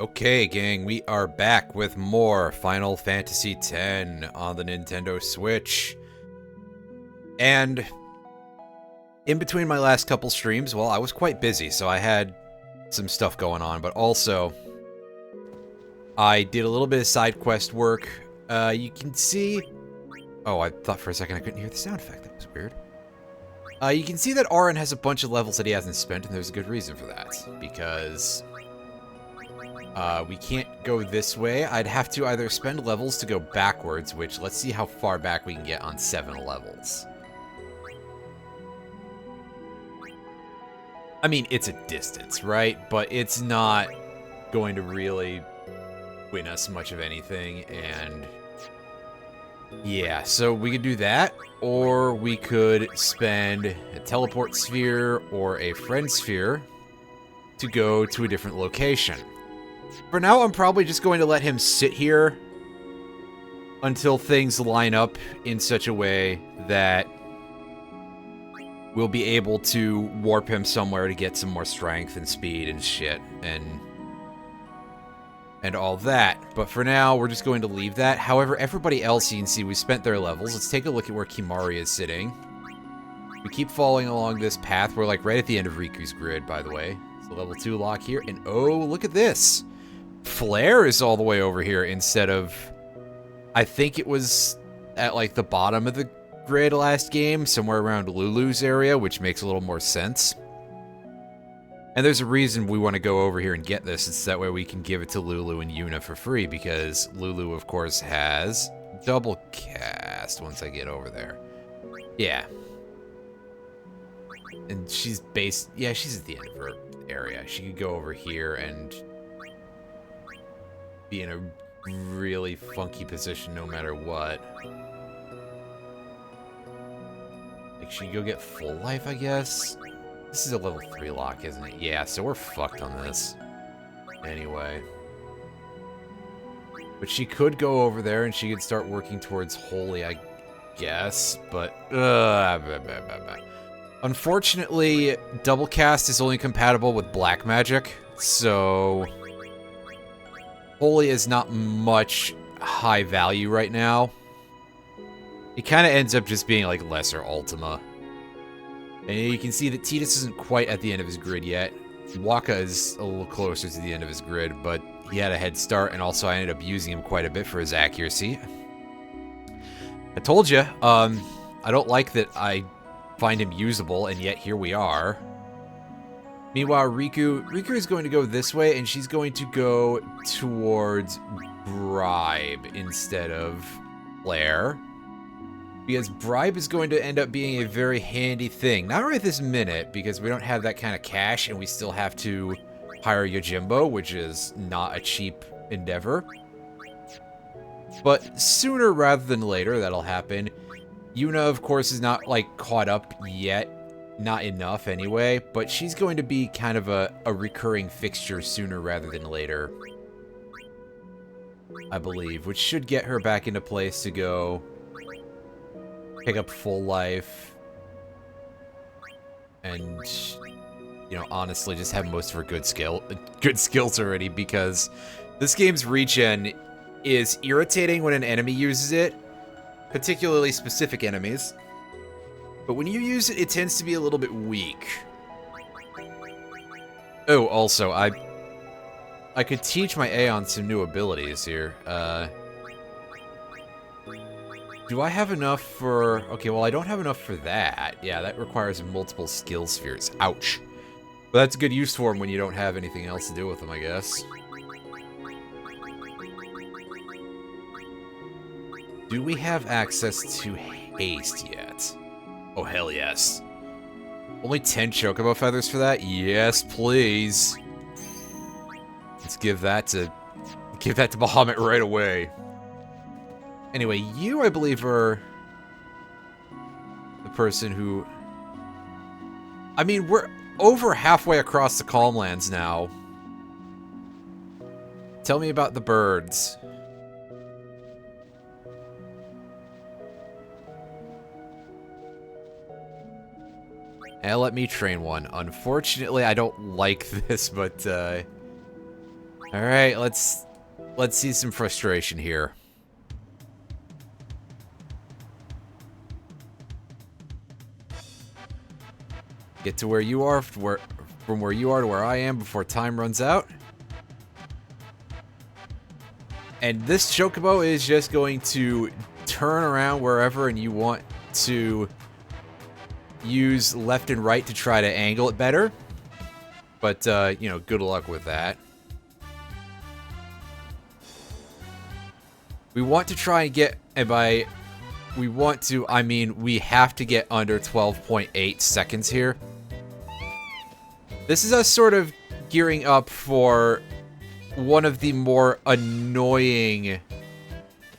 Okay, gang, we are back with more Final Fantasy X on the Nintendo Switch. And in between my last couple streams, well, I was quite busy, so I had some stuff going on, but also I did a little bit of side quest work. You can see... Oh, I thought for a second I couldn't hear the sound effect. That was weird. You can see that Auron has a bunch of levels that he hasn't spent, and there's a good reason for that. Because... we can't go this way. I'd have to either spend levels to go backwards, which let's see how far back we can get on 7 levels. I mean, it's a distance, right? But it's not going to really win us much of anything, and... yeah, so we could do that, or we could spend a teleport sphere or a friend sphere to go to a different location. For now, I'm probably just going to let him sit here until things line up in such a way that we'll be able to warp him somewhere to get some more strength and speed and shit and all that. But for now, we're just going to leave that. However, everybody else, you can see, we spent their levels. Let's take a look at where Kimahri is sitting. We keep following along this path. We're like right at the end of Riku's grid, by the way. So level 2 lock here. And oh, look at this. Flare is all the way over here instead of... I think it was at like the bottom of the grid last game, somewhere around Lulu's area, which makes a little more sense. And there's a reason we want to go over here and get this. It's that way we can give it to Lulu and Yuna for free, because Lulu, of course, has double cast once I get over there. Yeah. And she's based... yeah, she's at the end of her area. She could go over here and be in a really funky position no matter what. Like, she could go get full life, I guess? This is a level 3 lock, isn't it? Yeah, so we're fucked on this. Anyway. But she could go over there and she could start working towards Holy, I guess. But, unfortunately, double cast is only compatible with black magic, so Holy is not much high value right now. It kind of ends up just being like lesser Ultima. And you can see that Tidus isn't quite at the end of his grid yet. Wakka is a little closer to the end of his grid, but he had a head start, and also I ended up using him quite a bit for his accuracy. I told you, I don't like that I find him usable, and yet here we are. Meanwhile, Riku is going to go this way, and she's going to go towards Bribe instead of Flare. Because Bribe is going to end up being a very handy thing. Not right this minute, because we don't have that kind of cash, and we still have to hire Yojimbo, which is not a cheap endeavor. But sooner rather than later, that'll happen. Yuna, of course, is not, like, caught up yet. Not enough, anyway. But she's going to be kind of a recurring fixture sooner rather than later, I believe. Which should get her back into place to go pick up full life. And, you know, honestly, just have most of her good skills already, because this game's regen is irritating when an enemy uses it, particularly specific enemies. But when you use it, it tends to be a little bit weak. Oh, also, I could teach my Aeon some new abilities here. Do I have enough for... okay, well, I don't have enough for that. Yeah, that requires multiple skill spheres. Ouch. But that's good use for them when you don't have anything else to do with them, I guess. Do we have access to haste yet? Oh, hell yes. Only 10 Chocobo feathers for that? Yes, please. Let's give that to Bahamut right away. Anyway, you, I believe, are the person who... I mean, we're over halfway across the Calmlands now. Tell me about the birds. And let me train one. Unfortunately, I don't like this, but, All right, let's see some frustration here. Get to where you are, from where you are to where I am before time runs out. And this Chocobo is just going to turn around wherever, and you want to use left and right to try to angle it better. But, you know, good luck with that. We want to try and get, and by we want to, I mean we have to get under 12.8 seconds here. This is us sort of gearing up for one of the more annoying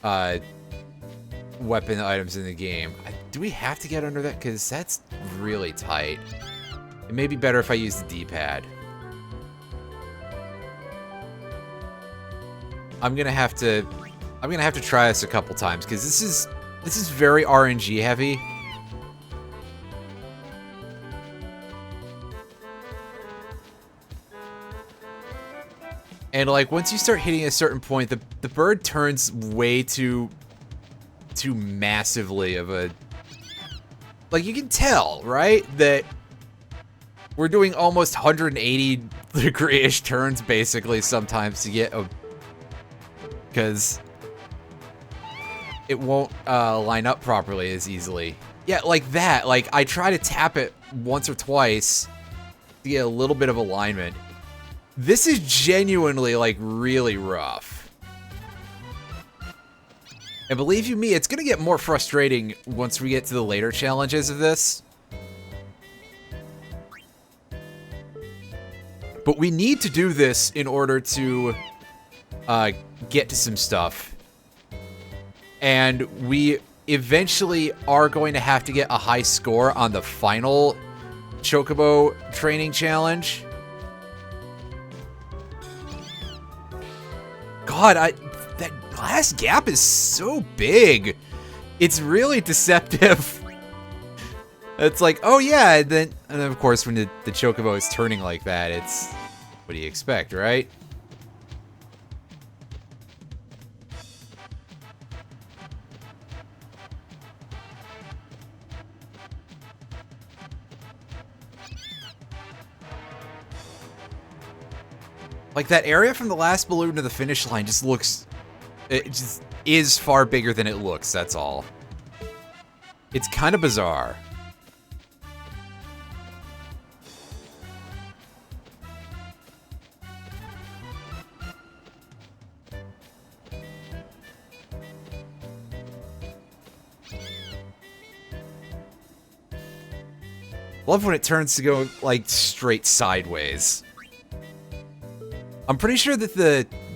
weapon items in the game. Do we have to get under that? Because that's really tight. It may be better if I use the D-pad. I'm gonna have to try this a couple times because this is very RNG heavy. And like once you start hitting a certain point, the bird turns way too massively of a, like, you can tell, right, that we're doing almost 180 degree-ish turns basically sometimes to get a, because it won't line up properly as easily. Yeah, like that. Like, I try to tap it once or twice to get a little bit of alignment. This is genuinely, like, really rough. And believe you me, it's gonna get more frustrating once we get to the later challenges of this. But we need to do this in order to get to some stuff. And we eventually are going to have to get a high score on the final Chocobo training challenge. God, that glass gap is so big. It's really deceptive. It's like, oh yeah, and then of course when the Chocobo is turning like that, it's, what do you expect, right? Like, that area from the last balloon to the finish line just looks... It just is far bigger than it looks, that's all. It's kind of bizarre. Love when it turns to go, like, straight sideways. I'm pretty sure that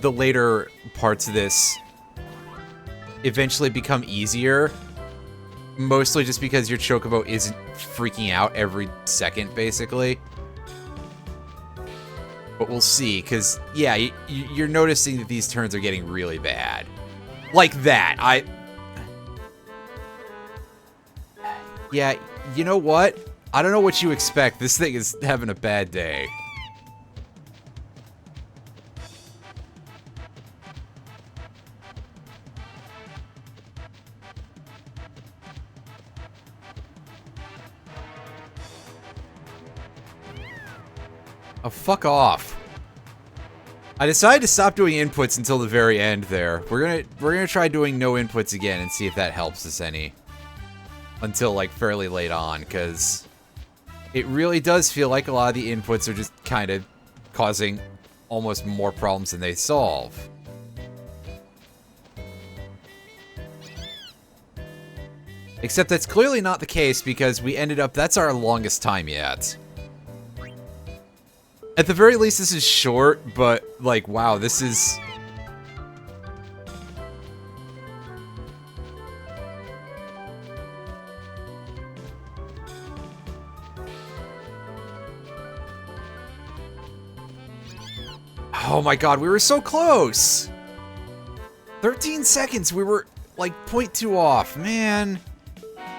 the later parts of this eventually become easier. Mostly just because your Chocobo isn't freaking out every second, basically. But we'll see, because, yeah, you're noticing that these turns are getting really bad. Like that. Yeah, you know what? I don't know what you expect. This thing is having a bad day. Oh, fuck off. I decided to stop doing inputs until the very end there. We're gonna try doing no inputs again and see if that helps us any. Until, like, fairly late on, because it really does feel like a lot of the inputs are just kind of causing almost more problems than they solve. Except that's clearly not the case, because we ended up, that's our longest time yet. At the very least, this is short, but, like, wow, this is... Oh my god, we were so close! 13 seconds, we were, like, 0.2 off. Man,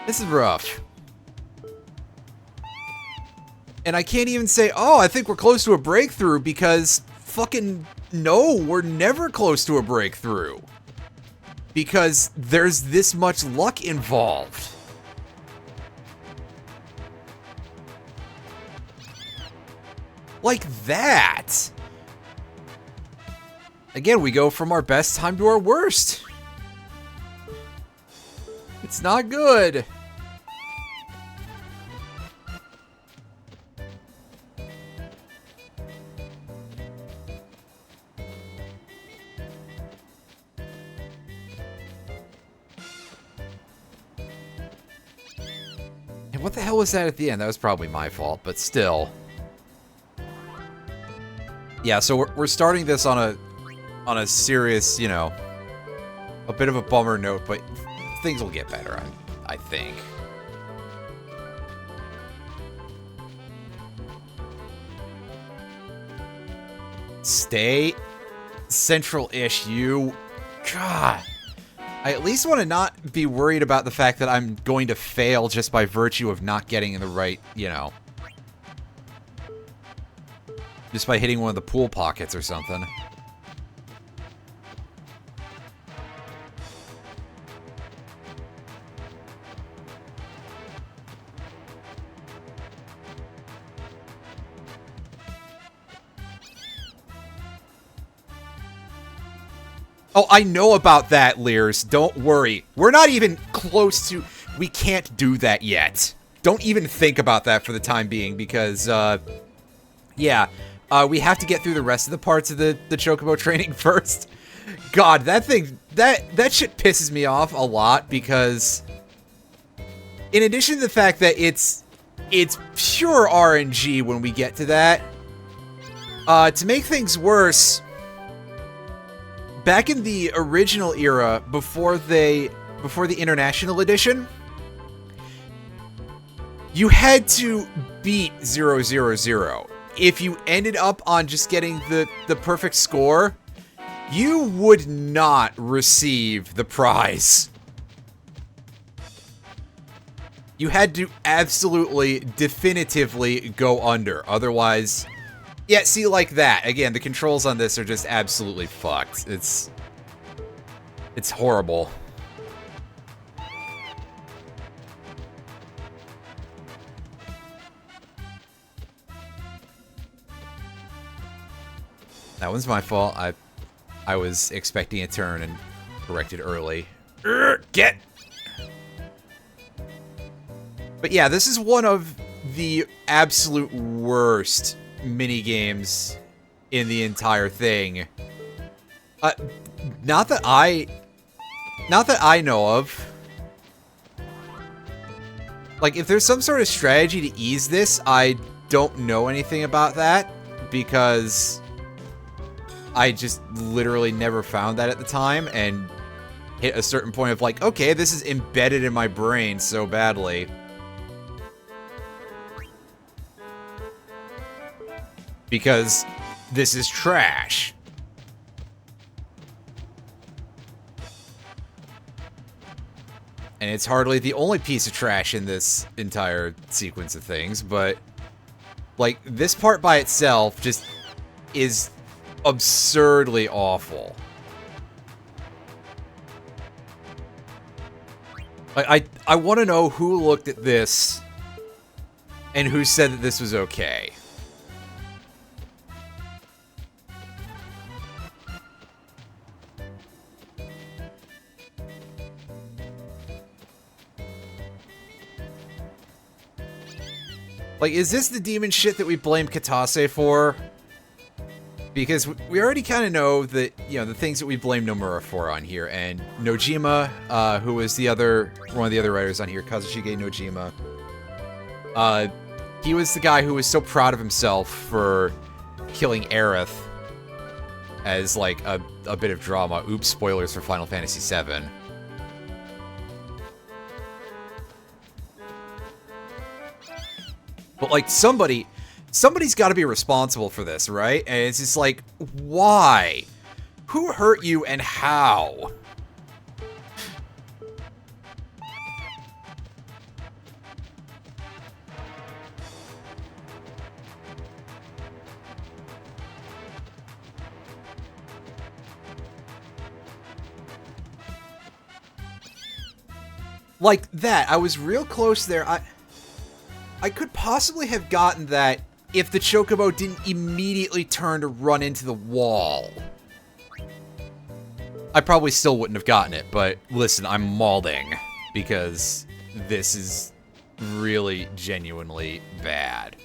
this is rough. And I can't even say, oh, I think we're close to a breakthrough, because fucking know we're never close to a breakthrough. Because there's this much luck involved. Like that. Again, we go from our best time to our worst. It's not good. And what the hell was that at the end? That was probably my fault, but still. Yeah, so we're starting this on a serious, you know, a bit of a bummer note, but things will get better, I think. Stay central-ish, you. God. I at least want to not be worried about the fact that I'm going to fail just by virtue of not getting in the right, you know. Just by hitting one of the pool pockets or something. Oh, I know about that, Lears. Don't worry. We're not even close to... We can't do that yet. Don't even think about that for the time being, because, yeah. We have to get through the rest of the parts of the Chocobo training first. God, that thing... That shit pisses me off a lot, because... In addition to the fact that it's pure RNG when we get to that, to make things worse... Back in the original era, before the International Edition, you had to beat 000. If you ended up on just getting the perfect score, you would not receive the prize. You had to absolutely, definitively go under. Otherwise... Yeah, see, like that. Again, the controls on this are just absolutely fucked. It's horrible. That one's my fault. I was expecting a turn and corrected early. Get! But yeah, this is one of the absolute worst mini games in the entire thing. Not that I know of. Like, if there's some sort of strategy to ease this, I don't know anything about that, because I just literally never found that at the time, and hit a certain point of like, okay, this is embedded in my brain so badly. Because this is trash. And it's hardly the only piece of trash in this entire sequence of things, but... Like, this part by itself just is absurdly awful. Like, I want to know who looked at this and who said that this was okay. Like, is this the demon shit that we blame Katase for? Because we already kind of know that, you know, the things that we blame Nomura for on here. And Nojima, who was one of the other writers on here, Kazushige Nojima. He was the guy who was so proud of himself for killing Aerith as, like, a bit of drama. Oops, spoilers for Final Fantasy VII. But, like, somebody's got to be responsible for this, right? And it's just like, why? Who hurt you and how? Like that. I was real close there. I could possibly have gotten that if the Chocobo didn't immediately turn to run into the wall. I probably still wouldn't have gotten it, but listen, I'm mauling because this is really genuinely bad.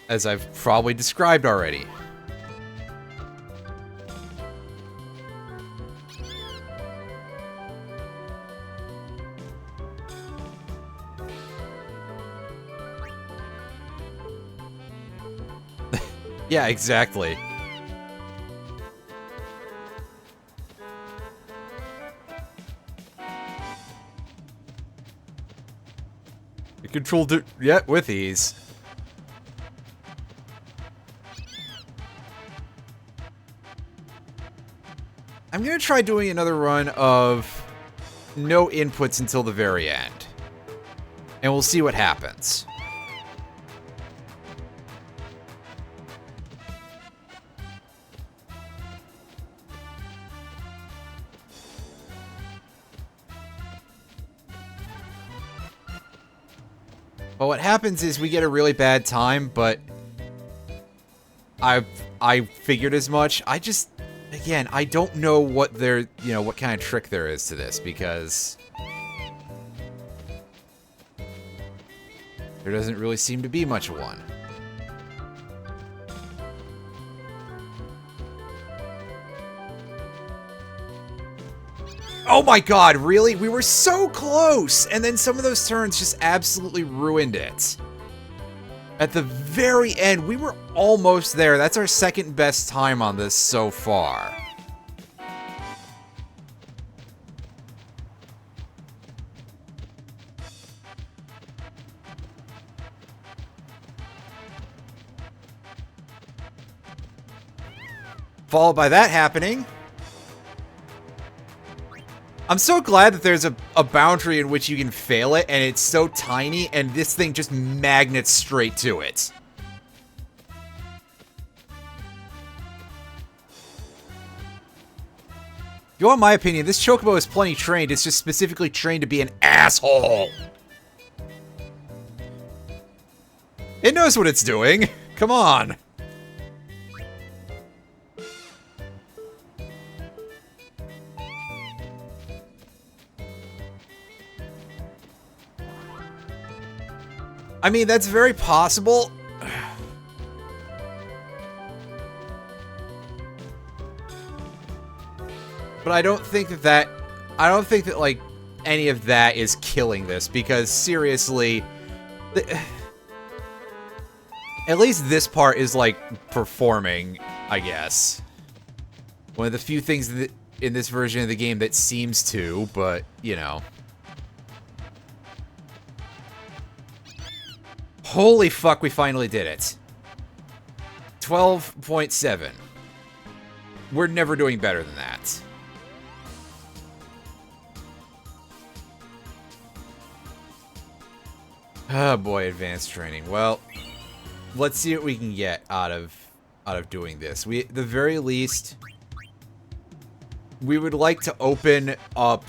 As I've probably described already. Yeah, exactly. You controlled it, yeah, with ease. I'm gonna try doing another run of no inputs until the very end. And we'll see what happens. But what happens is we get a really bad time, but I figured as much. I just, again, I don't know what what kind of trick there is to this, because there doesn't really seem to be much of one. Oh my god, really? We were so close! And then some of those turns just absolutely ruined it. At the very end, we were almost there. That's our second best time on this so far. Followed by that happening. I'm so glad that there's a boundary in which you can fail it, and it's so tiny, and this thing just magnets straight to it. If you want my opinion, this Chocobo is plenty trained, it's just specifically trained to be an asshole. It knows what it's doing. Come on. I mean, that's very possible. But I don't think that like any of that is killing this, because seriously, at least this part is like performing, I guess. One of the few things that in this version of the game that seems to, but you know. Holy fuck, we finally did it. 12.7. We're never doing better than that. Oh boy, advanced training. Well, let's see what we can get out of doing this. We, at the very least, we would like to open up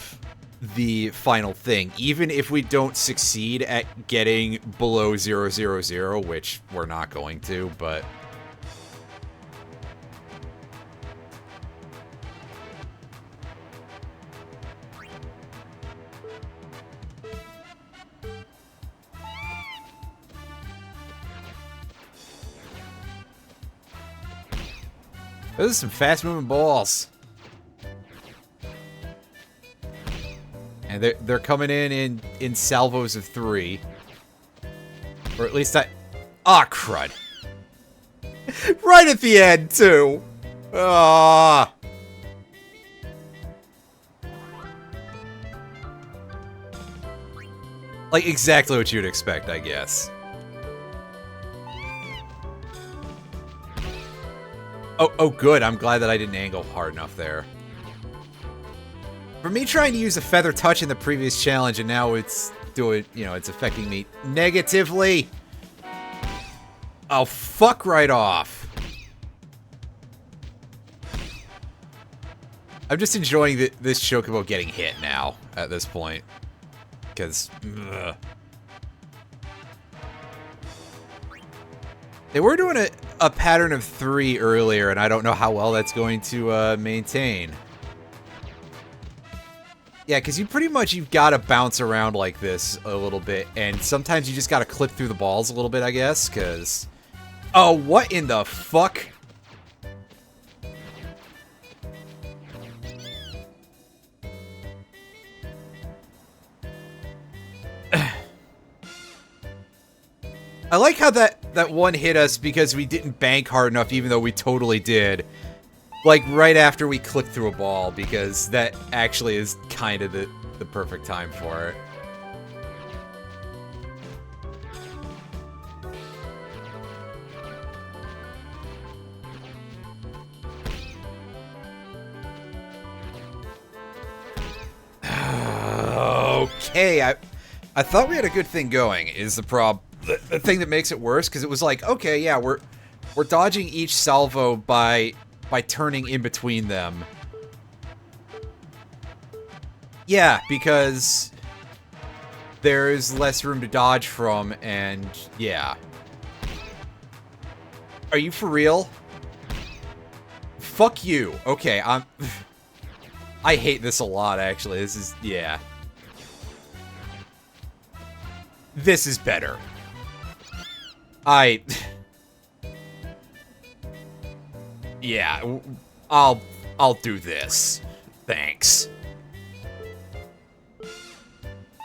the final thing, even if we don't succeed at getting below 000, which we're not going to, but those are some fast-moving balls. And they're coming in salvos of 3. Or at least I... Ah, crud. Right at the end, too. Ah. Like, exactly what you'd expect, I guess. Oh, good. I'm glad that I didn't angle hard enough there. For me trying to use a feather touch in the previous challenge, and now it's doing, it's affecting me negatively. Oh, fuck right off. I'm just enjoying this Chocobo getting hit now at this point. Because, they were doing a pattern of 3 earlier, and I don't know how well that's going to maintain. Yeah, because you've got to bounce around like this a little bit, and sometimes you just got to clip through the balls a little bit, I guess, because... Oh, what in the fuck? I like how that one hit us because we didn't bank hard enough, even though we totally did. Like, right after we clicked through a ball, because that actually is kind of the perfect time for it. Okay, I thought we had a good thing going, is the problem. The thing that makes it worse, because it was like, okay, yeah, we're dodging each salvo by turning in between them. Yeah, because there's less room to dodge from, and yeah. Are you for real? Fuck you. Okay, I hate this a lot, actually. This is, yeah. This is better. Yeah, I'll do this. Thanks.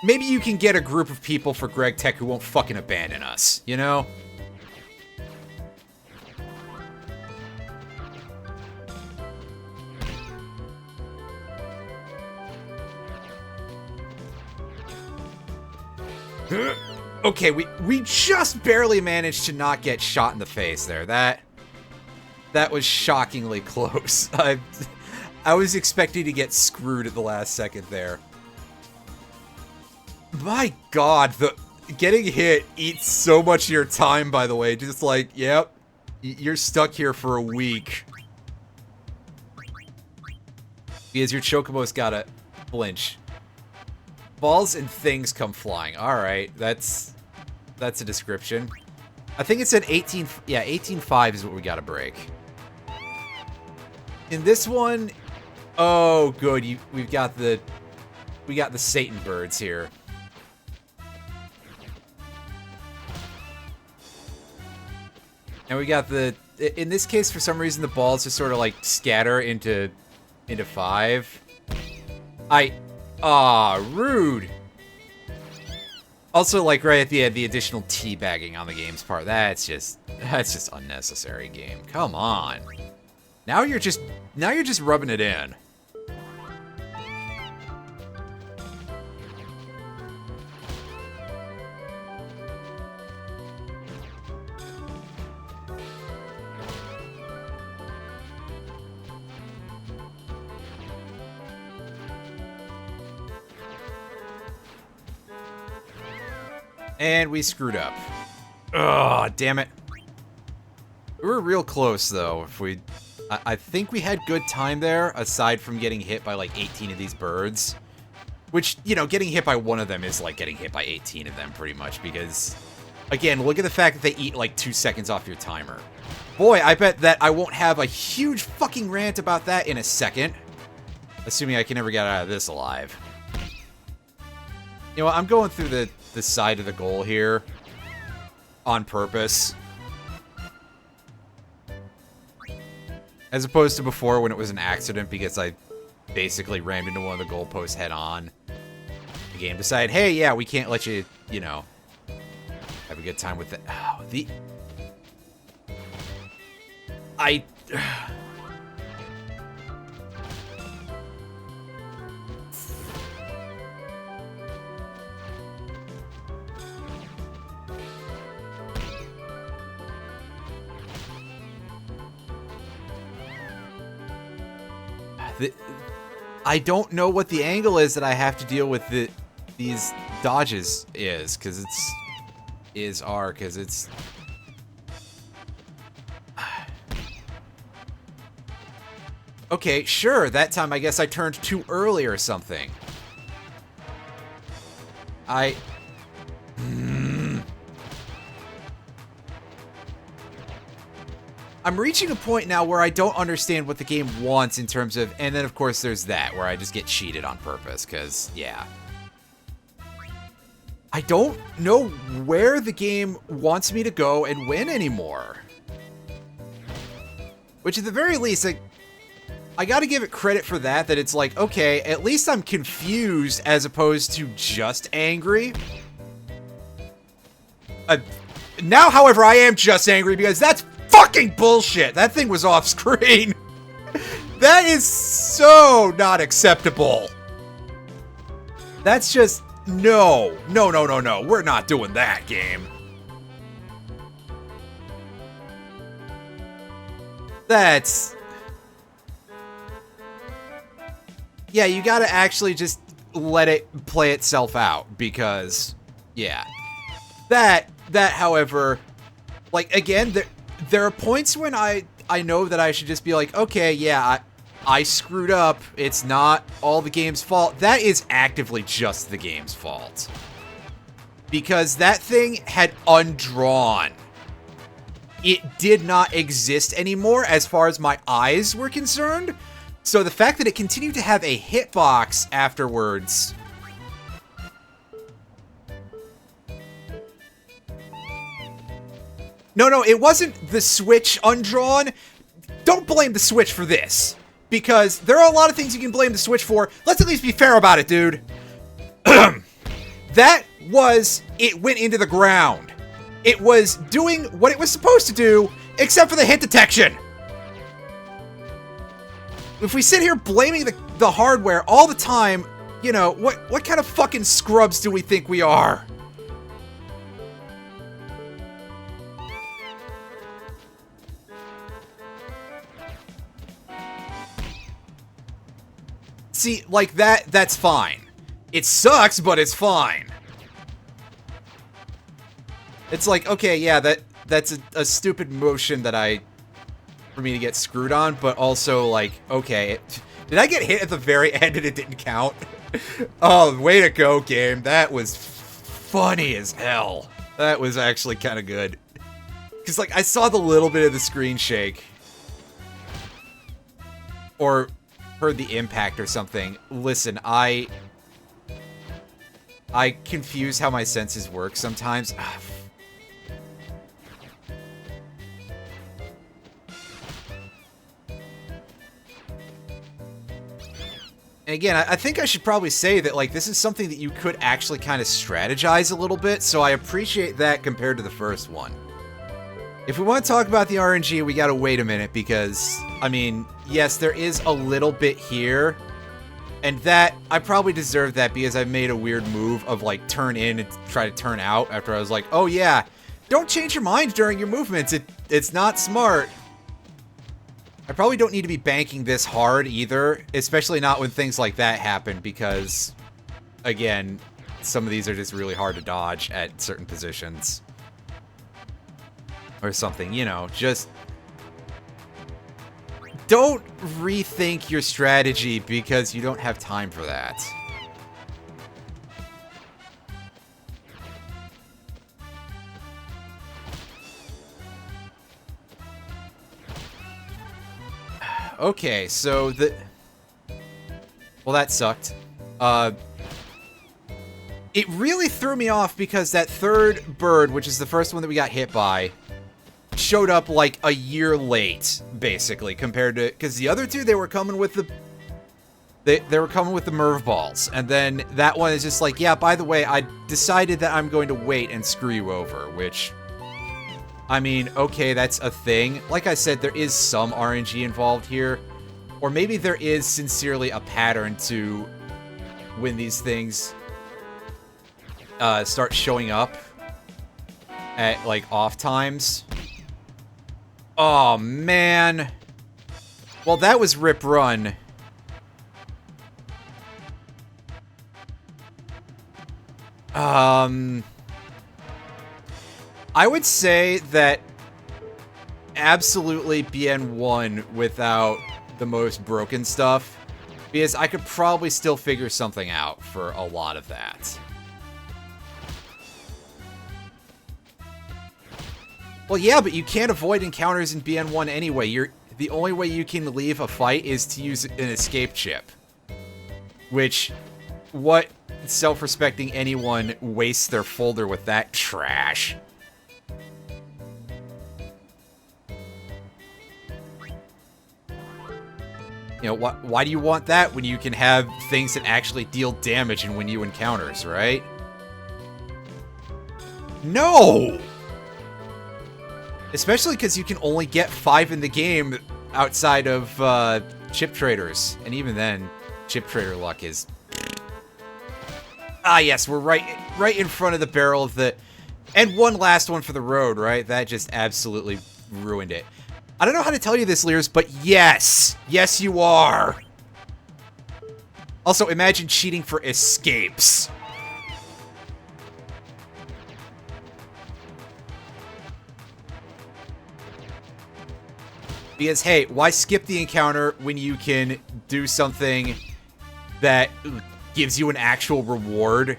Maybe you can get a group of people for Greg Tech who won't fucking abandon us, you know? Okay, we just barely managed to not get shot in the face there. That was shockingly close. I was expecting to get screwed at the last second there. My god, getting hit eats so much of your time, by the way. Just like, yep, you're stuck here for a week. Because your Chocobo's gotta flinch. Balls and things come flying. Alright, that's a description. I think it said 18... Yeah, 18.5 is what we gotta break. In this one... Oh, good. We got the Satan birds here. And we got the... In this case, for some reason, the balls just sort of, like, scatter into 5. Rude. Also, like, right at the end, the additional teabagging on the game's part. That's just unnecessary, game. Come on. Now you're just rubbing it in. And we screwed up. Ugh, damn it. We were real close, though. I think we had good time there, aside from getting hit by, like, 18 of these birds. Which, you know, getting hit by one of them is like getting hit by 18 of them, pretty much, because... Again, look at the fact that they eat, like, 2 seconds off your timer. Boy, I bet that I won't have a huge fucking rant about that in a second. Assuming I can ever get out of this alive. You know what, I'm going through the side of the goal here. On purpose. As opposed to before when it was an accident because I basically rammed into one of the goalposts head on. The game decided, hey, yeah, we can't let you, you know, have a good time with it. Oh, I don't know what the angle is that I have to deal with these dodges because it's... Okay, sure, that time I guess I turned too early or something. I'm reaching a point now where I don't understand what the game wants in terms of... And then, of course, there's that, where I just get cheated on purpose, because, yeah. I don't know where the game wants me to go and win anymore. Which, at the very least, like, I gotta give it credit for that it's like, okay, at least I'm confused as opposed to just angry. Now, however, I am just angry because that's fucking bullshit. That thing was off screen. That is so not acceptable. That's just, no. No, no, no, no. We're not doing that, game. That's... Yeah, you gotta actually just let it play itself out, because, yeah. That, however, like, again, there are points when I know that I should just be like, okay, yeah, I screwed up. It's not all the game's fault. That is actively just the game's fault. Because that thing had undrawn. It did not exist anymore as far as my eyes were concerned. So the fact that it continued to have a hitbox afterwards... No, it wasn't the Switch undrawn. Don't blame the Switch for this. Because there are a lot of things you can blame the Switch for. Let's at least be fair about it, dude. That was... It went into the ground. It was doing what it was supposed to do, except for the hit detection. If we sit here blaming the hardware all the time, you know, what kind of fucking scrubs do we think we are? See, like, that's fine. It sucks, but it's fine. It's like, okay, yeah, that's a stupid motion for me to get screwed on, but also, like, okay, did I get hit at the very end and it didn't count? Oh, way to go, game. That was funny as hell. That was actually kind of good. Because, like, I saw the little bit of the screen shake. Or heard the impact or something. Listen, I confuse how my senses work sometimes. And again, I think I should probably say that, like, this is something that you could actually kind of strategize a little bit, so I appreciate that compared to the first one. If we want to talk about the RNG, we gotta wait a minute, because, I mean, yes, there is a little bit here, and that, I probably deserve that because I made a weird move of, like, turn in and try to turn out after I was like, oh yeah, don't change your mind during your movements, it's not smart. I probably don't need to be banking this hard either, especially not when things like that happen, because, again, some of these are just really hard to dodge at certain positions. Or something, you know, just... Don't rethink your strategy because you don't have time for that. Okay, so well, that sucked. It really threw me off because that third bird, which is the first one that we got hit by, showed up like a year late, basically, compared to... Because the other two, they were coming with the... They were coming with the Merv balls. And then that one is just like, yeah, by the way, I decided that I'm going to wait and screw you over, which... I mean, okay, that's a thing. Like I said, there is some RNG involved here. Or maybe there is sincerely a pattern to when these things start showing up at, like, off times. Oh, man. Well, that was Rip Run. I would say that absolutely BN1 without the most broken stuff, because I could probably still figure something out for a lot of that. Well, yeah, but you can't avoid encounters in BN1 anyway. The only way you can leave a fight is to use an escape chip. Which, what self-respecting anyone wastes their folder with that trash? You know, why do you want that when you can have things that actually deal damage and win you encounters, right? No! Especially because you can only get 5 in the game outside of chip traders. And even then, chip trader luck is... Ah, yes, we're right in front of the barrel of the... And one last one for the road, right? That just absolutely ruined it. I don't know how to tell you this, Lears, but yes! Yes, you are! Also, imagine cheating for escapes. Because, hey, why skip the encounter when you can do something that gives you an actual reward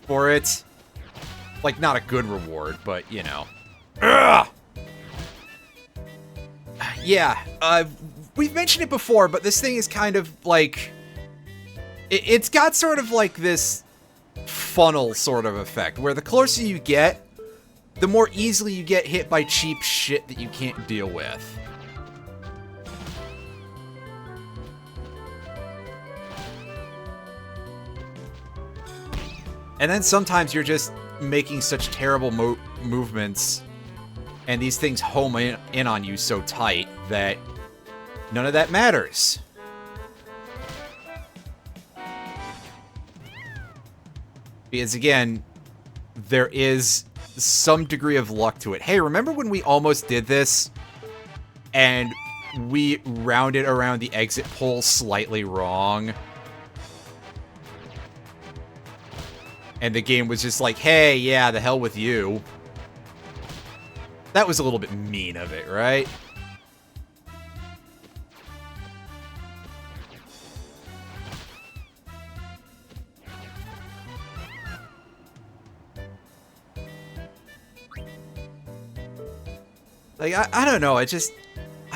for it? Like, not a good reward, but, you know. Ugh! Yeah, we've mentioned it before, but this thing is kind of like... It's got sort of like this funnel sort of effect, where the closer you get, the more easily you get hit by cheap shit that you can't deal with. And then sometimes you're just making such terrible movements, and these things home in on you so tight that none of that matters. Because again, there is some degree of luck to it. Hey, remember when we almost did this and we rounded around the exit pole slightly wrong? And the game was just like, hey, yeah, the hell with you. That was a little bit mean of it, right? Like, I don't know, I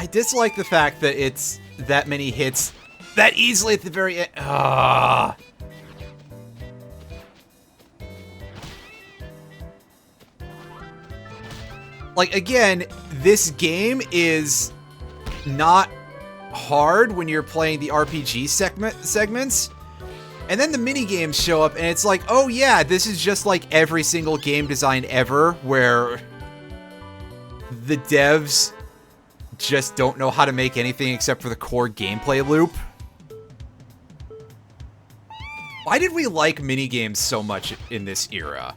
dislike the fact that it's that many hits that easily at the very end. Ah. Like, again, this game is not hard when you're playing the RPG segments. And then the mini-games show up, and it's like, oh yeah, this is just like every single game design ever, where the devs just don't know how to make anything except for the core gameplay loop. Why did we like mini-games so much in this era?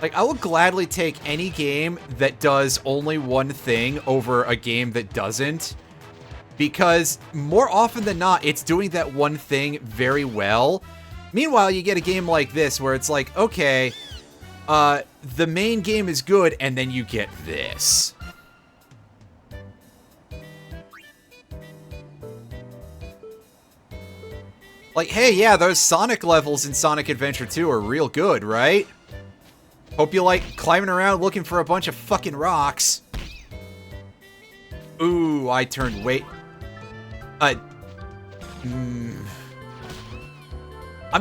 Like, I will gladly take any game that does only one thing over a game that doesn't. Because more often than not, it's doing that one thing very well. Meanwhile, you get a game like this where it's like, okay, the main game is good, and then you get this. Like, hey, yeah, those Sonic levels in Sonic Adventure 2 are real good, right? Hope you like climbing around looking for a bunch of fucking rocks. Ooh, I turned way... I'm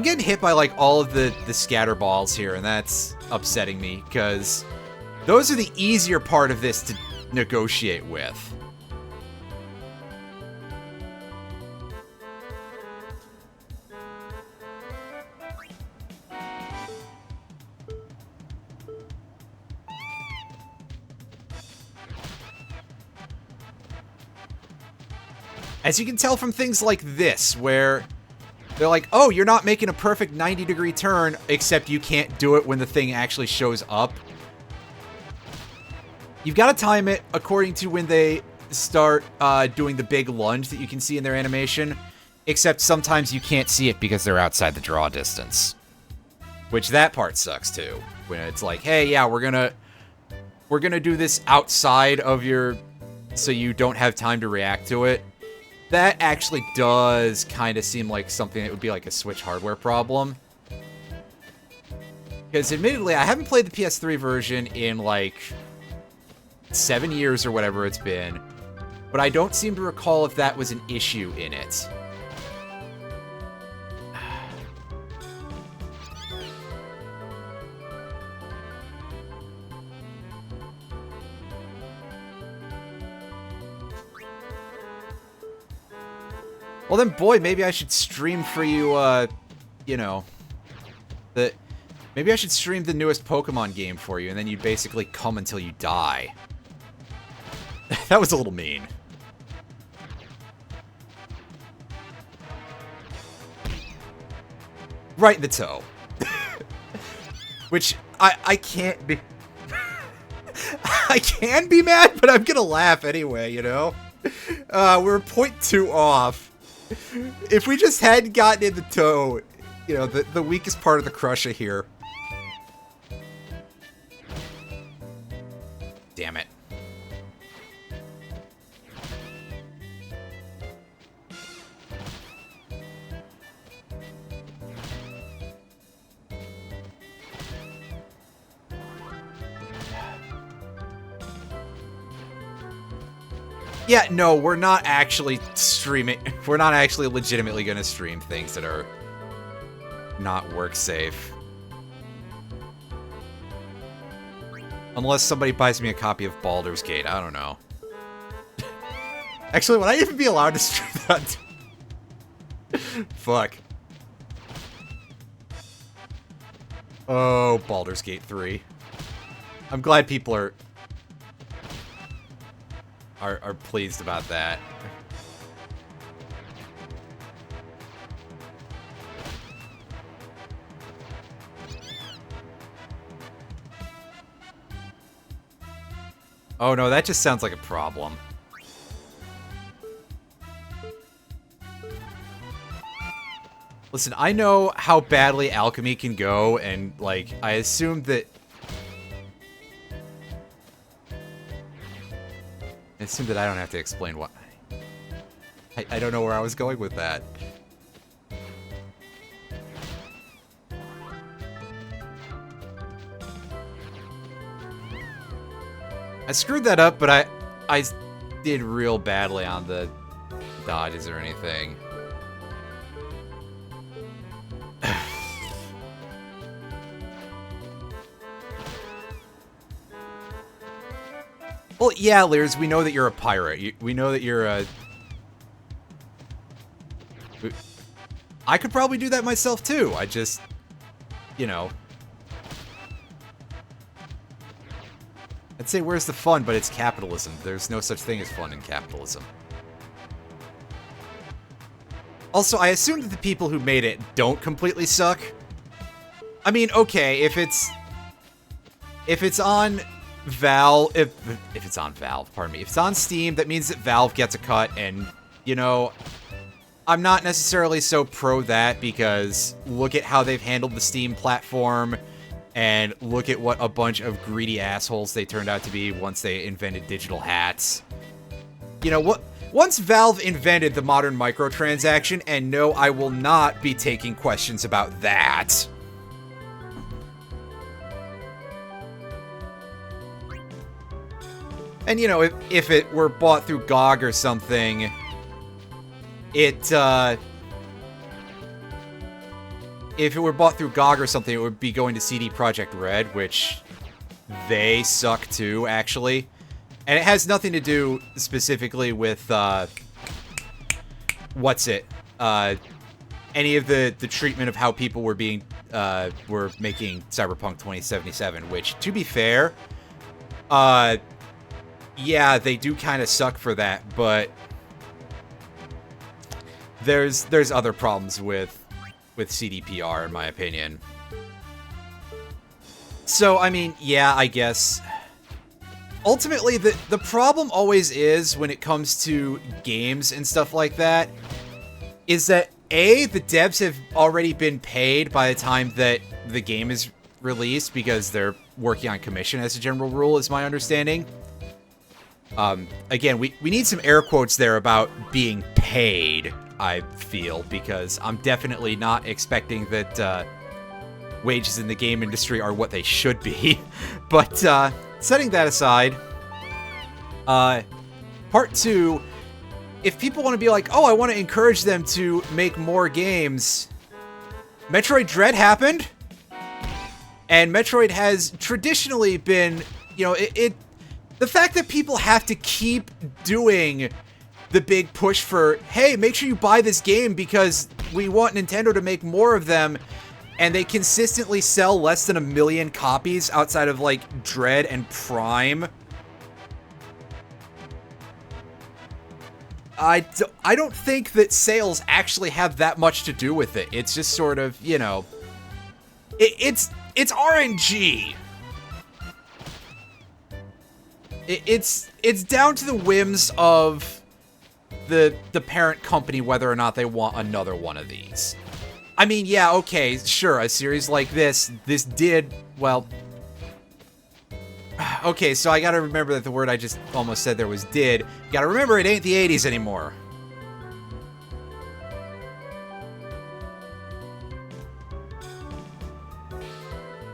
getting hit by, like, all of the scatter balls here, and that's upsetting me, because those are the easier part of this to negotiate with. As you can tell from things like this, where they're like, oh, you're not making a perfect 90-degree turn, except you can't do it when the thing actually shows up. You've got to time it according to when they start doing the big lunge that you can see in their animation, except sometimes you can't see it because they're outside the draw distance. Which that part sucks too. When it's like, hey, yeah, we're gonna do this outside of your, so you don't have time to react to it. That actually does kind of seem like something that would be like a Switch hardware problem. Because admittedly, I haven't played the PS3 version in like 7 years or whatever it's been, but I don't seem to recall if that was an issue in it. Well then, boy, maybe I should stream for you, you know, maybe I should stream the newest Pokemon game for you, and then you basically come until you die. That was a little mean. Right in the toe. Which, I can't be... I can be mad, but I'm gonna laugh anyway, you know? We're 0.2 off. If we just hadn't gotten in the toe, you know, the weakest part of the Crusher here. Damn it. Yeah, no, we're not actually streaming. We're not actually legitimately going to stream things that are not work safe. Unless somebody buys me a copy of Baldur's Gate, I don't know. Actually, would I even be allowed to stream that? Fuck. Oh, Baldur's Gate 3. I'm glad people are pleased about that. Oh no, that just sounds like a problem. Listen, I know how badly alchemy can go, and like, I assume that I don't have to explain what... I don't know where I was going with that. I screwed that up, but I did real badly on the dodges or anything. Well, yeah, Lears, we know that you're a pirate. We know that you're a... I could probably do that myself, too. I just... You know... I'd say, where's the fun? But it's capitalism. There's no such thing as fun in capitalism. Also, I assume that the people who made it don't completely suck. I mean, okay, if it's on... Valve, if it's on Valve, pardon me, if it's on Steam, that means that Valve gets a cut, and, you know, I'm not necessarily so pro that, because look at how they've handled the Steam platform, and look at what a bunch of greedy assholes they turned out to be once they invented digital hats. You know, what? Once Valve invented the modern microtransaction, and no, I will not be taking questions about that. And, you know, if it were bought through GOG or something, if it were bought through GOG or something, it would be going to CD Projekt Red, which they suck too, actually. And it has nothing to do specifically with, any of the treatment of how people were being, were making Cyberpunk 2077, which, to be fair, yeah, they do kind of suck for that, but there's other problems with CDPR, in my opinion. So, I mean, yeah, I guess. Ultimately, the problem always is, when it comes to games and stuff like that, is that, A, the devs have already been paid by the time that the game is released because they're working on commission as a general rule, is my understanding. Again, we need some air quotes there about being paid, I feel, because I'm definitely not expecting that wages in the game industry are what they should be. But setting that aside, part 2, if people want to be like, oh, I want to encourage them to make more games, Metroid Dread happened, and Metroid has traditionally been, you know, the fact that people have to keep doing the big push for, hey, make sure you buy this game because we want Nintendo to make more of them, and they consistently sell less than 1 million copies outside of, like, Dread and Prime. I don't think that sales actually have that much to do with it. It's just sort of, you know, it's RNG. It's down to the whims of the parent company whether or not they want another one of these. I mean, yeah, okay, sure, a series like this did, well... Okay, so I gotta remember that the word I just almost said there was did. Gotta remember it ain't the 80s anymore.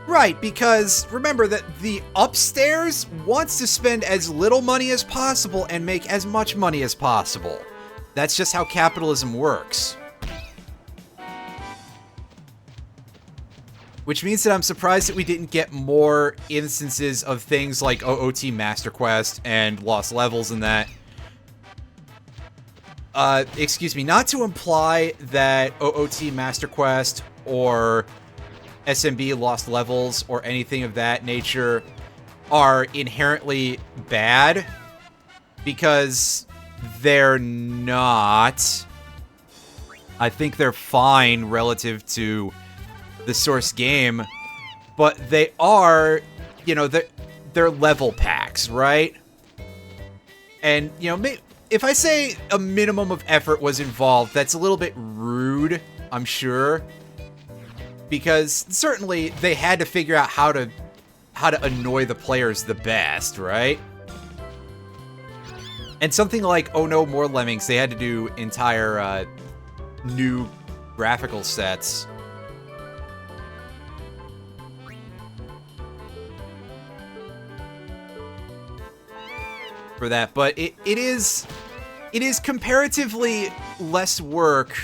Right, because remember that the upstairs wants to spend as little money as possible and make as much money as possible. That's just how capitalism works. Which means that I'm surprised that we didn't get more instances of things like OOT Master Quest and Lost Levels and that. Excuse me, not to imply that OOT Master Quest or SMB Lost Levels or anything of that nature are inherently bad, because they're not. I think they're fine relative to the source game, but they are, you know, they're level packs, right? And, you know, if I say a minimum of effort was involved, that's a little bit rude, I'm sure. Because certainly they had to figure out how to annoy the players the best, right? And something like Oh No More Lemmings, they had to do entire new graphical sets. For that, but it is comparatively less work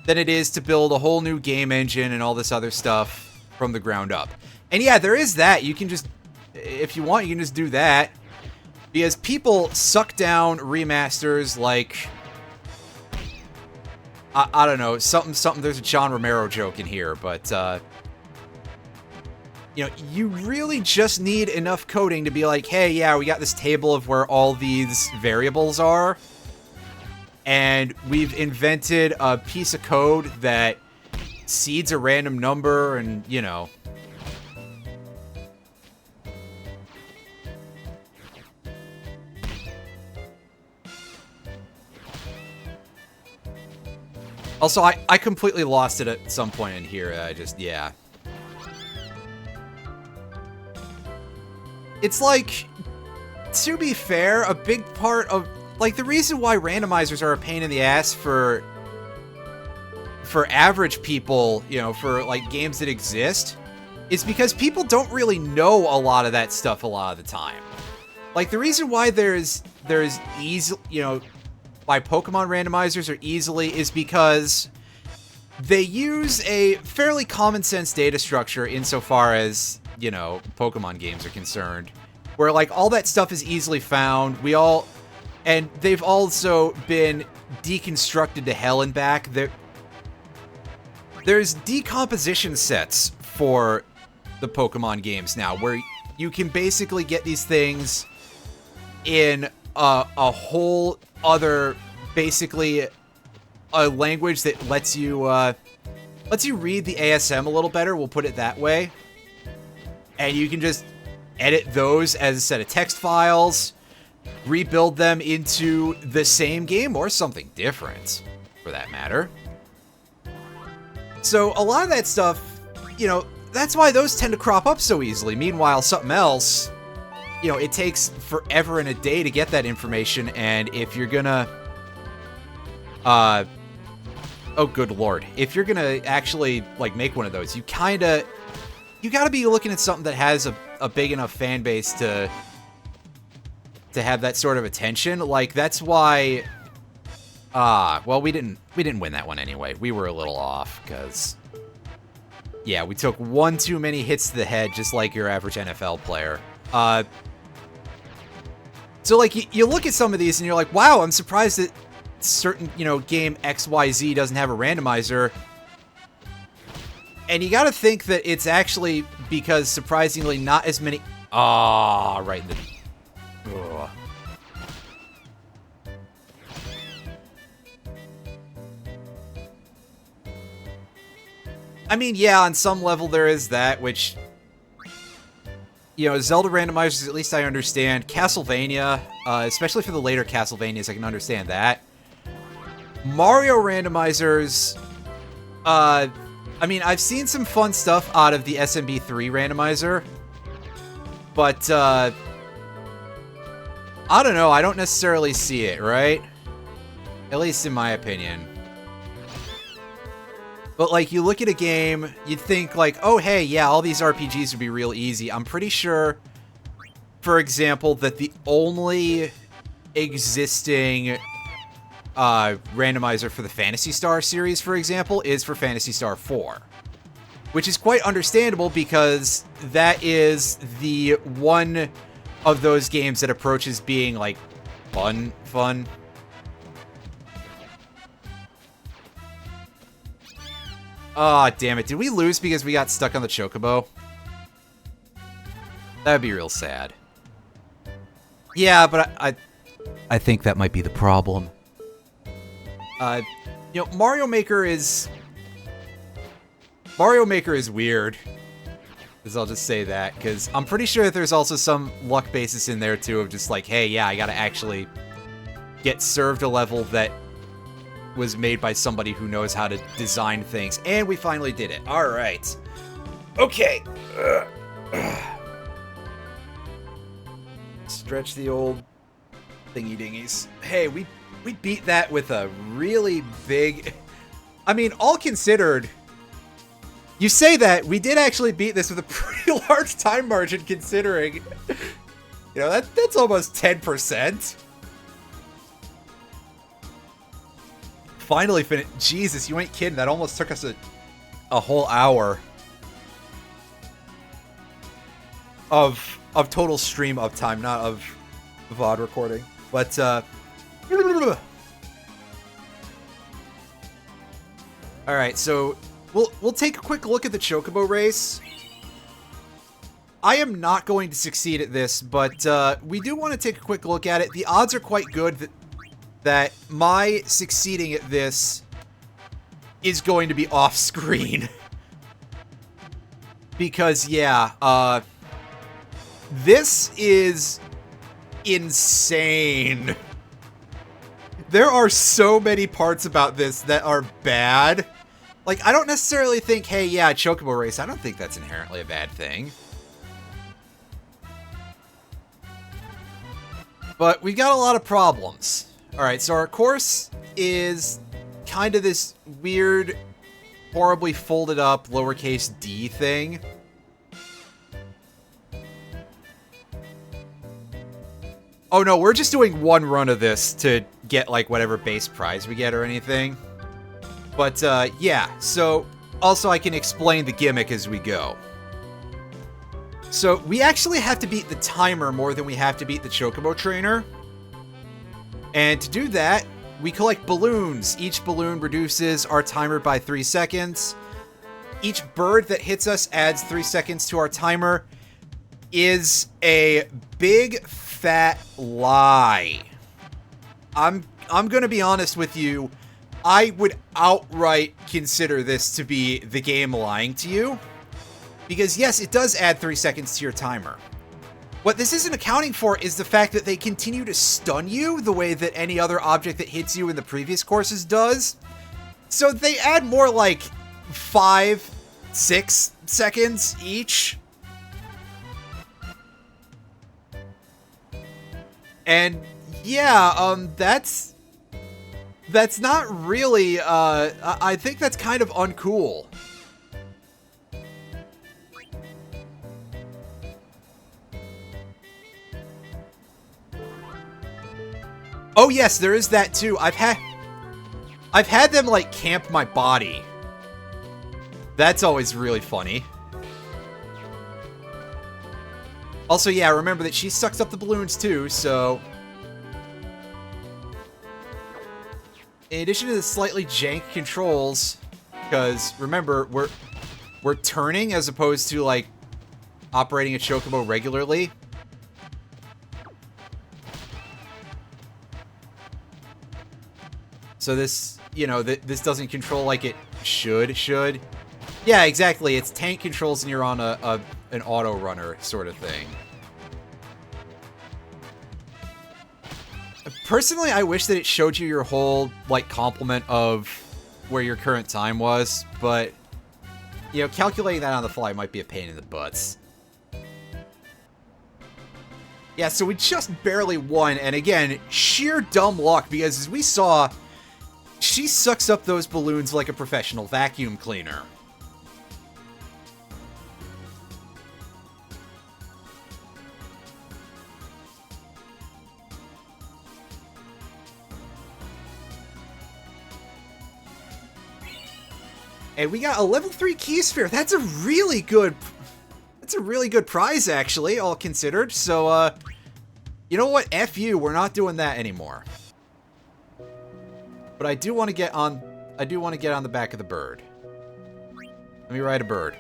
than it is to build a whole new game engine and all this other stuff from the ground up. And yeah, there is that. You can just, if you want, you can just do that. Because people suck down remasters like, I don't know, something, there's a John Romero joke in here, but, you know, you really just need enough coding to be like, hey, yeah, we got this table of where all these variables are, and we've invented a piece of code that seeds a random number, and, you know. Also, I completely lost it at some point in here. I just, yeah. It's like, to be fair, a big part of, like, the reason why randomizers are a pain in the ass for average people, you know, for, like, games that exist, is because people don't really know a lot of that stuff a lot of the time. Like, the reason why there's easy, you know, why Pokemon randomizers are easily is because they use a fairly common sense data structure insofar as, you know, Pokemon games are concerned, where, like, all that stuff is easily found. And they've also been deconstructed to hell and back. There's decomposition sets for the Pokemon games now, where you can basically get these things in a whole other, basically, a language that lets you read the ASM a little better, we'll put it that way. And you can just edit those as a set of text files, rebuild them into the same game or something different, for that matter. So a lot of that stuff, you know, that's why those tend to crop up so easily. Meanwhile, something else, you know, it takes forever and a day to get that information, and if you're gonna... oh, good lord. If you're gonna actually, like, make one of those, you gotta be looking at something that has a big enough fan base to have that sort of attention. Like, that's why... well, we didn't win that one anyway. We were a little off, because... yeah, we took one too many hits to the head, just like your average NFL player. So, like, you look at some of these, and you're like, wow, I'm surprised that certain, you know, game XYZ doesn't have a randomizer. And you gotta think that it's actually because, surprisingly, not as many... right in the... ugh. I mean, yeah, on some level there is that, which... you know, Zelda randomizers, at least I understand. Castlevania, especially for the later Castlevanias, I can understand that. Mario randomizers... I mean, I've seen some fun stuff out of the SMB3 randomizer. But, I don't know, I don't necessarily see it, right? At least in my opinion. But, like, you look at a game, you'd think, like, oh, hey, yeah, all these RPGs would be real easy. I'm pretty sure, for example, that the only existing randomizer for the Phantasy Star series, for example, is for Phantasy Star 4. Which is quite understandable, because that is the one of those games that approaches being, like, fun. Aw, damn it. Did we lose because we got stuck on the Chocobo? That would be real sad. Yeah, but I think that might be the problem. You know, Mario Maker is weird. I'll just say that, because I'm pretty sure that there's also some luck basis in there, too, of just like, hey, yeah, I gotta actually get served a level that was made by somebody who knows how to design things. And we finally did it. All right. Okay. Stretch the old thingy-dingies. Hey, we beat that with a really big... I mean, all considered... you say that, we did actually beat this with a pretty large time margin, considering... you know, that's almost 10%. Finally finished. Jesus, you ain't kidding. That almost took us a whole hour of total stream uptime, not of VOD recording. But all right, so we'll take a quick look at the Chocobo race. I am not going to succeed at this, but we do want to take a quick look at it. The odds are quite good that my succeeding at this is going to be off screen. Because, yeah, this is insane. There are so many parts about this that are bad. Like, I don't necessarily think, hey, yeah, Chocobo race, I don't think that's inherently a bad thing. But we've got a lot of problems. Alright, so our course is kind of this weird, horribly folded up lowercase d thing. Oh no, we're just doing one run of this to get, like, whatever base prize we get or anything. But, yeah, so also I can explain the gimmick as we go. So we actually have to beat the timer more than we have to beat the Chocobo Trainer. And to do that, we collect balloons. Each balloon reduces our timer by 3 seconds. Each bird that hits us adds 3 seconds to our timer. Is a big fat lie. I'm gonna be honest with you. I would outright consider this to be the game lying to you. Because yes, it does add 3 seconds to your timer. What this isn't accounting for is the fact that they continue to stun you the way that any other object that hits you in the previous courses does. So they add more like 5, 6 seconds each. And yeah, that's not really, I think that's kind of uncool. Oh yes, there is that too. I've had them like camp my body. That's always really funny. Also, yeah, remember that she sucks up the balloons too, so... In addition to the slightly jank controls, because remember, we're turning as opposed to, like, operating a Chocobo regularly. So this, you know, this doesn't control like it should. Yeah, exactly. It's tank controls and you're on an auto runner sort of thing. Personally, I wish that it showed you your whole, like, complement of where your current time was, but, you know, calculating that on the fly might be a pain in the butts. Yeah, so we just barely won, and again, sheer dumb luck, because as we saw, she sucks up those balloons like a professional vacuum cleaner. And we got a level 3 Key Sphere. That's a really good prize, actually, all considered. So, you know what? F you, we're not doing that anymore. But I do want to get on the back of the bird. Let me ride a bird.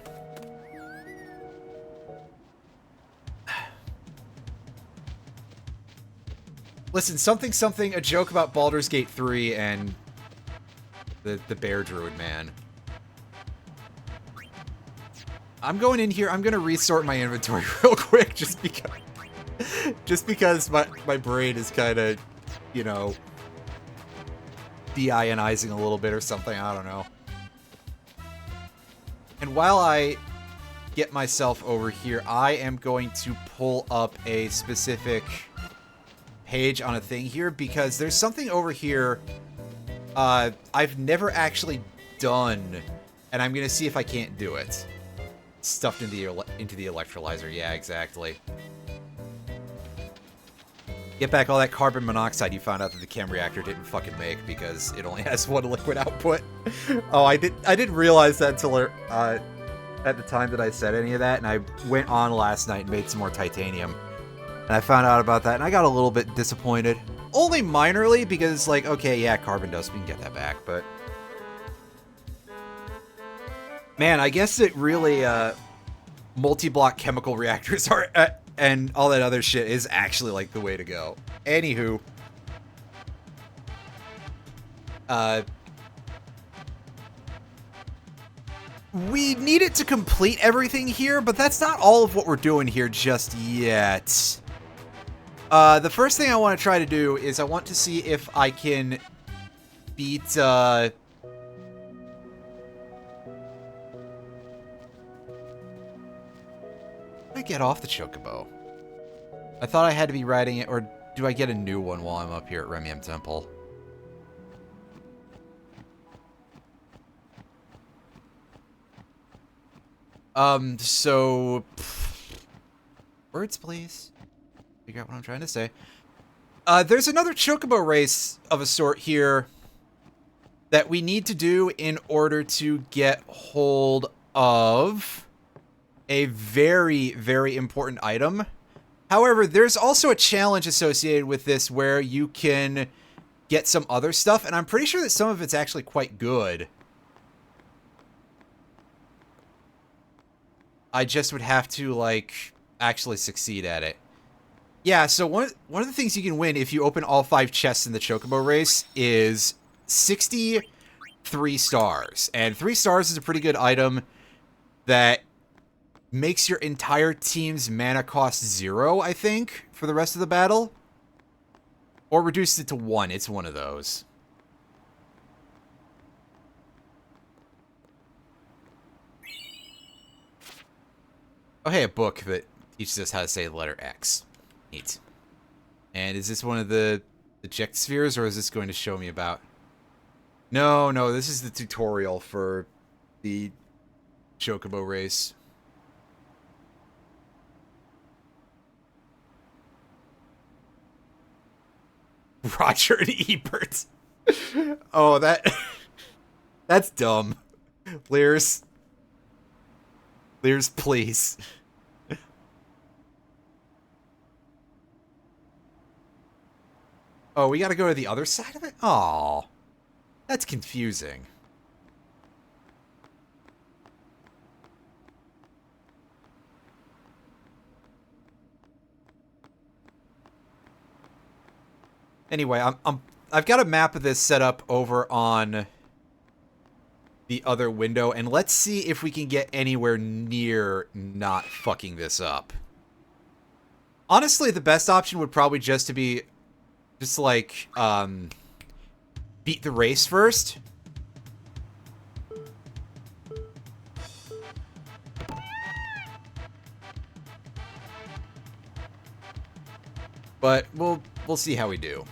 Listen, something, a joke about Baldur's Gate 3 and the bear druid man. I'm going in here, I'm gonna resort my inventory real quick, just because my brain is kinda, you know, deionizing a little bit or something, I don't know. And while I get myself over here, I am going to pull up a specific page on a thing here, because there's something over here I've never actually done, and I'm gonna see if I can't do it. Stuffed into the electrolyzer, yeah, exactly. Get back all that carbon monoxide you found out that the chem reactor didn't fucking make because it only has one liquid output. Oh, I didn't realize that until at the time that I said any of that, and I went on last night and made some more titanium. And I found out about that, and I got a little bit disappointed. Only minorly, because, like, okay, yeah, carbon dust, we can get that back, but... Man, I guess it really, multi-block chemical reactors are, and all that other shit is actually, like, the way to go. Anywho. We need it to complete everything here, but that's not all of what we're doing here just yet. The first thing I want to try to do is I want to see if I can beat, I get off the Chocobo? I thought I had to be riding it, or do I get a new one while I'm up here at Remiem Temple? So... Words, please. Figure out what I'm trying to say. There's another Chocobo race of a sort here that we need to do in order to get hold of a very, very important item. However, there's also a challenge associated with this where you can get some other stuff, and I'm pretty sure that some of it's actually quite good. I just would have to, like, actually succeed at it. Yeah, so one of the things you can win if you open all 5 chests in the Chocobo race is 63 stars. And 3 stars is a pretty good item that makes your entire team's mana cost 0, I think, for the rest of the battle. Or reduces it to 1. It's one of those. Oh, hey, a book that teaches us how to say the letter X. Neat. And is this one of the eject spheres, or is this going to show me about... No, no, this is the tutorial for the Chocobo race. Roger and Ebert. Oh, that's dumb. Lears, please. Oh, we gotta go to the other side of it? Aw. That's confusing. Anyway, I've got a map of this set up over on the other window, and let's see if we can get anywhere near not fucking this up. Honestly, the best option would probably just to be like beat the race first. But we'll see how we do.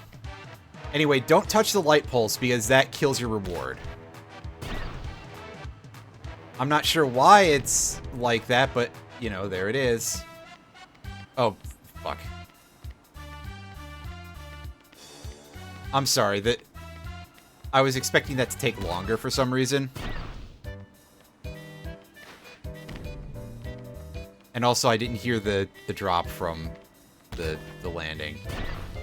Anyway, don't touch the light pulse because that kills your reward. I'm not sure why it's like that, but, you know, there it is. Oh, fuck. I'm sorry, that I was expecting that to take longer for some reason. And also, I didn't hear the drop from the landing.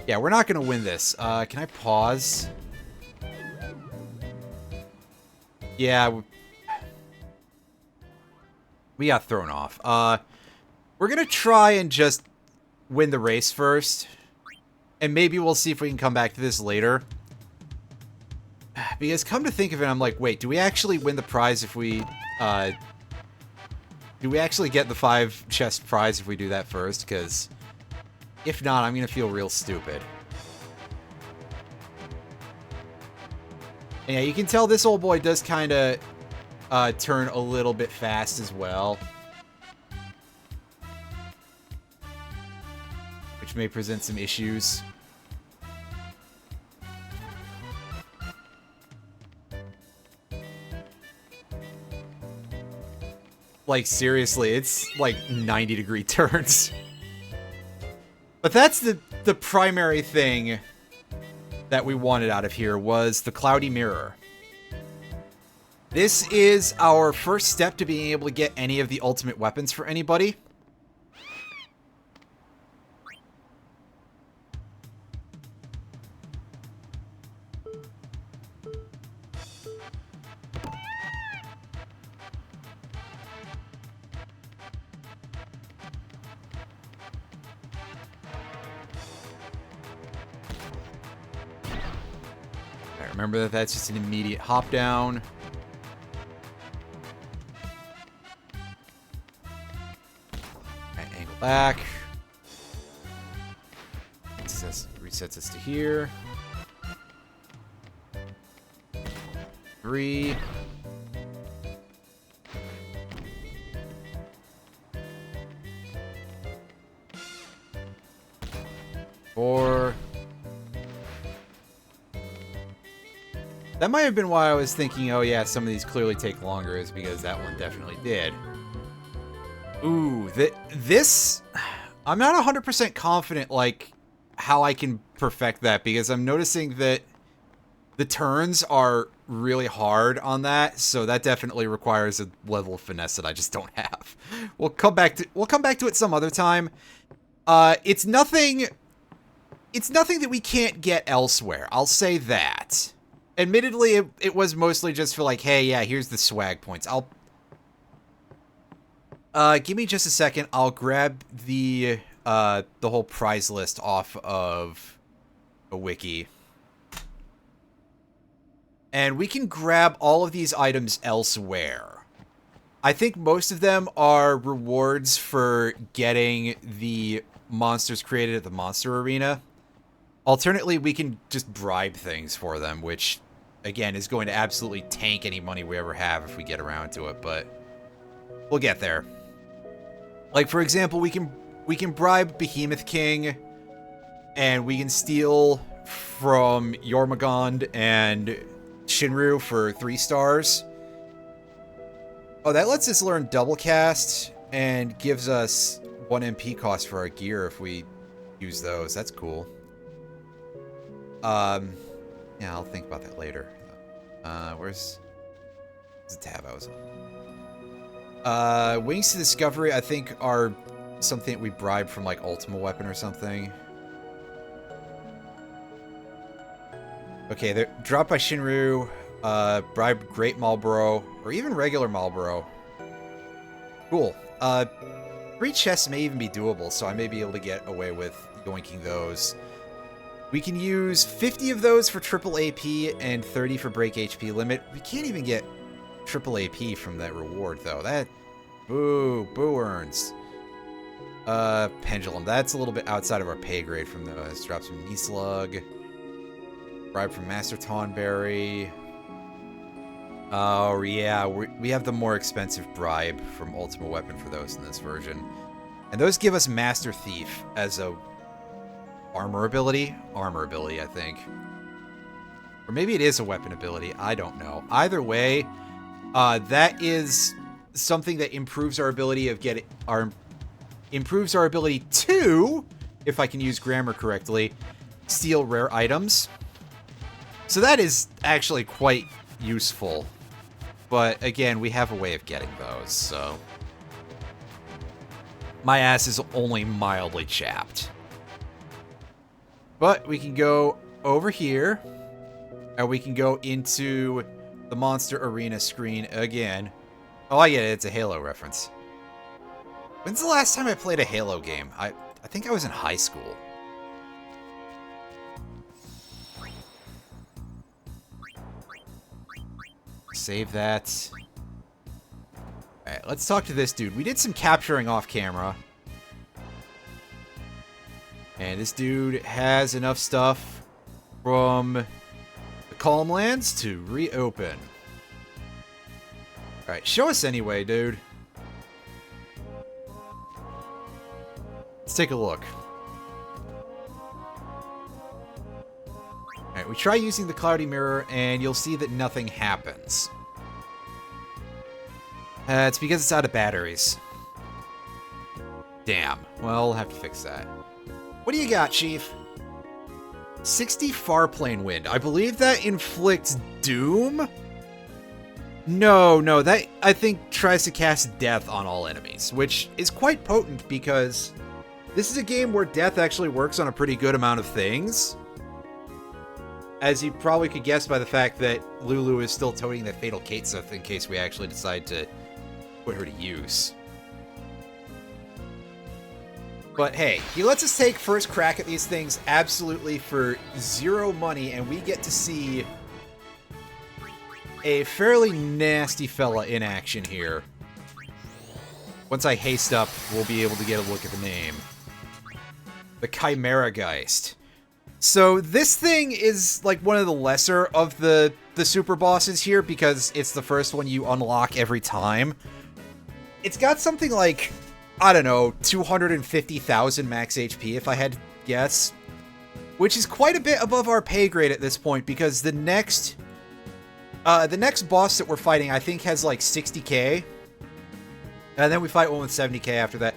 Yeah, we're not going to win this. Can I pause? Yeah, we got thrown off. We're going to try and just win the race first. And maybe we'll see if we can come back to this later. Because come to think of it, I'm like, wait, do we actually win the prize if we... do we actually get the 5 chest prize if we do that first? Because if not, I'm going to feel real stupid. And yeah, you can tell this old boy does kind of turn a little bit fast as well. Which may present some issues. Like, seriously, it's like 90-degree turns. But that's the primary thing that we wanted out of here was the Cloudy Mirror. This is our first step to being able to get any of the ultimate weapons for anybody. Remember that that's just an immediate hop down. Okay, angle back. Resets us to here. 3. 4. That might have been why I was thinking, oh yeah, some of these clearly take longer, is because that one definitely did. Ooh, this... I'm not 100% confident, like, how I can perfect that, because I'm noticing that the turns are really hard on that, so that definitely requires a level of finesse that I just don't have. We'll come back to it some other time. It's nothing that we can't get elsewhere, I'll say that. Admittedly, it was mostly just for like, hey, yeah, here's the swag points. Give me just a second. I'll grab the whole prize list off of a wiki. And we can grab all of these items elsewhere. I think most of them are rewards for getting the monsters created at the monster arena. Alternately, we can just bribe things for them, which, again, is going to absolutely tank any money we ever have if we get around to it, but we'll get there. Like, for example, we can bribe Behemoth King, and we can steal from Jormungand and Shinryu for 3 stars. Oh, that lets us learn double cast and gives us 1 MP cost for our gear if we use those. That's cool. Yeah, I'll think about that later. Where's the tab I was on? Wings to Discovery, I think, are something that we bribe from, like, Ultima Weapon or something. Okay, they're dropped by Shinryu, bribe Great Marlboro, or even regular Marlboro. Cool. 3 chests may even be doable, so I may be able to get away with yoinking those. We can use 50 of those for triple AP and 30 for break HP limit. We can't even get triple AP from that reward, though. That... Boo earns. Pendulum. That's a little bit outside of our pay grade from those. Drops from Knee Slug. Bribe from Master Tonberry. Oh, yeah. We have the more expensive bribe from Ultima Weapon for those in this version. And those give us Master Thief as a armor ability? Armor ability, I think. Or maybe it is a weapon ability. I don't know. Either way, that is something that improves our ability of getting... improves our ability to, if I can use grammar correctly, steal rare items. So that is actually quite useful. But again, we have a way of getting those, so... My ass is only mildly chapped. But we can go over here, and we can go into the Monster Arena screen again. Oh, I get it. It's a Halo reference. When's the last time I played a Halo game? I think I was in high school. Save that. Alright, let's talk to this dude. We did some capturing off camera. And this dude has enough stuff from the Calm Lands to reopen. Alright, show us anyway, dude. Let's take a look. Alright, we try using the Cloudy Mirror, and you'll see that nothing happens. It's because it's out of batteries. Damn. Well, we'll have to fix that. What do you got, Chief? 60 Farplane Wind. I believe that inflicts doom? No, that, I think, tries to cast death on all enemies, which is quite potent because this is a game where death actually works on a pretty good amount of things. As you probably could guess by the fact that Lulu is still toting the Fatal Kate stuff in case we actually decide to put her to use. But hey, he lets us take first crack at these things absolutely for 0 money, and we get to see a fairly nasty fella in action here. Once I haste up, we'll be able to get a look at the name. The Chimera Geist. So this thing is like one of the lesser of the super bosses here because it's the first one you unlock every time. It's got something like, I don't know, 250,000 max HP if I had to guess. Which is quite a bit above our pay grade at this point because the next boss that we're fighting I think has like 60k. And then we fight one with 70k after that.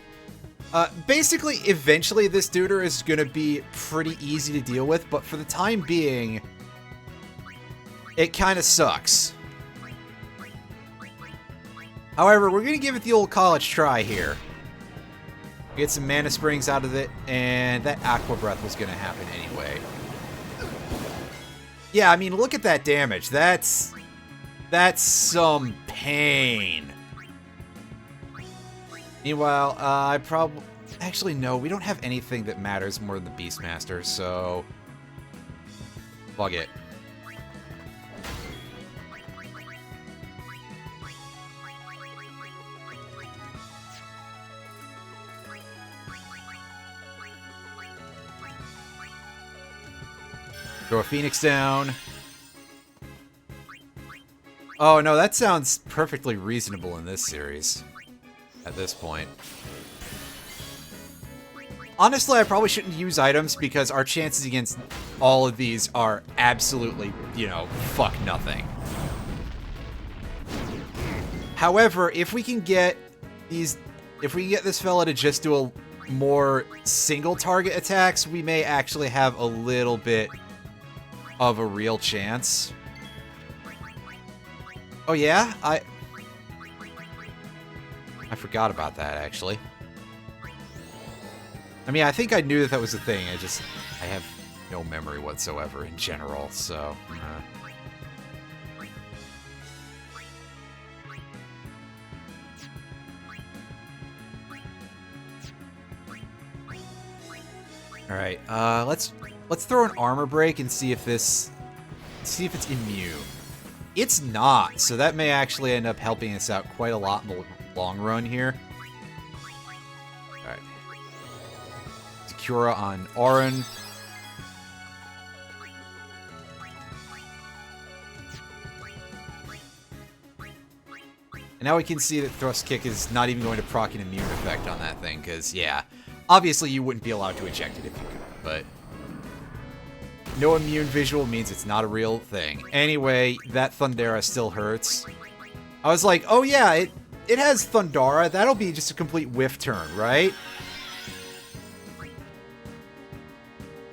Basically, eventually this duder is going to be pretty easy to deal with, but for the time being, it kind of sucks. However, we're going to give it the old college try here. Get some mana springs out of it, and that Aqua Breath was going to happen anyway. Yeah, I mean, look at that damage. That's some pain. Meanwhile, I probably... Actually, no, we don't have anything that matters more than the Beastmaster, so... Bug it. Throw a Phoenix down. Oh, no, that sounds perfectly reasonable in this series. At this point. Honestly, I probably shouldn't use items because our chances against all of these are absolutely, you know, fuck nothing. However, if we can get these, if we can get this fella to just do a more single target attacks, we may actually have a little bit of a real chance. Oh yeah? I forgot about that, actually. I mean, I think I knew that that was a thing. I have no memory whatsoever in general, so... Alright, let's throw an armor break and see if it's immune. It's not, so that may actually end up helping us out quite a lot in the long run here. Alright. Secura on Auron. And now we can see that Thrust Kick is not even going to proc an immune effect on that thing, because, yeah, obviously you wouldn't be allowed to eject it if you could, but... no immune visual means it's not a real thing. Anyway, that Thundera still hurts. I was like, oh yeah, it has Thundara. That'll be just a complete whiff turn, right?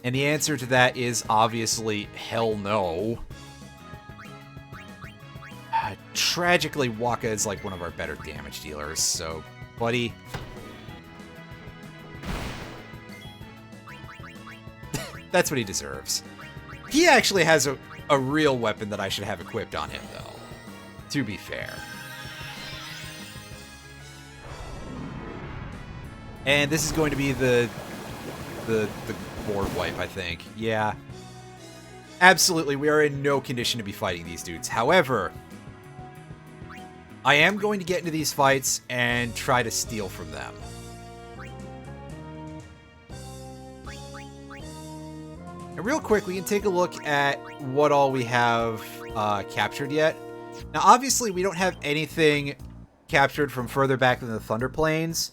And the answer to that is obviously hell no. Tragically, Wakka is like one of our better damage dealers, so, buddy. That's what he deserves. He actually has a real weapon that I should have equipped on him, though. To be fair. And this is going to be the board wipe, I think. Yeah. Absolutely, we are in no condition to be fighting these dudes. However, I am going to get into these fights and try to steal from them. And real quick, we can take a look at what all we have captured yet. Now, obviously, we don't have anything captured from further back than the Thunder Plains.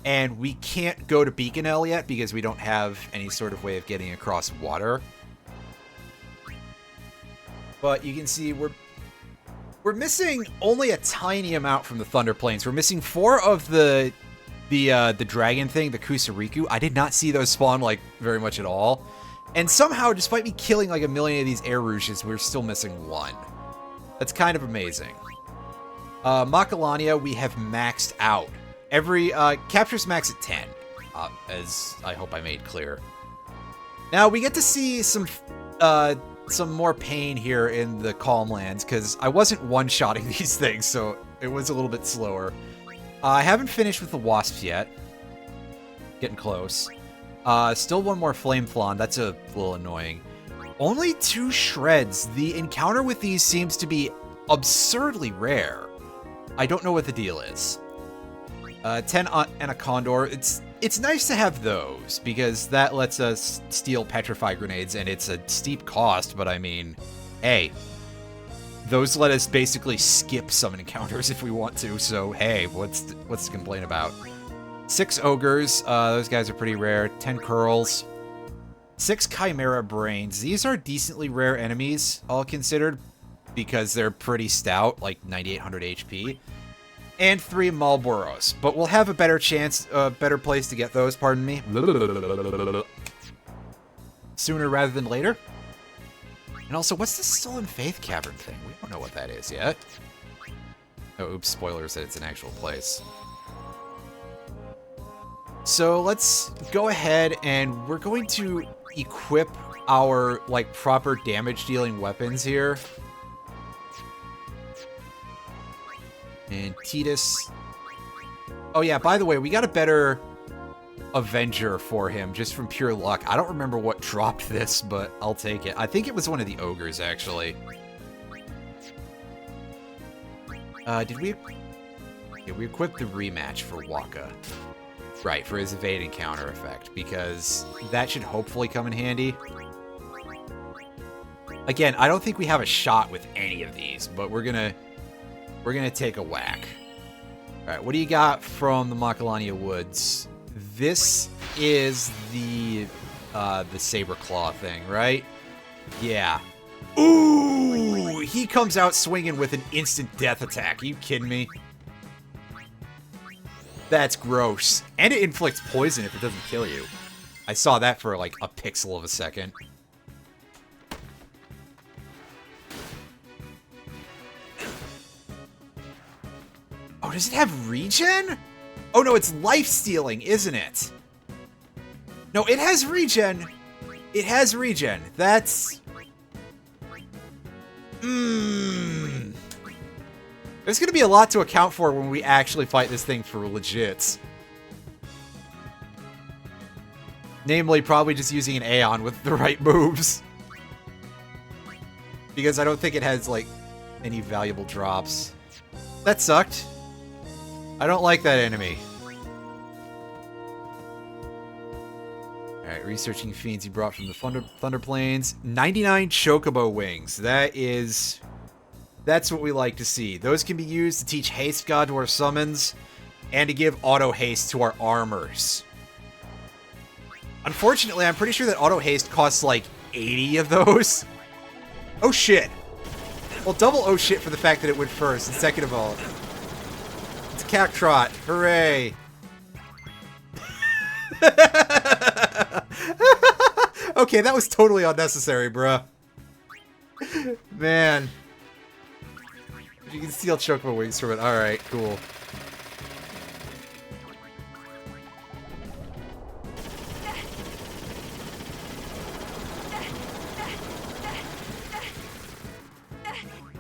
And we can't go to Beaconell yet because we don't have any sort of way of getting across water. But you can see we're missing only a tiny amount from the Thunder Plains. We're missing 4 of the dragon thing, the Kusariku. I did not see those spawn, like, very much at all. And somehow, despite me killing, like, a million of these air rouges, we're still missing 1. That's kind of amazing. Macalania, we have maxed out. Every, captures max at 10, as I hope I made clear. Now, we get to see some more pain here in the Calmlands, because I wasn't one-shotting these things, so it was a little bit slower. I haven't finished with the Wasps yet. Getting close. Still one more Flame Flan, that's a little annoying. Only 2 shreds. The encounter with these seems to be absurdly rare. I don't know what the deal is. 10 Anaconda. It's nice to have those, because that lets us steal Petrify Grenades, and it's a steep cost, but I mean, hey. Those let us basically skip some encounters if we want to, so hey, what's to complain about? 6 Ogres, those guys are pretty rare. 10 Curls. 6 Chimera Brains. These are decently rare enemies, all considered, because they're pretty stout, like 9,800 HP. And 3 Malboros, but we'll have a better chance, better place to get those, pardon me. Sooner rather than later. And also, what's the Sullen Faith Cavern thing? We don't know what that is yet. Oh, oops, spoilers that it's an actual place. So let's go ahead and we're going to equip our, like, proper damage-dealing weapons here. And Tidus. Oh yeah, by the way, we got a better Avenger for him, just from pure luck. I don't remember what dropped this, but I'll take it. I think it was one of the Ogres, actually. Did we... Yeah, we equipped the rematch for Wakka. Right, for his evade and counter effect, because that should hopefully come in handy. Again, I don't think we have a shot with any of these, but we're gonna take a whack. Alright, what do you got from the Macalania Woods? This is the saber claw thing, right? Yeah. Ooh, he comes out swinging with an instant death attack. Are you kidding me? That's gross. And it inflicts poison if it doesn't kill you. I saw that for like a pixel of a second. Oh, does it have regen? Oh no, it's life stealing, isn't it? No, it has regen. It has regen. That's... There's gonna be a lot to account for when we actually fight this thing for legit. Namely, probably just using an Aeon with the right moves. Because I don't think it has, like, any valuable drops. That sucked. I don't like that enemy. Alright, researching fiends he brought from the Thunder Plains. 99 Chocobo Wings. That's what we like to see. Those can be used to teach Haste God to our summons, and to give auto haste to our armors. Unfortunately, I'm pretty sure that auto haste costs like 80 of those. Oh shit. Well, double oh shit for the fact that it went first, and second of all, it's Cactrot. Hooray. Okay, that was totally unnecessary, bruh. Man. You can steal Chocobo Wings from it. Alright, cool.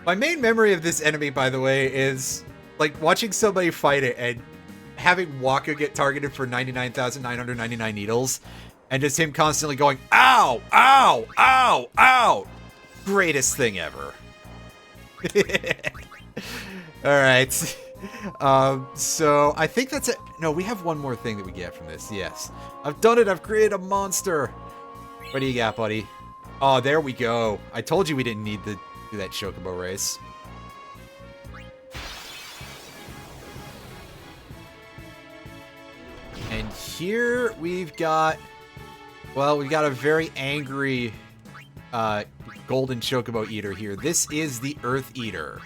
My main memory of this enemy, by the way, is like watching somebody fight it and having Waka get targeted for 99,999 needles and just him constantly going, ow, ow, ow, ow. Greatest thing ever. Alright. So I think that's it. No, we have one more thing that we get from this. Yes. I've done it. I've created a monster. What do you got, buddy? Oh, there we go. I told you we didn't need to do that Chocobo race. And here we've got... Well, we've got a very angry golden Chocobo Eater here. This is the Earth Eater.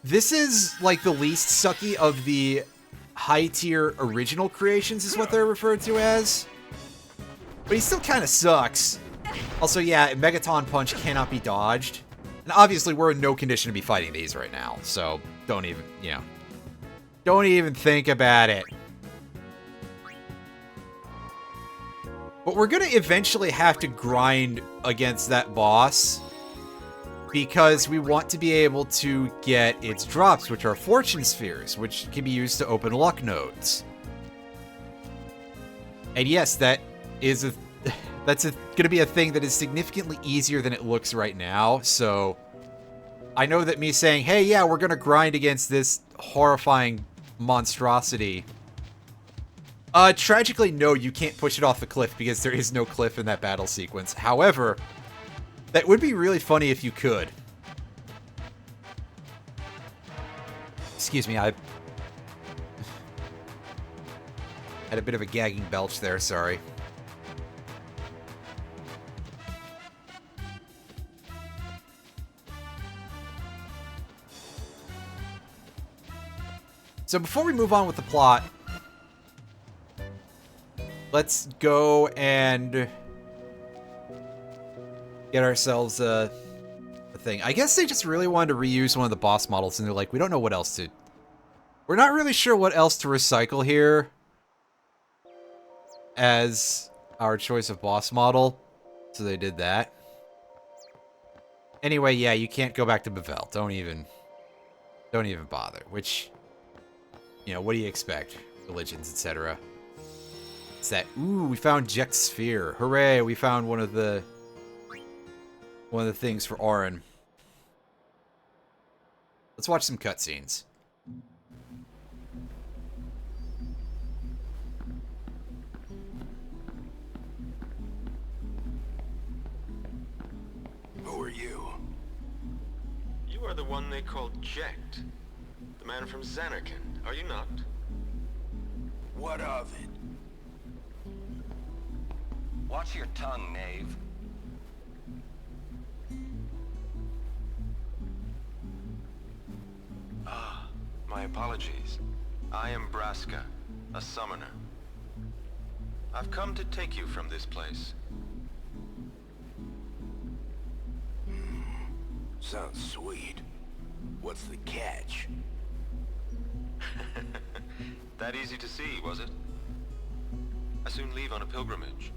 This is like the least sucky of the high-tier original creations is what they're referred to as. But he still kind of sucks. Also, yeah, Megaton Punch cannot be dodged. And obviously, we're in no condition to be fighting these right now. So, don't even, you know. Don't even think about it. But we're going to eventually have to grind against that boss. Because we want to be able to get its drops, which are Fortune Spheres, which can be used to open luck nodes. And yes, that is a... That's going to be a thing that is significantly easier than it looks right now, so I know that me saying, hey, yeah, we're going to grind against this horrifying monstrosity. Tragically, no, you can't push it off the cliff because there is no cliff in that battle sequence. However, that would be really funny if you could. Excuse me, I had a bit of a gagging belch there, sorry. So before we move on with the plot, let's go and get ourselves a thing. I guess they just really wanted to reuse one of the boss models, and they're like, we don't know what else to... We're not really sure what else to recycle here as our choice of boss model, so they did that. Anyway, yeah, you can't go back to Bevelle. Don't even bother, which... You know, what do you expect? Religions, etc. It's that, ooh, we found Jecht Sphere. Hooray, we found one of the things for Auron. Let's watch some cutscenes. Who are you? You are the one they called Jecht. The man from Zanarkand, are you not? What of it? Watch your tongue, knave. Ah, my apologies. I am Braska, a summoner. I've come to take you from this place. Sounds sweet. What's the catch? That easy to see, was it? I soon leave on a pilgrimage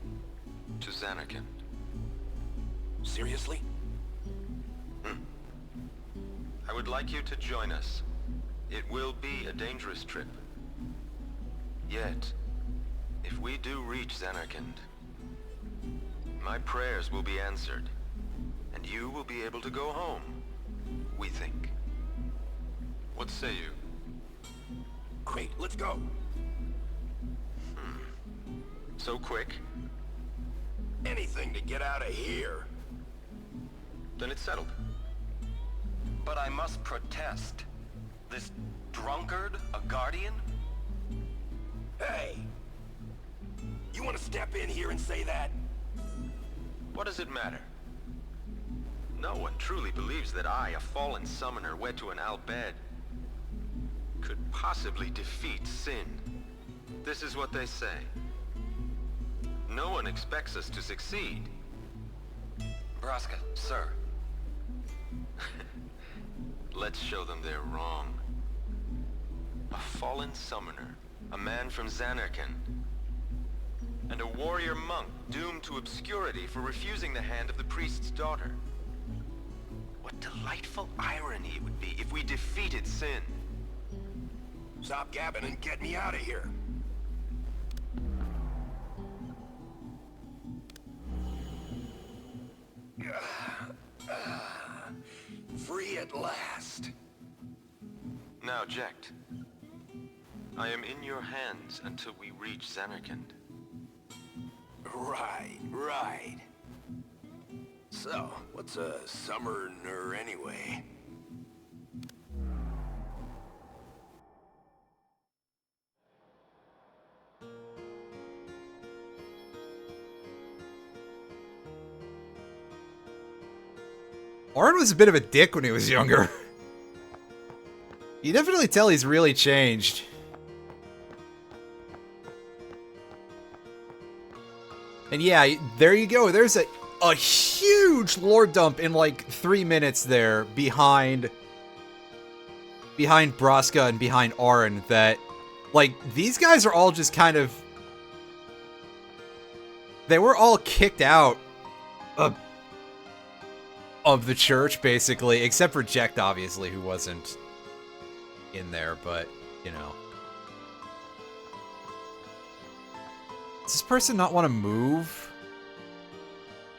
to Zanarkand. Seriously? I would like you to join us. It will be a dangerous trip. Yet, if we do reach Zanarkand, my prayers will be answered, and you will be able to go home, we think. What say you? Great, let's go. So quick? Anything to get out of here. Then it's settled. But I must protest. This drunkard, a guardian? Hey! You want to step in here and say that? What does it matter? No one truly believes that I, a fallen summoner wed to an Al Bhed, could possibly defeat sin. This is what they say. No one expects us to succeed. Braska, sir. Let's show them they're wrong. A fallen summoner, a man from Zanarkand, and a warrior monk doomed to obscurity for refusing the hand of the priest's daughter. What delightful irony it would be if we defeated sin. Stop gabbing and get me out of here. Free at last. Now, Jecht. I am in your hands until we reach Zanarkand. Right. So, what's a summoner anyway? Auron was a bit of a dick when he was younger. You definitely tell he's really changed. And yeah, there you go. There's a huge lore dump in like 3 minutes there behind Braska and behind Auron that, like, these guys are all just kind of... They were all kicked out of the church, basically, except for Jecht, obviously, who wasn't in there, but, you know. Does this person not want to move?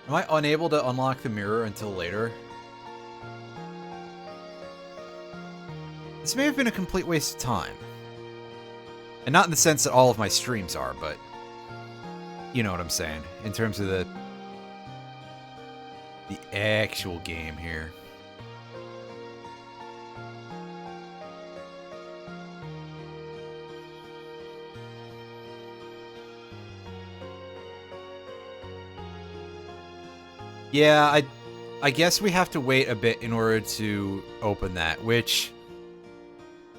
Am I unable to unlock the mirror until later? This may have been a complete waste of time. And not in the sense that all of my streams are, but you know what I'm saying, in terms of the actual game here. Yeah, I guess we have to wait a bit in order to open that, which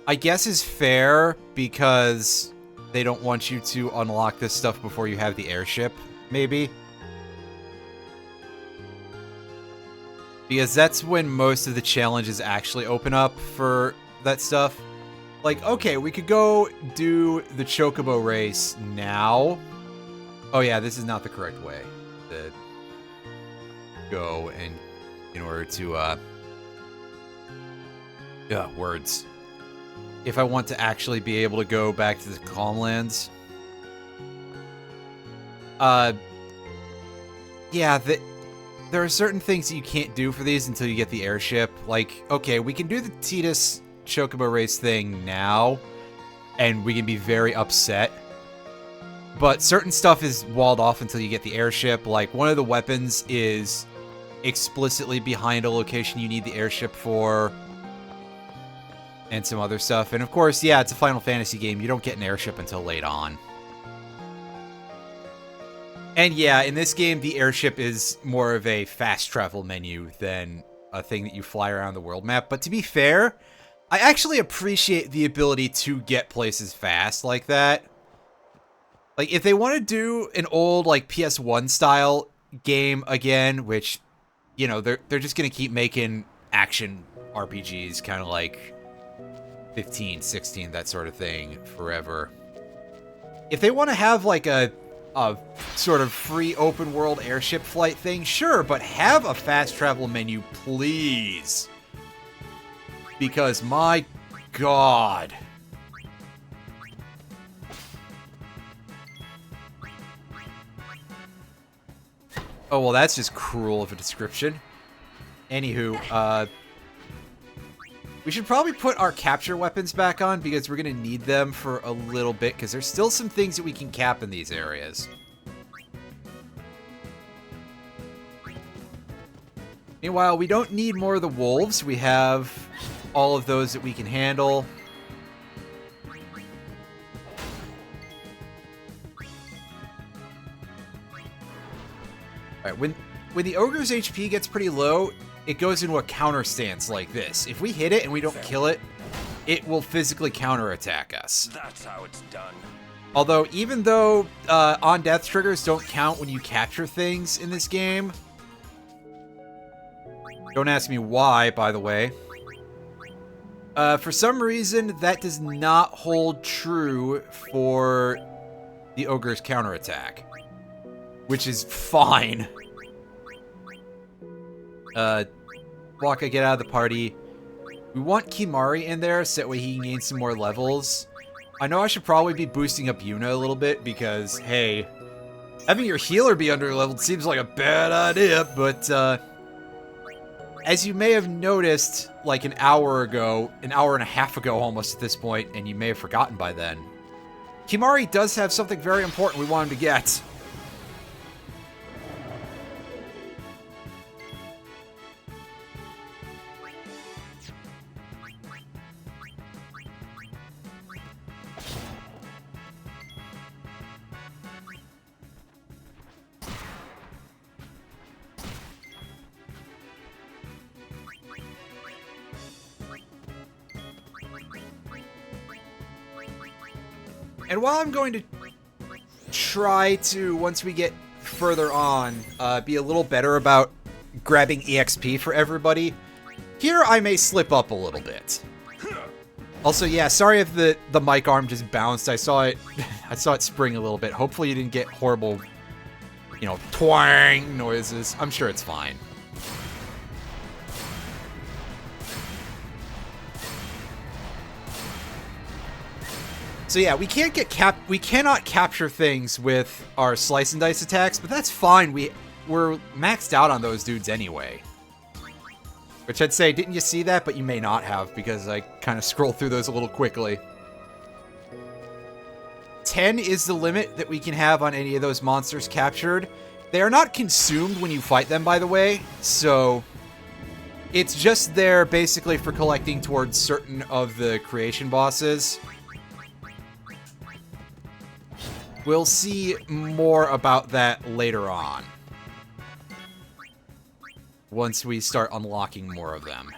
I guess is fair because they don't want you to unlock this stuff before you have the airship, maybe. Because that's when most of the challenges actually open up for that stuff. Like, okay, we could go do the Chocobo race now. Oh yeah, this is not the correct way to go and in order to, words. If I want to actually be able to go back to the Calmlands. Yeah, there are certain things that you can't do for these until you get the airship. Like, okay, we can do the Tidus Chocobo race thing now, and we can be very upset. But certain stuff is walled off until you get the airship. Like, one of the weapons is explicitly behind a location you need the airship for. and some other stuff. And of course, yeah, it's a Final Fantasy game. You don't get an airship until late on. And yeah, in this game, the airship is more of a fast travel menu than a thing that you fly around the world map. But to be fair, I actually appreciate the ability to get places fast like that. Like, if they want to do an old, like, PS1 style game again, which, you know, they're just going to keep making action RPGs, kind of like 15, 16, that sort of thing, forever. If they want to have, like, a sort of free open world airship flight thing, sure, but have a fast travel menu, please. Because, my God. Oh, well, that's just cruel of a description. Anywho, we should probably put our capture weapons back on because we're going to need them for a little bit because there's still some things that we can cap in these areas. Meanwhile, we don't need more of the wolves. We have all of those that we can handle. Alright, when the ogre's HP gets pretty low, it goes into a counter stance like this. If we hit it and we don't kill it, it will physically counterattack us. That's how it's done. Although, even though on-death triggers don't count when you capture things in this game, don't ask me why, by the way. For some reason, that does not hold true for the ogre's counterattack, which is fine. Waka, get out of the party. We want Kimahri in there so that way he can gain some more levels. I know I should probably be boosting up Yuna a little bit because, hey, having your healer be under-leveled seems like a bad idea, but, as you may have noticed, like an hour and a half ago almost at this point, and you may have forgotten by then, Kimahri does have something very important we want him to get. And while I'm going to try to, once we get further on, be a little better about grabbing EXP for everybody, here I may slip up a little bit. Also, yeah, sorry if the mic arm just bounced. I saw it spring a little bit. Hopefully you didn't get horrible, you know, twang noises. I'm sure it's fine. So yeah, we cannot capture things with our slice and dice attacks, but that's fine. We're maxed out on those dudes anyway. Which I'd say, didn't you see that? But you may not have, because I kind of scrolled through those a little quickly. 10 is the limit that we can have on any of those monsters captured. They are not consumed when you fight them, by the way, so it's just there basically for collecting towards certain of the creation bosses. We'll see more about that later on, once we start unlocking more of them.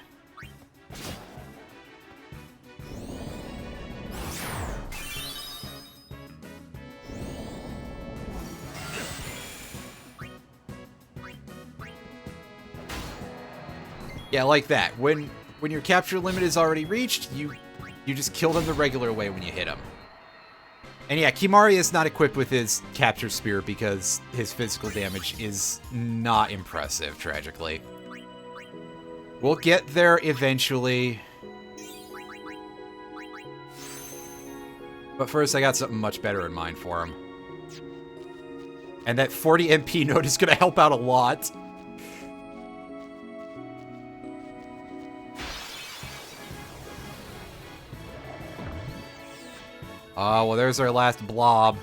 Yeah, like that. When your capture limit is already reached, you just kill them the regular way when you hit them. And yeah, Kimahri is not equipped with his capture spear because his physical damage is not impressive, tragically. We'll get there eventually. But first, I got something much better in mind for him. And that 40 MP note is going to help out a lot. Oh, well, there's our last blob.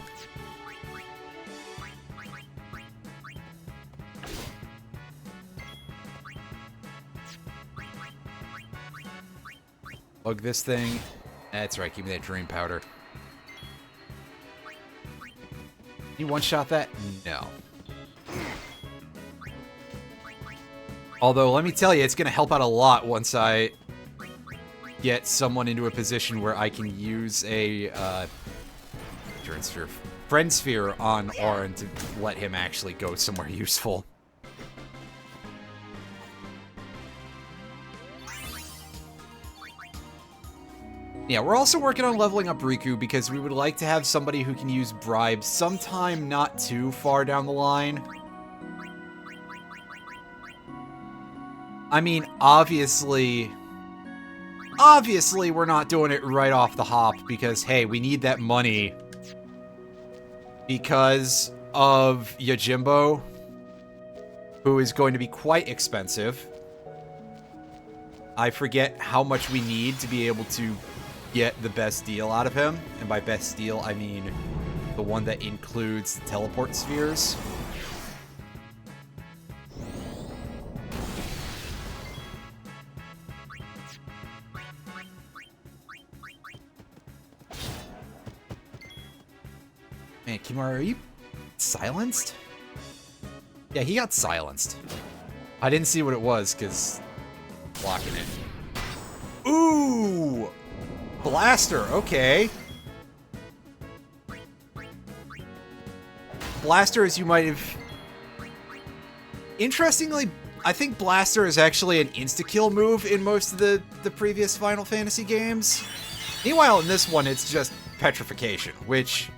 Bug this thing. That's right, give me that dream powder. You one-shot that? No. Although, let me tell you, it's going to help out a lot once I get someone into a position where I can use a friend sphere on Auron to let him actually go somewhere useful. Yeah, we're also working on leveling up Riku because we would like to have somebody who can use bribes sometime not too far down the line. I mean, obviously we're not doing it right off the hop because, hey, we need that money because of Yojimbo, who is going to be quite expensive. I forget how much we need to be able to get the best deal out of him. And by best deal, I mean the one that includes the teleport spheres. Man, Kimura, are you silenced? Yeah, he got silenced. I didn't see what it was, because blocking it. Ooh! Blaster, okay. Blaster, as you might have... Interestingly, I think Blaster is actually an insta-kill move in most of the previous Final Fantasy games. Meanwhile, in this one, it's just petrification, which...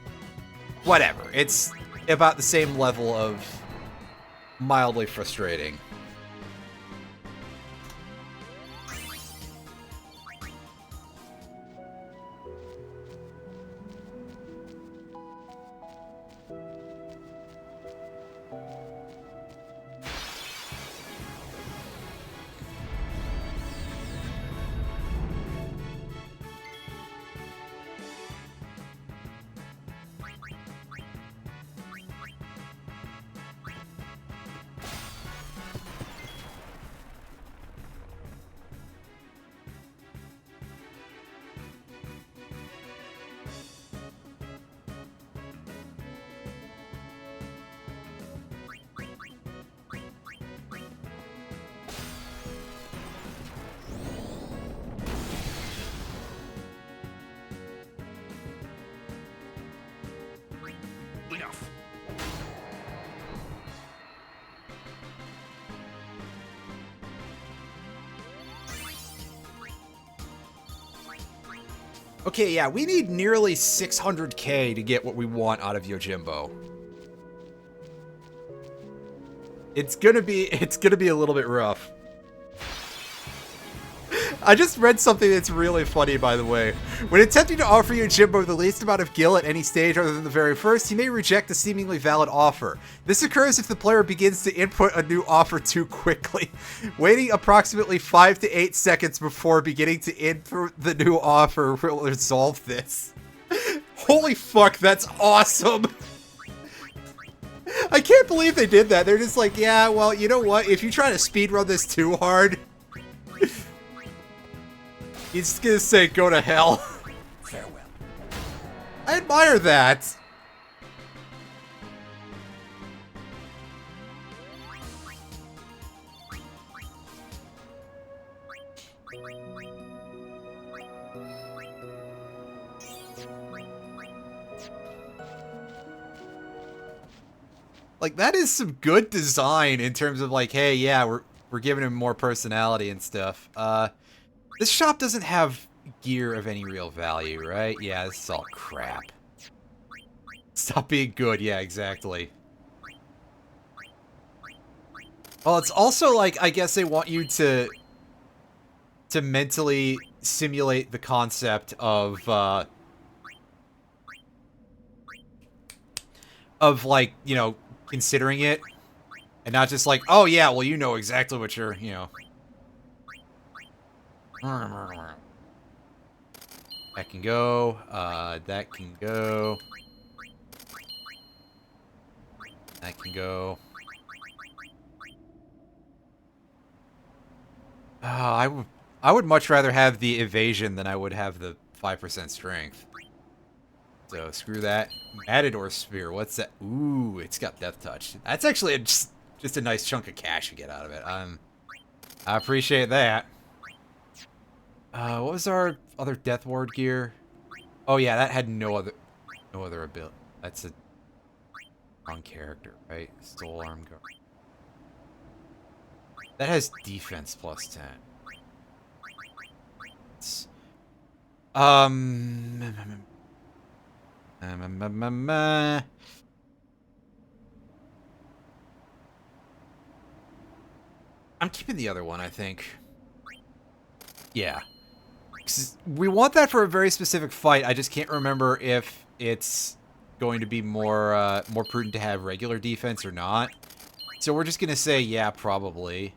Whatever. It's about the same level of mildly frustrating. Enough. Okay, yeah, we need nearly 600k to get what we want out of Yojimbo. It's gonna be a little bit rough. I just read something that's really funny, by the way. When attempting to offer Yojimbo the least amount of gil at any stage other than the very first, he may reject a seemingly valid offer. This occurs if the player begins to input a new offer too quickly. Waiting approximately 5 to 8 seconds before beginning to input the new offer will resolve this. Holy fuck, that's awesome! I can't believe they did that. They're just like, yeah, well, you know what? If you try to speedrun this too hard... He's gonna say, go to hell. Farewell. I admire that. Like, that is some good design in terms of like, hey, yeah, we're giving him more personality and stuff. This shop doesn't have gear of any real value, right? Yeah, this is all crap. Stop being good. Yeah, exactly. Well, it's also like, I guess they want you to mentally simulate the concept of like, you know, considering it. And not just like, oh yeah, well, you know exactly what you're, you know. That can go. That can go. That can go. I would much rather have the evasion than I would have the 5% strength. So screw that. Matador Spear, what's that? Ooh, it's got Death Touch. That's actually just a nice chunk of cash you get out of it. I appreciate that. What was our other Death Ward gear? Oh yeah, that had no other ability. That's a wrong character, right? Soul Arm Guard. That has defense plus 10. It's, I'm keeping the other one, I think. Yeah. 'Cause we want that for a very specific fight. I just can't remember if it's going to be more prudent to have regular defense or not. So we're just gonna say yeah, probably.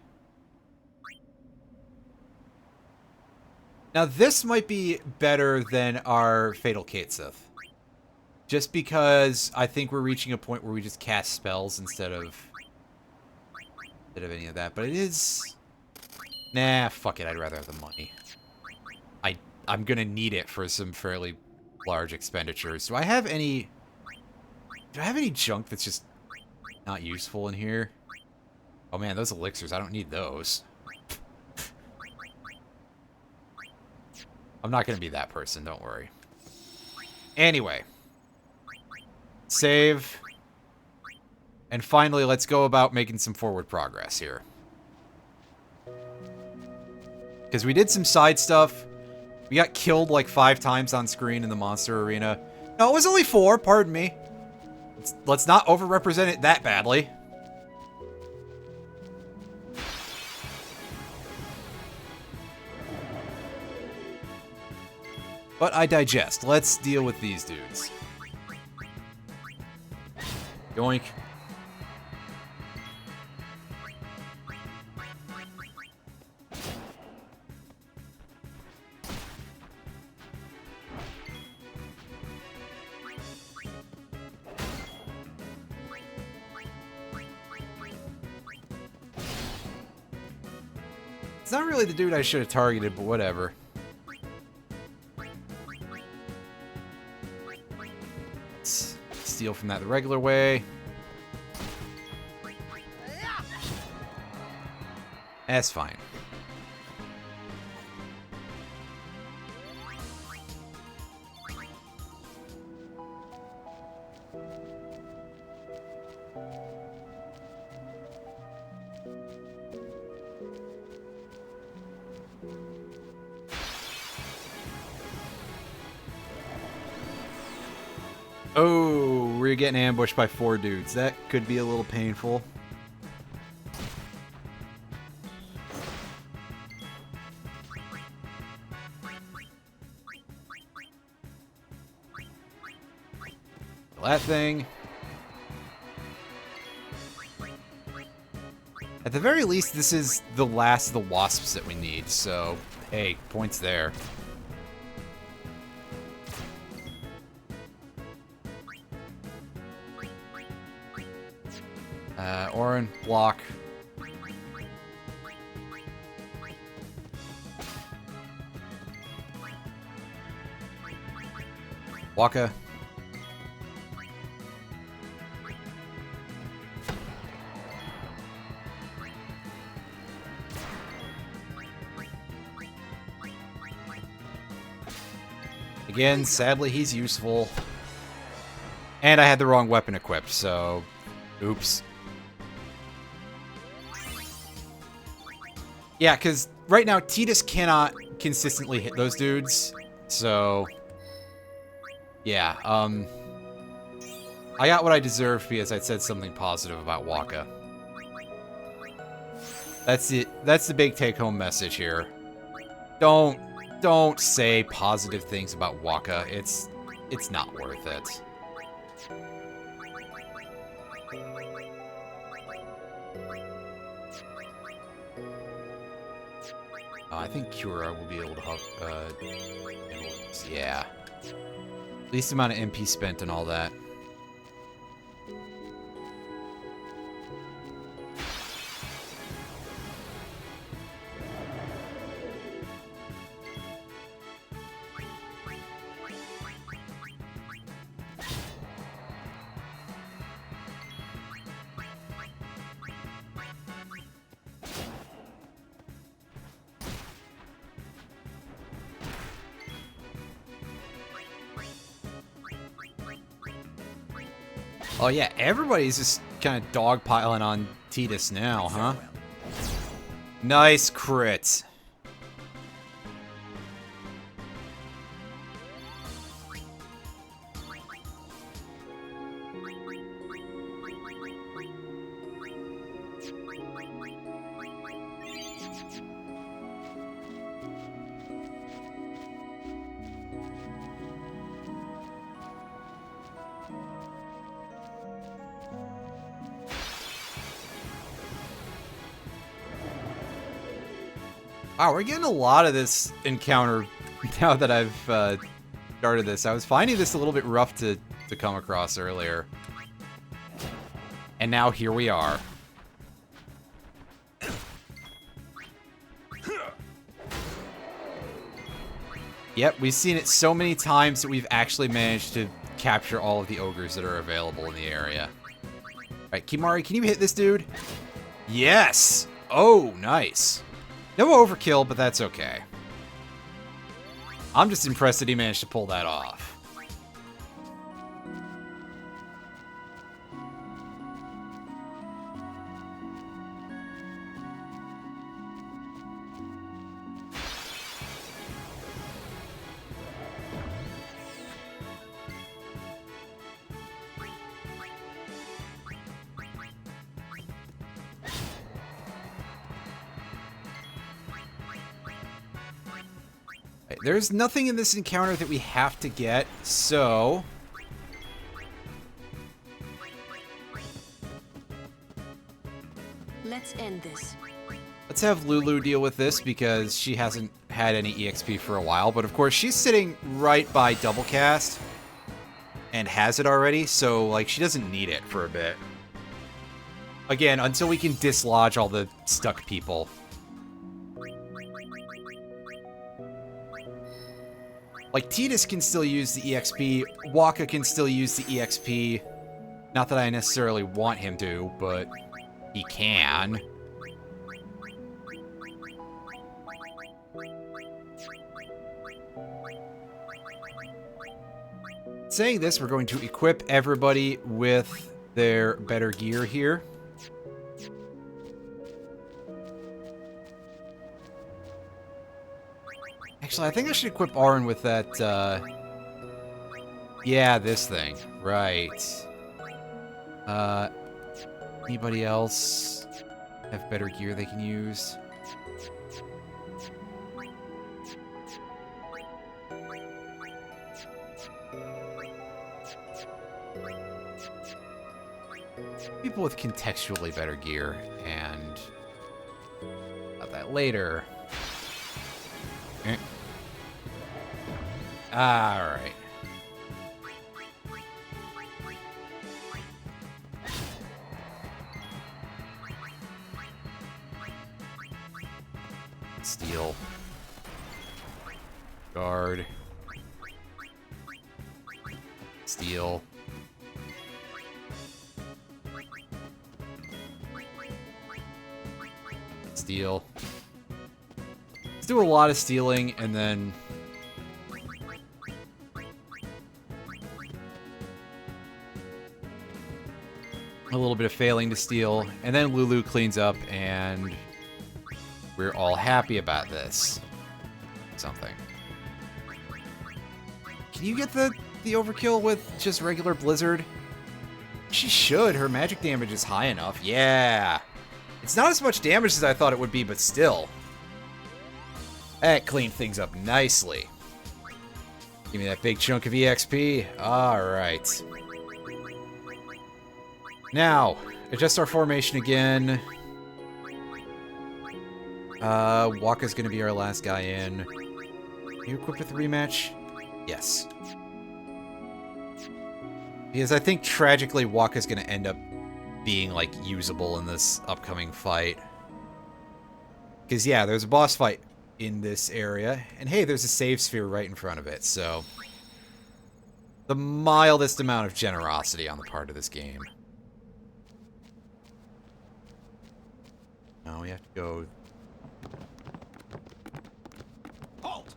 Now this might be better than our Fatal Katesith. Just because I think we're reaching a point where we just cast spells instead of any of that. But it is... Nah, fuck it. I'd rather have the money. I'm gonna need it for some fairly large expenditures. Do I have any junk that's just not useful in here? Oh man, those elixirs, I don't need those. I'm not gonna be that person, don't worry. Anyway. Save. And finally, let's go about making some forward progress here. Because we did some side stuff. We got killed like 5 times on screen in the monster arena. No, it was only 4, pardon me. Let's not overrepresent it that badly. But I digest. Let's deal with these dudes. Yoink. It's not really the dude I should have targeted, but whatever. Let's steal from that the regular way. That's fine. Oh, we're getting ambushed by 4 dudes. That could be a little painful. That thing. At the very least, this is the last of the wasps that we need, so hey, points there. Orin, block. Waka. Again, sadly, he's useful. And I had the wrong weapon equipped, so... Oops. Yeah, because right now, Tidus cannot consistently hit those dudes. So... Yeah, I got what I deserved because I said something positive about Waka. That's it. That's the big take-home message here. Don't say positive things about Waka. It's not worth it. I think Cura will be able to help. Yeah. Least amount of MP spent and all that. Oh yeah, everybody's just kind of dogpiling on Tidus now, huh? Nice crit. Wow, we're getting a lot of this encounter now that I've started this. I was finding this a little bit rough to come across earlier. And now here we are. Yep, we've seen it so many times that we've actually managed to capture all of the ogres that are available in the area. Alright, Kimahri, can you hit this dude? Yes! Oh, nice. No overkill, but that's okay. I'm just impressed that he managed to pull that off. There's nothing in this encounter that we have to get, so... Let's end this. Let's have Lulu deal with this because she hasn't had any EXP for a while. But of course, she's sitting right by Double Cast and has it already, so like she doesn't need it for a bit. Again, until we can dislodge all the stuck people. Like, Tidus can still use the EXP, Wakka can still use the EXP. Not that I necessarily want him to, but he can. Saying this, we're going to equip everybody with their better gear here. Actually, I think I should equip Auron with that, yeah, this thing. Right. Anybody else have better gear they can use? People with contextually better gear, and about that later. Alright. Steal. Guard. Steal. Steal. Let's do a lot of stealing and then a little bit of failing to steal, and then Lulu cleans up, and we're all happy about this. Something. Can you get the overkill with just regular Blizzard? She should. Her magic damage is high enough. Yeah. It's not as much damage as I thought it would be, but still. That cleaned things up nicely. Give me that big chunk of EXP. Alright. Now, adjust our formation again. Wakka's gonna be our last guy in. Are you equipped with the rematch? Yes. Because I think, tragically, Wakka's gonna end up being, like, usable in this upcoming fight. Because, yeah, there's a boss fight in this area. And, hey, there's a save sphere right in front of it, so... the mildest amount of generosity on the part of this game. Now we have to go... Halt!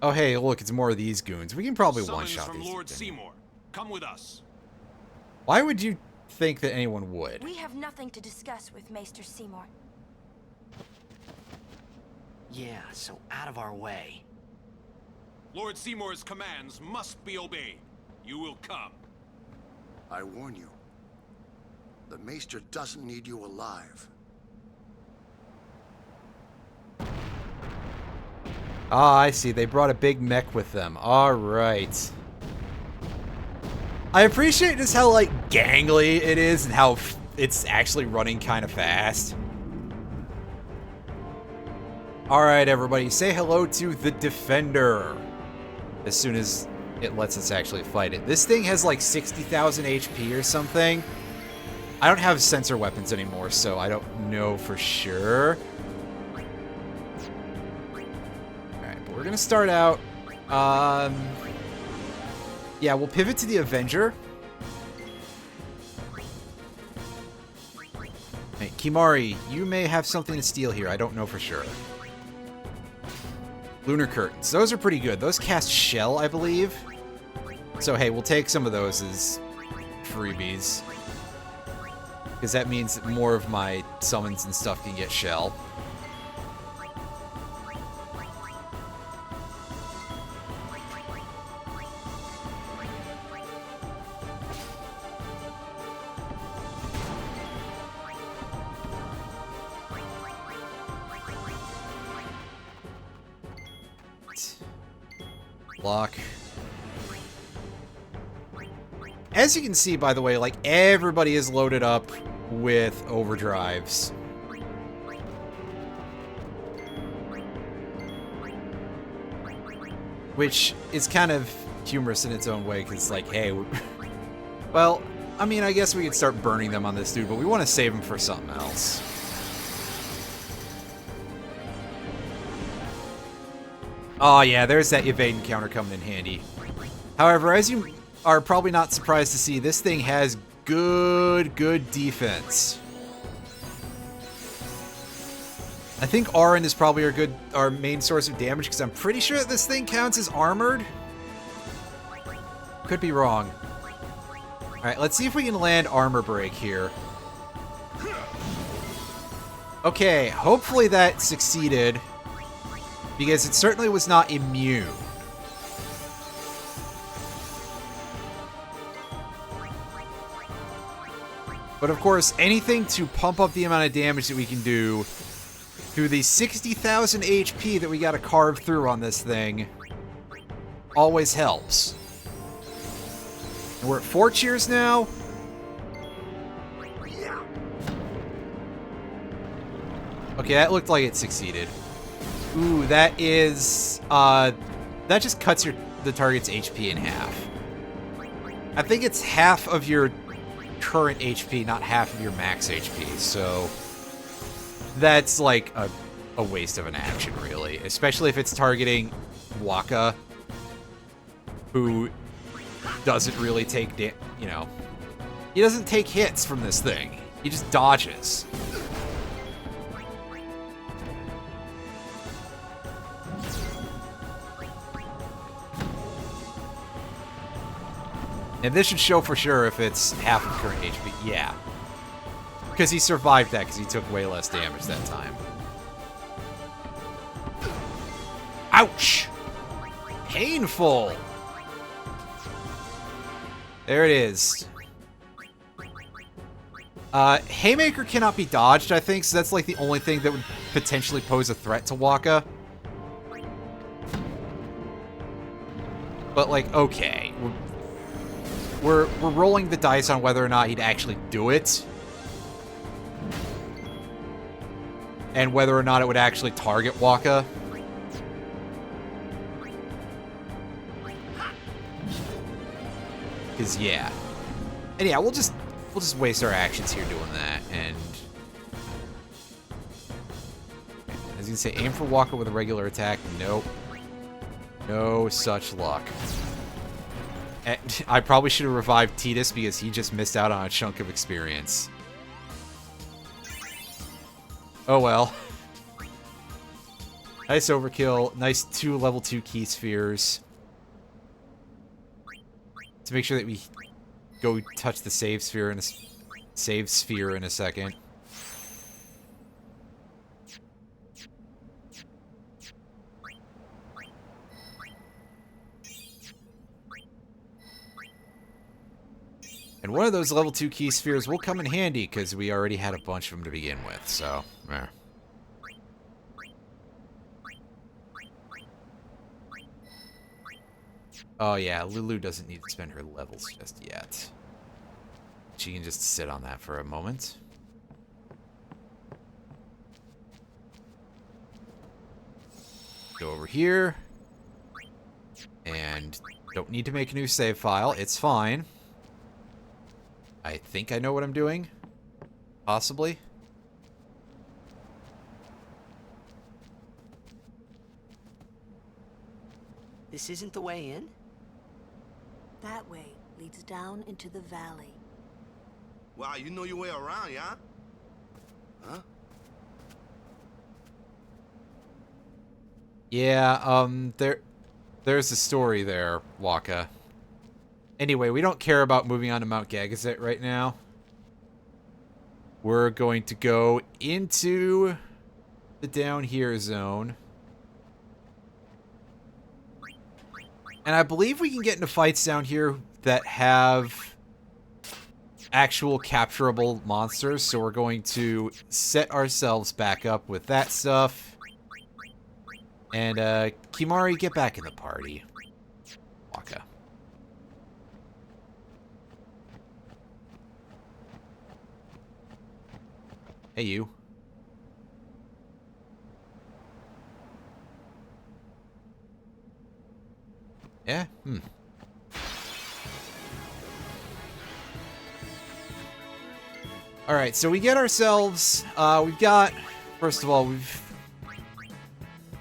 Oh, hey, look, it's more of these goons. We can probably Summons one-shot from these. Lord things. Seymour. Come with us. Why would you think that anyone would? We have nothing to discuss with Maester Seymour. Yeah, so out of our way. Lord Seymour's commands must be obeyed. You will come. I warn you. The Maester doesn't need you alive. Ah, I see. They brought a big mech with them. Alright. I appreciate just how, like, gangly it is and how it's actually running kind of fast. Alright, everybody. Say hello to the Defender. As soon as it lets us actually fight it. This thing has, like, 60,000 HP or something. I don't have sensor weapons anymore, so I don't know for sure. We're gonna start out, yeah, we'll pivot to the Avenger. Hey, Kimahri, you may have something to steal here, I don't know for sure. Lunar Curtains, those are pretty good. Those cast Shell, I believe. So hey, we'll take some of those as freebies. Because that means that more of my summons and stuff can get Shell. Lock. As you can see, by the way, like, everybody is loaded up with overdrives. Which is kind of humorous in its own way, because, like, hey, well, I mean, I guess we could start burning them on this dude, but we want to save them for something else. Oh yeah, there's that evade encounter coming in handy. However, as you are probably not surprised to see, this thing has good defense. I think Auron is probably our main source of damage, because I'm pretty sure that this thing counts as armored. Could be wrong. Alright, let's see if we can land armor break here. Okay, hopefully that succeeded. Because it certainly was not immune. But of course, anything to pump up the amount of damage that we can do through the 60,000 HP that we gotta carve through on this thing always helps. And we're at 4 cheers now. Okay, that looked like it succeeded. Ooh, that is, that just cuts the target's HP in half. I think it's half of your current HP, not half of your max HP, so that's like a waste of an action, really. Especially if it's targeting Wakka, who doesn't really take, you know, he doesn't take hits from this thing. He just dodges. And this should show for sure if it's half of current HP. Yeah. Because he survived that because he took way less damage that time. Ouch! Painful! There it is. Haymaker cannot be dodged, I think, so that's like the only thing that would potentially pose a threat to Wakka. But, like, okay. We're rolling the dice on whether or not he'd actually do it. And whether or not it would actually target Wakka. Because, yeah. And yeah, we'll just waste our actions here doing that. And as you can say, aim for Wakka with a regular attack. Nope. No such luck. I probably should have revived Tidus because he just missed out on a chunk of experience. Oh well. Nice overkill. Nice 2 level 2 key spheres. To make sure that we go touch the save sphere in a second. And one of those level 2 key spheres will come in handy because we already had a bunch of them to begin with, so, eh. Oh yeah, Lulu doesn't need to spend her levels just yet. She can just sit on that for a moment. Go over here. And don't need to make a new save file, it's fine. I think I know what I'm doing. Possibly. This isn't the way in? That way leads down into the valley. Wow, you know your way around, yeah? Huh? Yeah, there's a story there, Waka. Anyway, we don't care about moving on to Mount Gagazet right now. We're going to go into the down here zone. And I believe we can get into fights down here that have actual capturable monsters. So we're going to set ourselves back up with that stuff. And, Kimahri, get back in the party. Waka. Hey, you. Yeah? Hmm. Alright, so we get ourselves, we've got, first of all,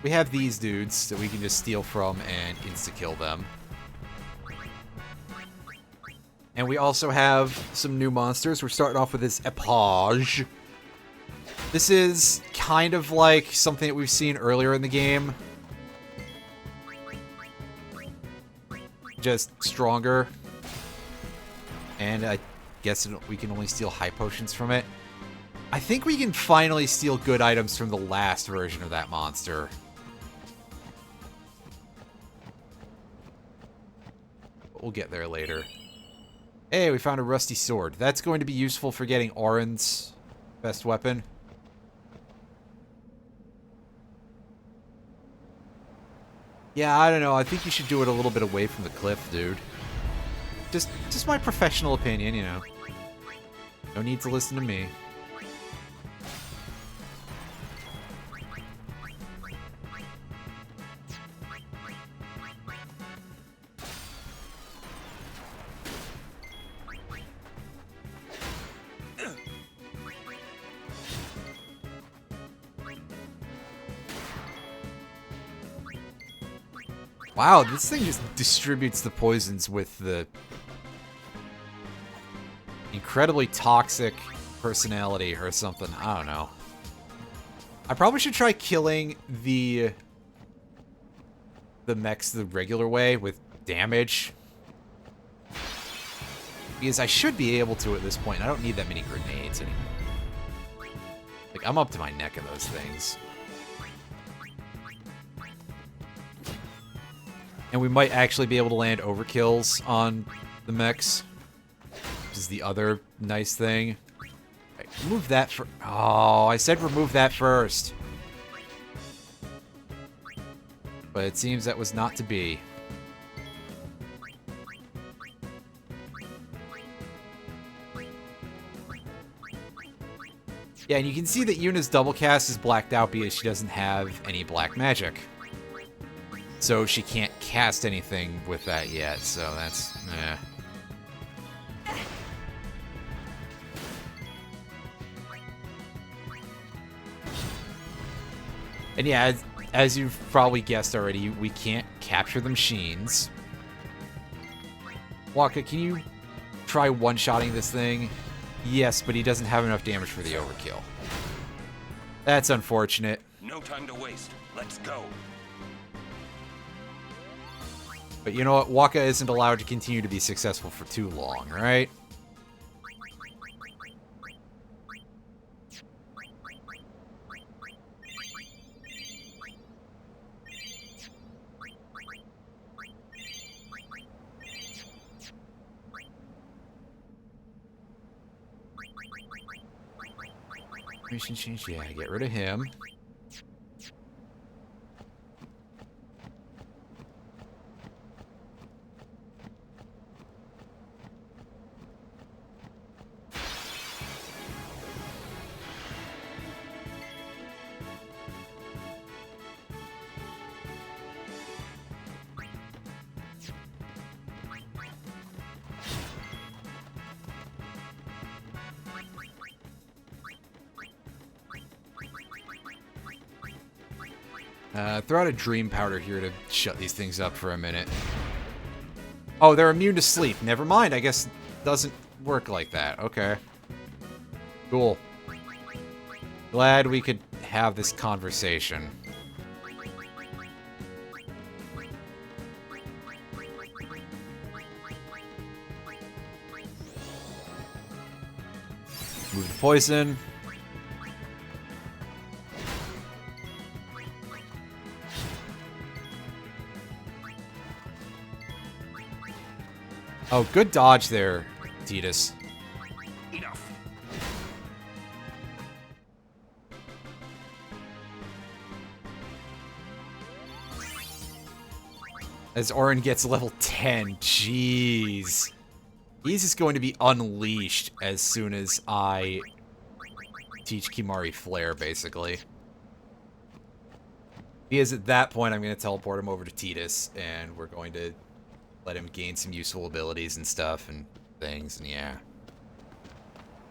we have these dudes that we can just steal from and insta-kill them. And we also have some new monsters. We're starting off with this Epage. This is kind of like something that we've seen earlier in the game. Just stronger. And I guess we can only steal high potions from it. I think we can finally steal good items from the last version of that monster. But we'll get there later. Hey, we found a rusty sword. That's going to be useful for getting Auron's best weapon. Yeah, I don't know. I think you should do it a little bit away from the cliff, dude. Just my professional opinion, you know. No need to listen to me. Wow, this thing just distributes the poisons with the incredibly toxic personality or something. I don't know. I probably should try killing the mechs the regular way with damage. Because I should be able to at this point. I don't need that many grenades anymore. Like, I'm up to my neck in those things. And we might actually be able to land overkills on the mechs. Which is the other nice thing. Right, remove that for... Oh, I said remove that first. But it seems that was not to be. Yeah, and you can see that Yuna's double cast is blacked out because she doesn't have any black magic. So she can't cast anything with that yet, so that's... eh. And yeah, as you've probably guessed already, we can't capture the machines. Waka, can you try one-shotting this thing? Yes, but he doesn't have enough damage for the overkill. That's unfortunate. No No time to waste. Let's go. But you know what? Waka isn't allowed to continue to be successful for too long, right? Mission change, yeah, get rid of him. Throw out a dream powder here to shut these things up for a minute. Oh, they're immune to sleep. Never mind. I guess it doesn't work like that. Okay. Cool. Glad we could have this conversation. Move the poison. Oh, good dodge there, Tidus. Enough. As Auron gets level 10, jeez. He's just going to be unleashed as soon as I teach Kimahri Flare, basically. Because at that point, I'm going to teleport him over to Tidus, and we're going to let him gain some useful abilities and stuff and things, and yeah.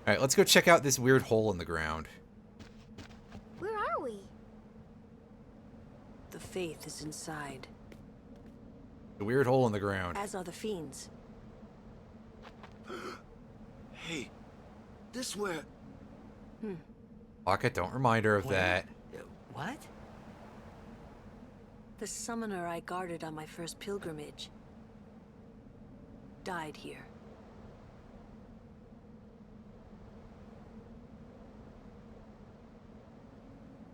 Alright, let's go check out this weird hole in the ground. Where are we? The faith is inside, The weird hole in the ground. as are the fiends. Hey, this where... Waka, don't remind her of that. What? The summoner I guarded on my first pilgrimage died here.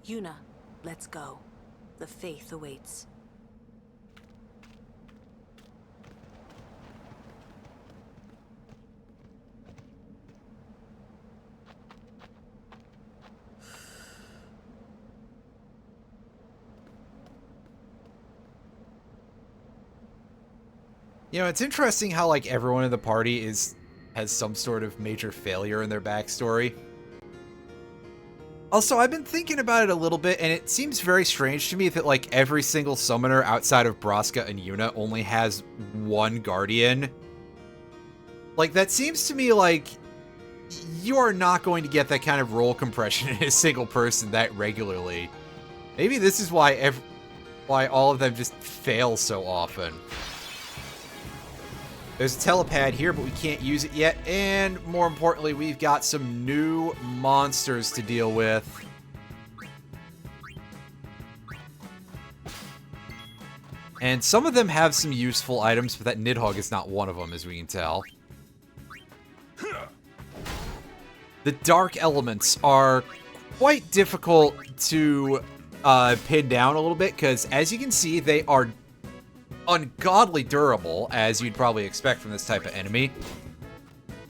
Yuna, let's go. The faith awaits. You know, it's interesting how, like, everyone in the party has some sort of major failure in their backstory. Also, I've been thinking about it a little bit, and it seems very strange to me that, like, every single summoner outside of Braska and Yuna only has one guardian. Like, that seems to me like you are not going to get that kind of role compression in a single person that regularly. Maybe this is why all of them just fail so often. There's a telepad here, but we can't use it yet. And more importantly, we've got some new monsters to deal with. And some of them have some useful items, but that Nidhogg is not one of them, as we can tell. The dark elements are quite difficult to pin down a little bit, because as you can see, they are ungodly durable, as you'd probably expect from this type of enemy.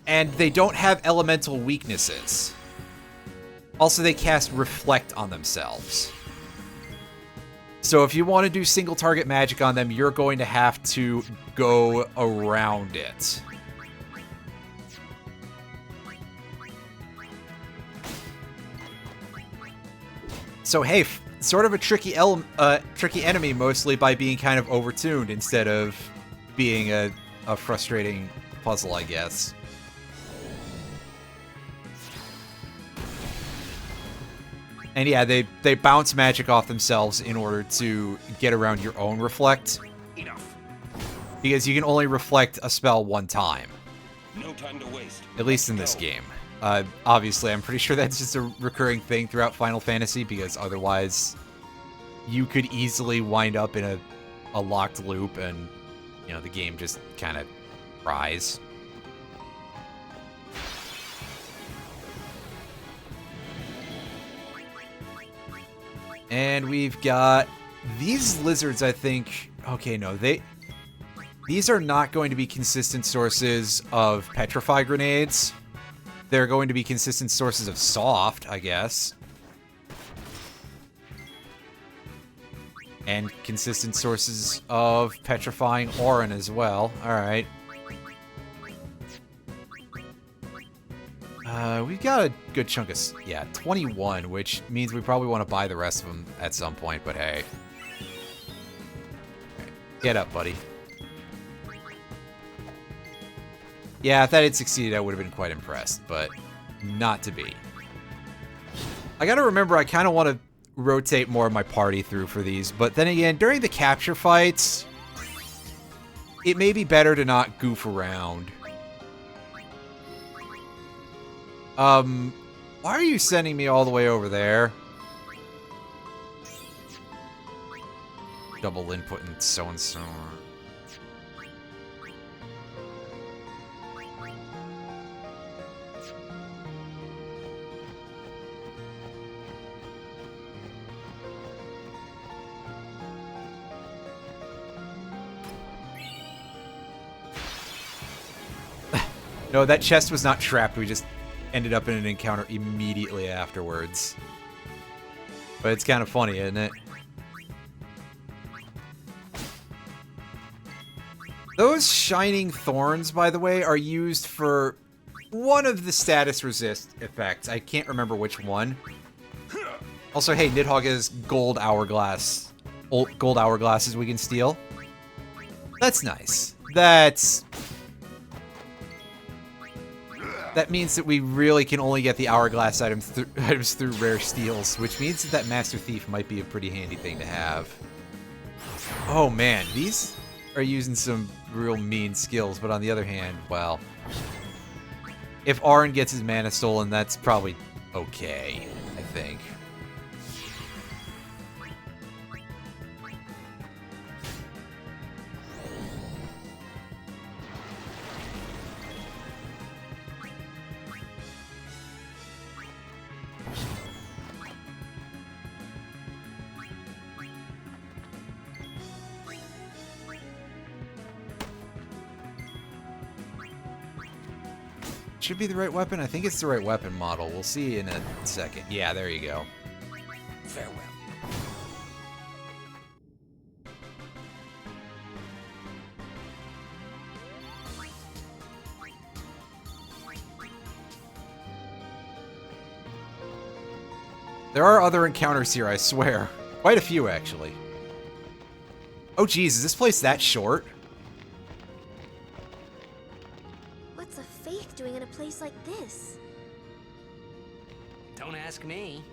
And they don't have elemental weaknesses. Also, they cast Reflect on themselves. So if you want to do single target magic on them, you're going to have to go around it. So hey, sort of a tricky enemy, mostly by being kind of overtuned instead of being a frustrating puzzle, I guess. And yeah, they bounce magic off themselves in order to get around your own reflect. Enough. Because you can only reflect a spell one time. No time to waste. At least in this game. Obviously, I'm pretty sure that's just a recurring thing throughout Final Fantasy, because otherwise you could easily wind up in a locked loop and, you know, the game just kind of fries. And we've got these lizards, I think. Okay, no, these are not going to be consistent sources of petrify grenades. They're going to be consistent sources of soft, I guess. And consistent sources of petrifying Auron as well. Alright. We've got a good chunk of... Yeah, 21, which means we probably want to buy the rest of them at some point, but hey. Right, get up, buddy. Yeah, if that had succeeded, I would have been quite impressed, but not to be. I gotta remember, I kind of want to rotate more of my party through for these, but then again, during the capture fights, it may be better to not goof around. Why are you sending me all the way over there? Double input and so-and-so. No, that chest was not trapped. We just ended up in an encounter immediately afterwards. But it's kind of funny, isn't it? Those shining thorns, by the way, are used for one of the status resist effects. I can't remember which one. Also, hey, Nidhogg has gold hourglasses we can steal. That's nice. That means that we really can only get the hourglass items through rare steals, which means that Master Thief might be a pretty handy thing to have. Oh man, these are using some real mean skills, but on the other hand, well, if Auron gets his mana stolen, that's probably okay, I think. Should be the right weapon. I think it's the right weapon model. We'll see in a second. Yeah, there you go. Farewell. There are other encounters here, I swear. Quite a few, actually. Oh, geez, is this place that short? What's a faith doing in a place like this? Don't ask me.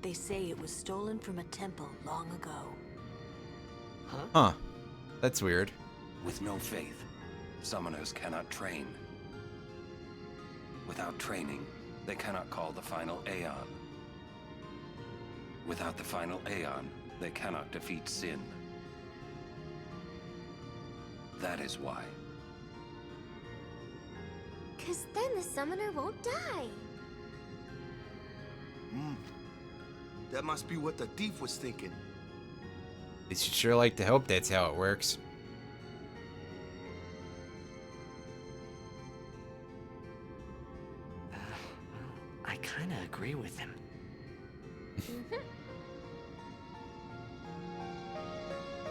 They say it was stolen from a temple long ago. Huh. That's weird. With no faith, summoners cannot train. Without training, they cannot call the final Aeon. Without the final Aeon, they cannot defeat sin. That is why. 'Cause then the summoner won't die. That must be what the thief was thinking. You'd sure like to hope that's how it works. I kind of agree with him.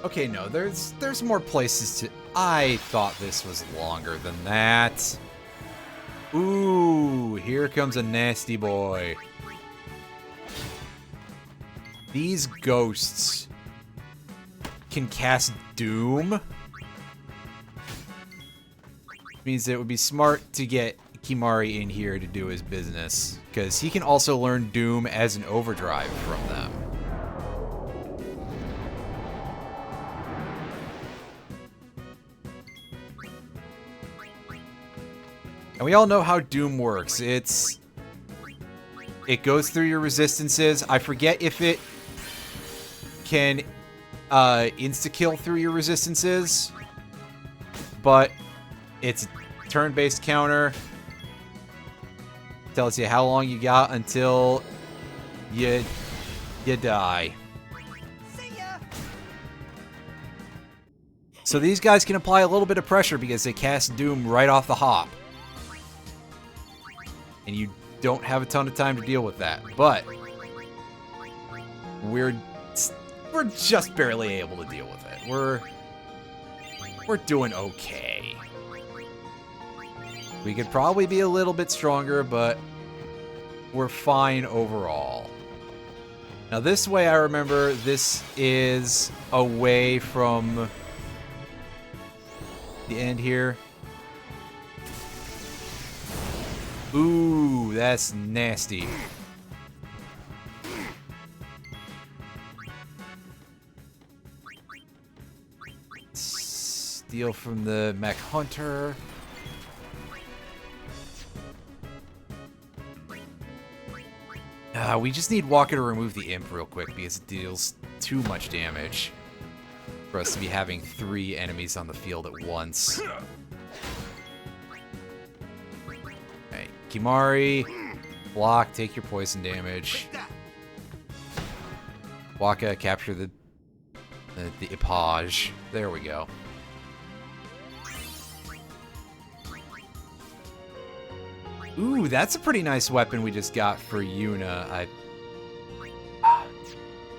Okay, no, there's more places to... I thought this was longer than that. Ooh, here comes a nasty boy. These ghosts can cast Doom. Means that it would be smart to get Kimahri in here to do his business, because he can also learn Doom as an overdrive from them. And we all know how Doom works. It goes through your resistances. I forget if it can insta-kill through your resistances, but it's a turn-based counter. Tells you how long you got until you die. So these guys can apply a little bit of pressure because they cast Doom right off the hop. And you don't have a ton of time to deal with that. But we're just barely able to deal with it. We're doing okay. We could probably be a little bit stronger, but we're fine overall. Now this way, I remember this is away from the end here. Ooh, that's nasty. Steal from the Mech Hunter. We just need Walker to remove the Imp real quick because it deals too much damage for us to be having 3 enemies on the field at once. Okay, Kimahri, block, take your poison damage. Waka, capture the Ipage. There we go. Ooh, that's a pretty nice weapon we just got for Yuna.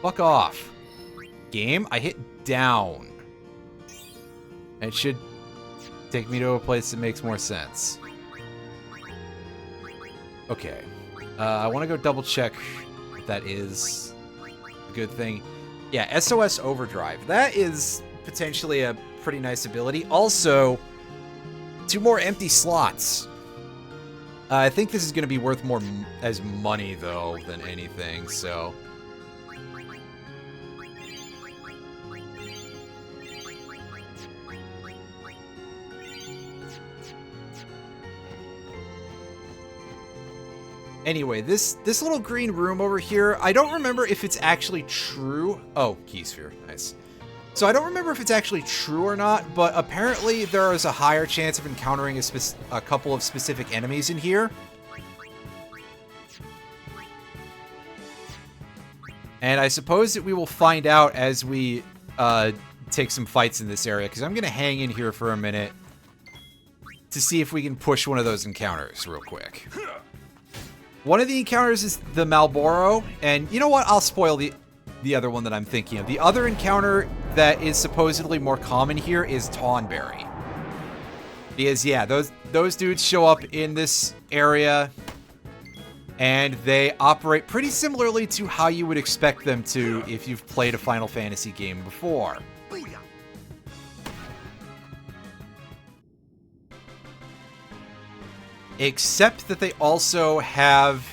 Fuck off. Game, I hit down. It should take me to a place that makes more sense. Okay. I want to go double check if that is a good thing. Yeah, SOS Overdrive. That is potentially a pretty nice ability. Also, 2 more empty slots. I think this is going to be worth more as money, though, than anything, so... Anyway, this little green room over here, I don't remember if it's actually true. Oh, key sphere. Nice. So I don't remember if it's actually true or not, but apparently there is a higher chance of encountering a couple of specific enemies in here. And I suppose that we will find out as we take some fights in this area, because I'm going to hang in here for a minute to see if we can push one of those encounters real quick. One of the encounters is the Malboro, and you know what? I'll spoil the other one that I'm thinking of. The other encounter that is supposedly more common here is Tonberry. Because, yeah, those dudes show up in this area, and they operate pretty similarly to how you would expect them to if you've played a Final Fantasy game before. Except that they also have...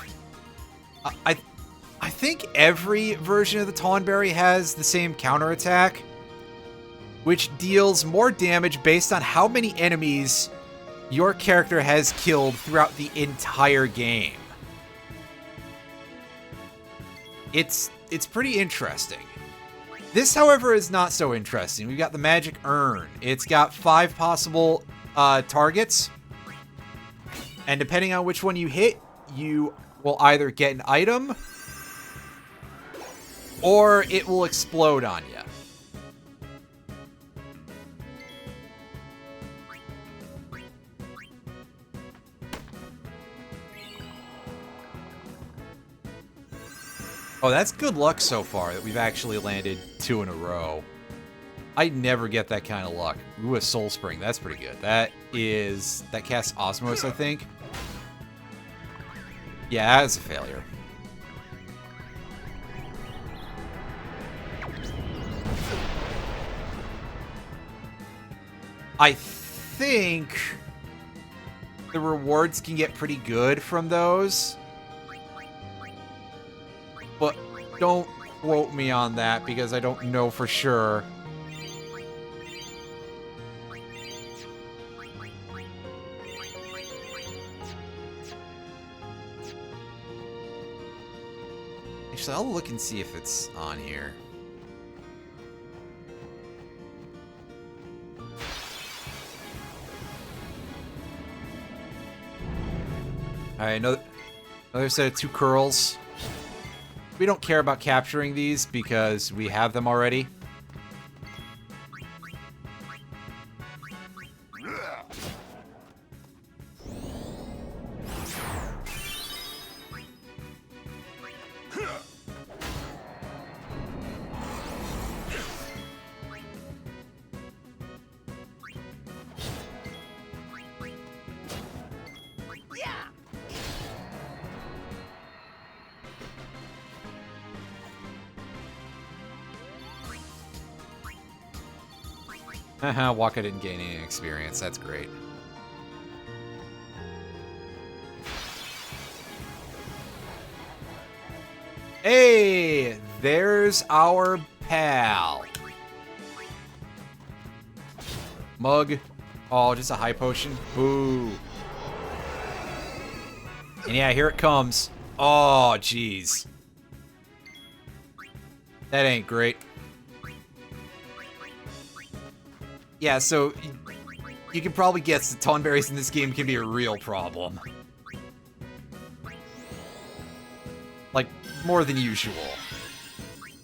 I think every version of the Tonberry has the same counterattack, which deals more damage based on how many enemies your character has killed throughout the entire game. It's pretty interesting. This, however, is not so interesting. We've got the Magic Urn. It's got 5 possible targets, and depending on which one you hit, you will either get an item or it will explode on you. Oh, that's good luck so far that we've actually landed 2 in a row. I never get that kind of luck. Ooh, a Soul Spring. That's pretty good. That casts Osmos, I think. Yeah, that is a failure. I think the rewards can get pretty good from those. But don't quote me on that because I don't know for sure. Actually, I'll look and see if it's on here. Alright, another set of 2 curls. We don't care about capturing these because we have them already. Haha, Waka didn't gain any experience. That's great. Hey, there's our pal. Mug. Oh, just a high potion. Boo. And yeah, here it comes. Oh, jeez. That ain't great. Yeah, so you can probably guess that Tonberries in this game can be a real problem. Like, more than usual.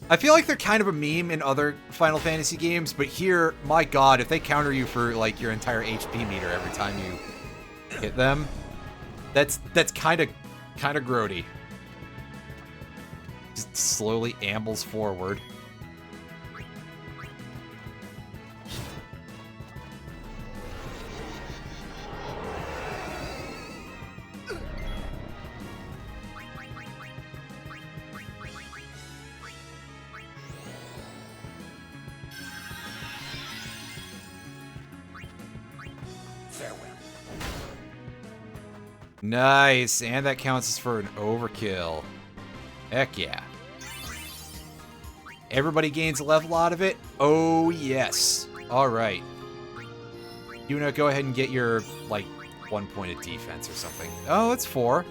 I feel like they're kind of a meme in other Final Fantasy games, but here, my god, if they counter you for, like, your entire HP meter every time you hit them, that's kind of grody. Just slowly ambles forward. Nice, and that counts as for an overkill. Heck yeah. Everybody gains a level out of it? Oh, yes. Alright. Yuna, go ahead and get your, like, 1 point of defense or something. Oh, that's 4.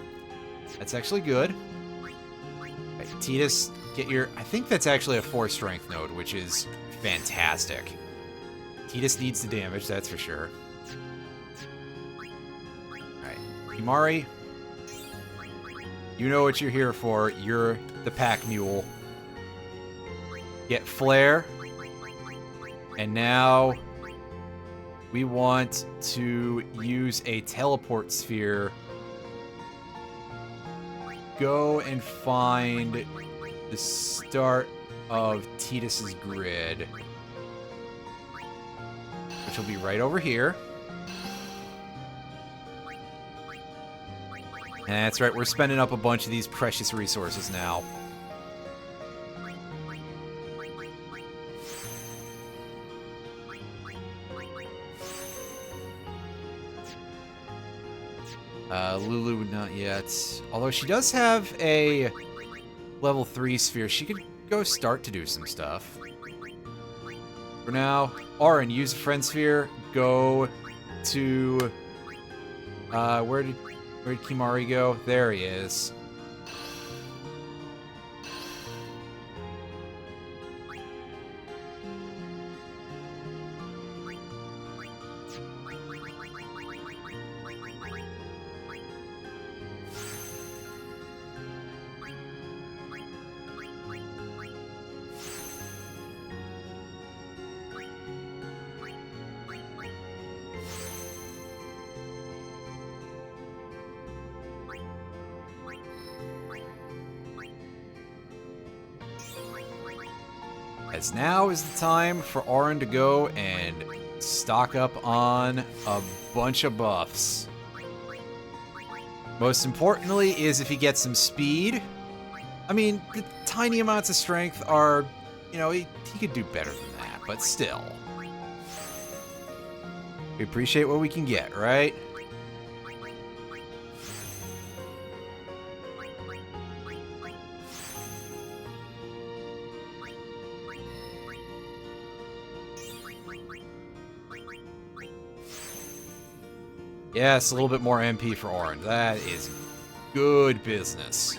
That's actually good. Right, Tidus, get your... I think that's actually a 4 strength node, which is fantastic. Tidus needs the damage, that's for sure. Kimahri, you know what you're here for. You're the pack mule. Get Flare. And now we want to use a teleport sphere. Go and find the start of Tidus's grid, which will be right over here. That's right, we're spending up a bunch of these precious resources now. Lulu, not yet. Although she does have a level 3 sphere. She could go start to do some stuff. For now, Auron, use a friend sphere. Go to... Where did Kimahri go? There he is. As now is the time for Auron to go and stock up on a bunch of buffs. Most importantly is if he gets some speed. I mean, the tiny amounts of strength are, you know, he could do better than that, but still. We appreciate what we can get, right? Yes, a little bit more MP for Auron. That is good business.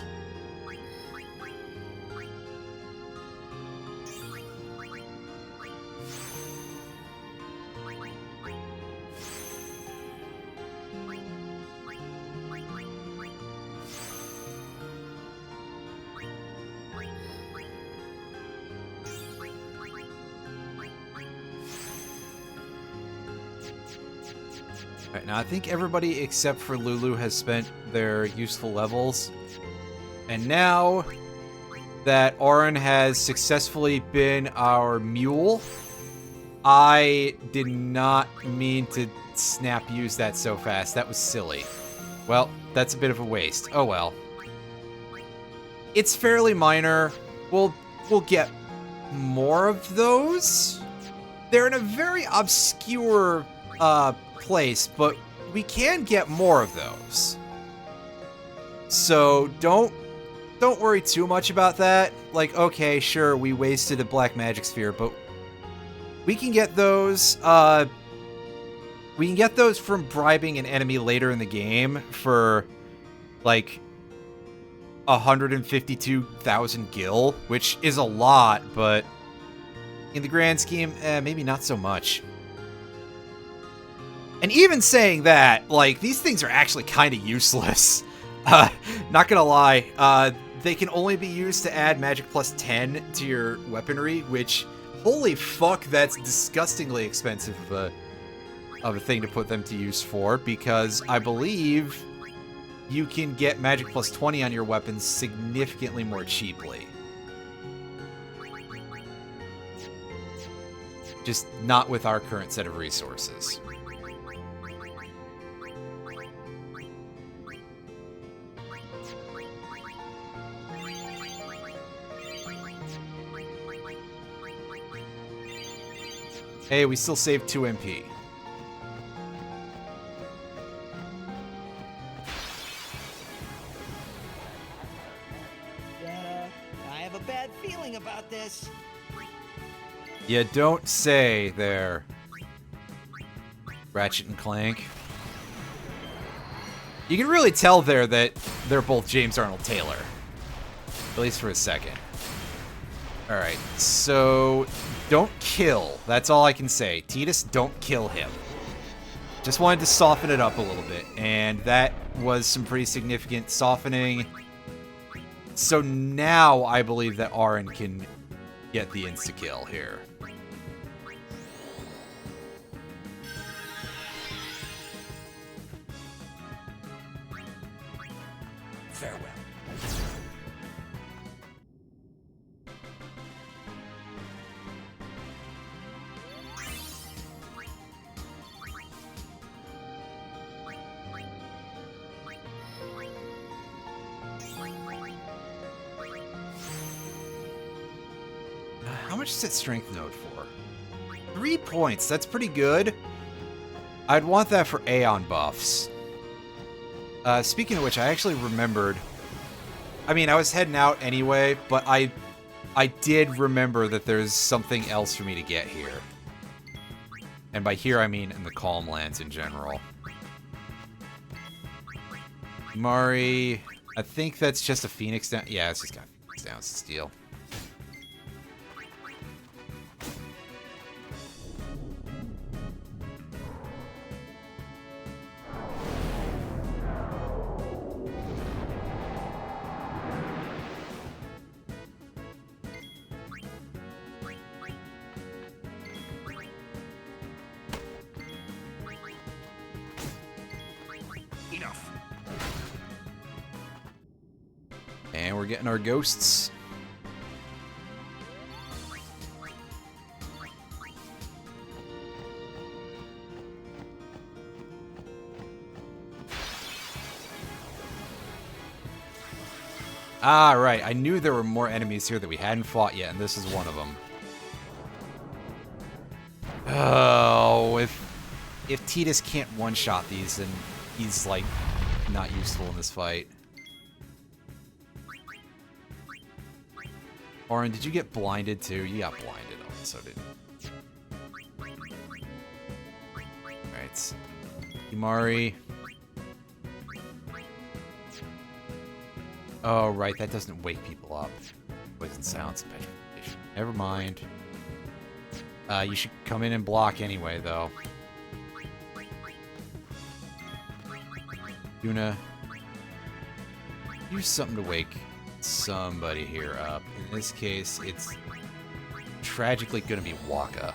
Alright, now I think everybody except for Lulu has spent their useful levels. And now that Auron has successfully been our mule, I did not mean to snap use that so fast. That was silly. Well, that's a bit of a waste. Oh well. It's fairly minor. We'll get more of those. They're in a very obscure place, but we can get more of those. So don't worry too much about that. Like, okay, sure, we wasted a black magic sphere, but we can get those. We can get those from bribing an enemy later in the game for like 152,000 gil, which is a lot, but in the grand scheme, maybe not so much. And even saying that, like, these things are actually kind of useless. Not gonna lie, they can only be used to add magic plus 10 to your weaponry, which, holy fuck, that's disgustingly expensive of a thing to put them to use for, because I believe you can get magic plus 20 on your weapons significantly more cheaply. Just not with our current set of resources. Hey, we still saved 2 MP. I have a bad feeling about this. You don't say there, Ratchet and Clank. You can really tell there that they're both James Arnold Taylor. At least for a second. Alright, so don't kill. That's all I can say. Tidus, don't kill him. Just wanted to soften it up a little bit, and that was some pretty significant softening. So now I believe that Auron can get the insta-kill here. Farewell. How much is that strength node for? 3 points. That's pretty good. I'd want that for Aeon buffs. Speaking of which, I actually remembered. I mean, I was heading out anyway, but I did remember that there's something else for me to get here. And by here, I mean in the Calm Lands in general. Mari, I think that's just a Phoenix down. Yeah, it's just got Phoenix down to steal. Enough. And we're getting our ghosts. Ah, right. I knew there were more enemies here that we hadn't fought yet, and this is one of them. Oh, if Tidus can't one-shot these, then he's, like, not useful in this fight. Auron, did you get blinded too? You got blinded. Oh, so did Alright. Imari. Oh, right. That doesn't wake people up. Poison sounds, petrification. Never mind. You should come in and block anyway, though. Yuna, use something to wake somebody here up. In this case, it's tragically going to be Wakka.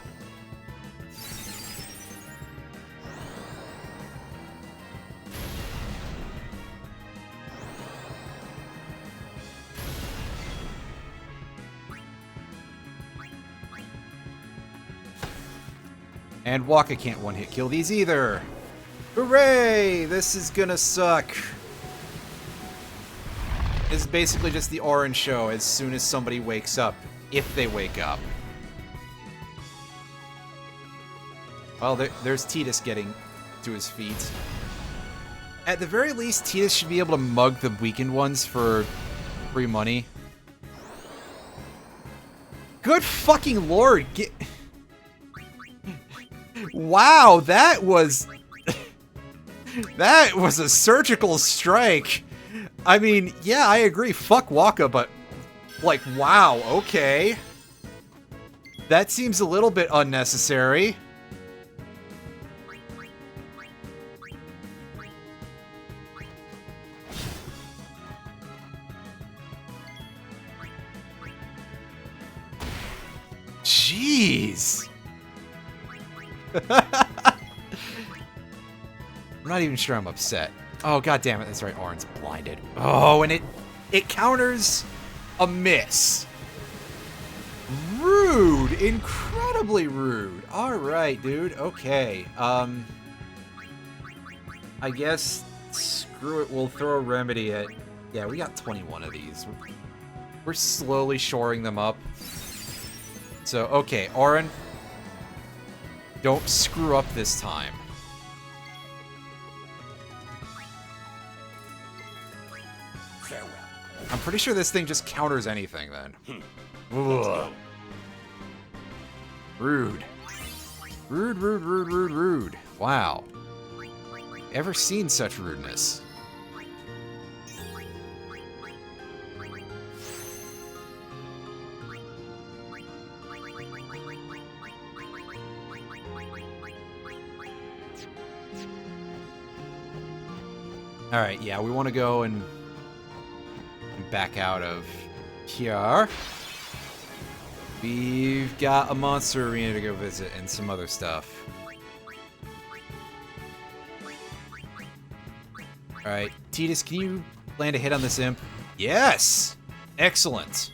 And Waka can't one-hit kill these either. Hooray! This is gonna suck. This is basically just the orange show as soon as somebody wakes up. If they wake up. Well, there's Tidus getting to his feet. At the very least, Tidus should be able to mug the weakened ones for free money. Good fucking lord! Wow, that was... that was a surgical strike! I mean, yeah, I agree, fuck Waka, but... like, wow, okay. That seems a little bit unnecessary. Jeez. I'm not even sure I'm upset. Oh, god damn it, that's right, Auron's blinded. Oh, and it counters a miss. Rude. Incredibly rude. Alright, dude. Okay. I guess, screw it, we'll throw a remedy at... yeah, we got 21 of these. We're slowly shoring them up. So, okay, Auron, don't screw up this time. Farewell. I'm pretty sure this thing just counters anything, then. Ugh. Rude. Rude, rude, rude, rude, rude. Wow. Ever seen such rudeness? Alright, yeah, we want to go and back out of here. We've got a monster arena to go visit and some other stuff. Alright, Tidus, can you land a hit on this imp? Yes! Excellent.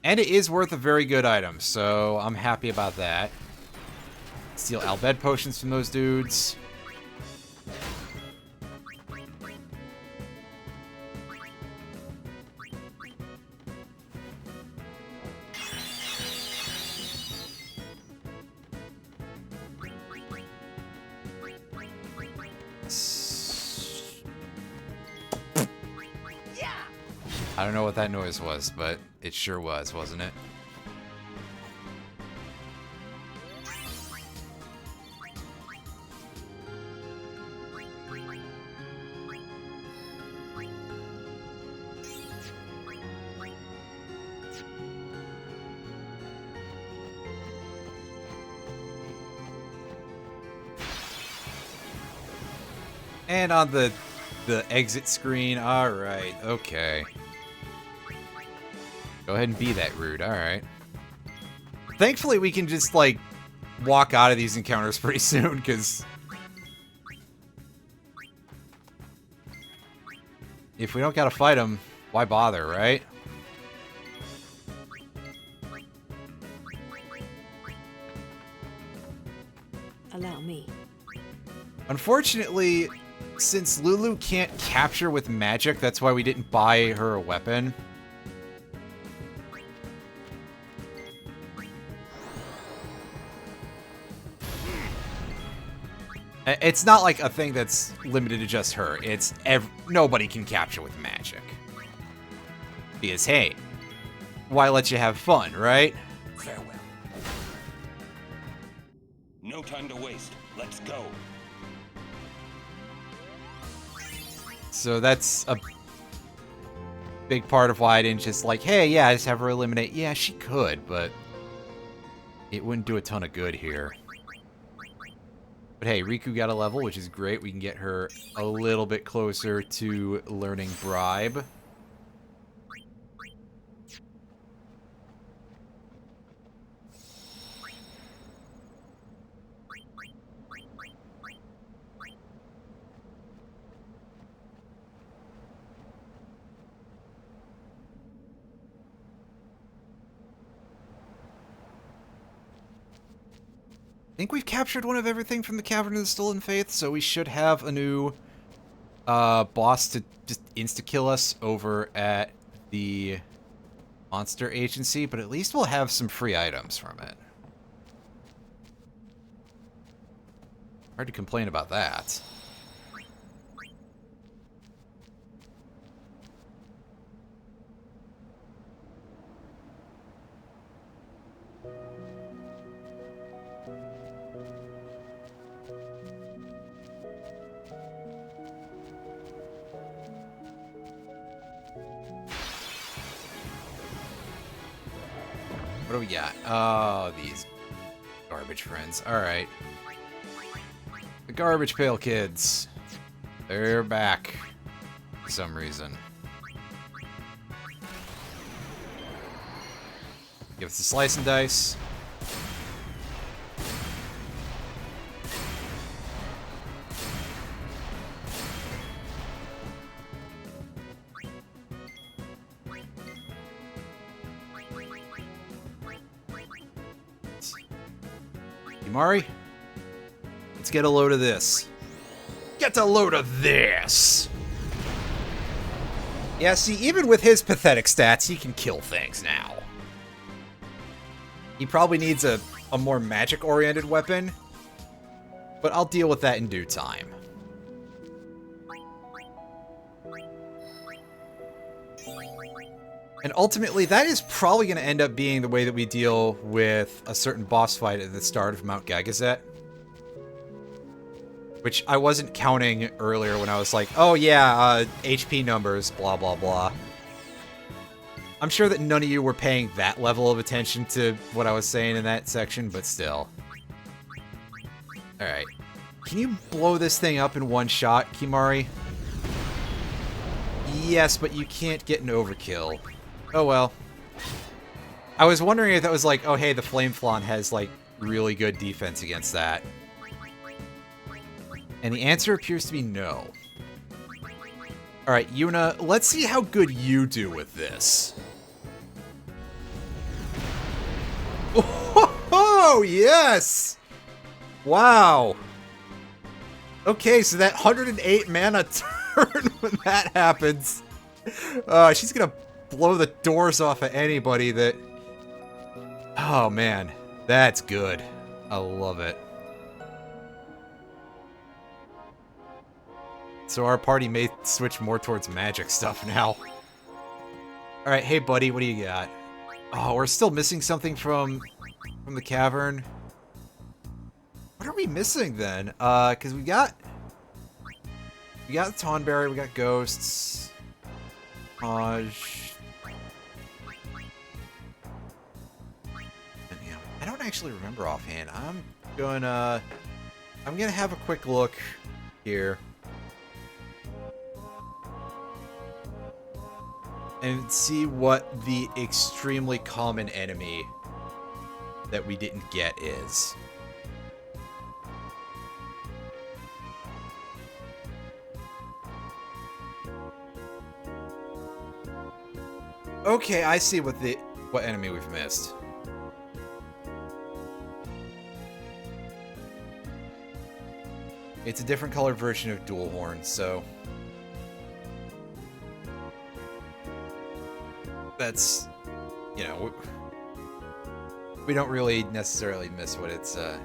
And it is worth a very good item, so I'm happy about that. Steal Albed potions from those dudes. I don't know what that noise was, but it sure was, wasn't it? And on the exit screen, alright, okay. Go ahead and be that rude, alright. Thankfully, we can just, like, walk out of these encounters pretty soon, because... if we don't gotta fight them, why bother, right? Allow me. Unfortunately, since Lulu can't capture with magic, that's why we didn't buy her a weapon. It's not like a thing that's limited to just her. It's nobody can capture with magic. Because, hey, why let you have fun, right? Farewell. No time to waste. Let's go. So that's a big part of why I didn't just like, hey, yeah, just have her eliminate. Yeah, she could, but it wouldn't do a ton of good here. But hey, Riku got a level, which is great. We can get her a little bit closer to learning Bribe. think we've captured one of everything from the Cavern of the Stolen Faith, so we should have a new boss to just insta-kill us over at the Monster Agency, but at least we'll have some free items from it. Hard to complain about that. What do we got? Oh, these garbage friends. Alright. The Garbage Pail Kids. They're back. For some reason. Give us a slice and dice. Kimahri, let's get a load of this. Get a load of this! Yeah, see, even with his pathetic stats, he can kill things now. He probably needs a more magic-oriented weapon, but I'll deal with that in due time. And ultimately, that is probably going to end up being the way that we deal with a certain boss fight at the start of Mount Gagazet. Which I wasn't counting earlier when I was like, oh yeah, HP numbers, blah blah blah. I'm sure that none of you were paying that level of attention to what I was saying in that section, but still. Alright. Can you blow this thing up in one shot, Kimahri? Yes, but you can't get an overkill. Oh well. I was wondering if that was like, oh hey, the Flame Flan has like really good defense against that. And the answer appears to be no. Alright, Yuna, let's see how good you do with this. Oh, yes! Wow. Okay, so that 108 mana turn when that happens. She's gonna blow the doors off of anybody that... Oh, man. That's good. I love it. So our party may switch more towards magic stuff now. Alright, hey buddy, what do you got? Oh, we're still missing something from the cavern. What are we missing then? Because we got Tonberry, we got ghosts. I don't actually remember offhand. I'm gonna have a quick look here. And see what the extremely common enemy that we didn't get is. Okay, I see what enemy we've missed. It's a different colored version of Dual Horn, so that's, you know, we don't really necessarily miss what it's, yeah.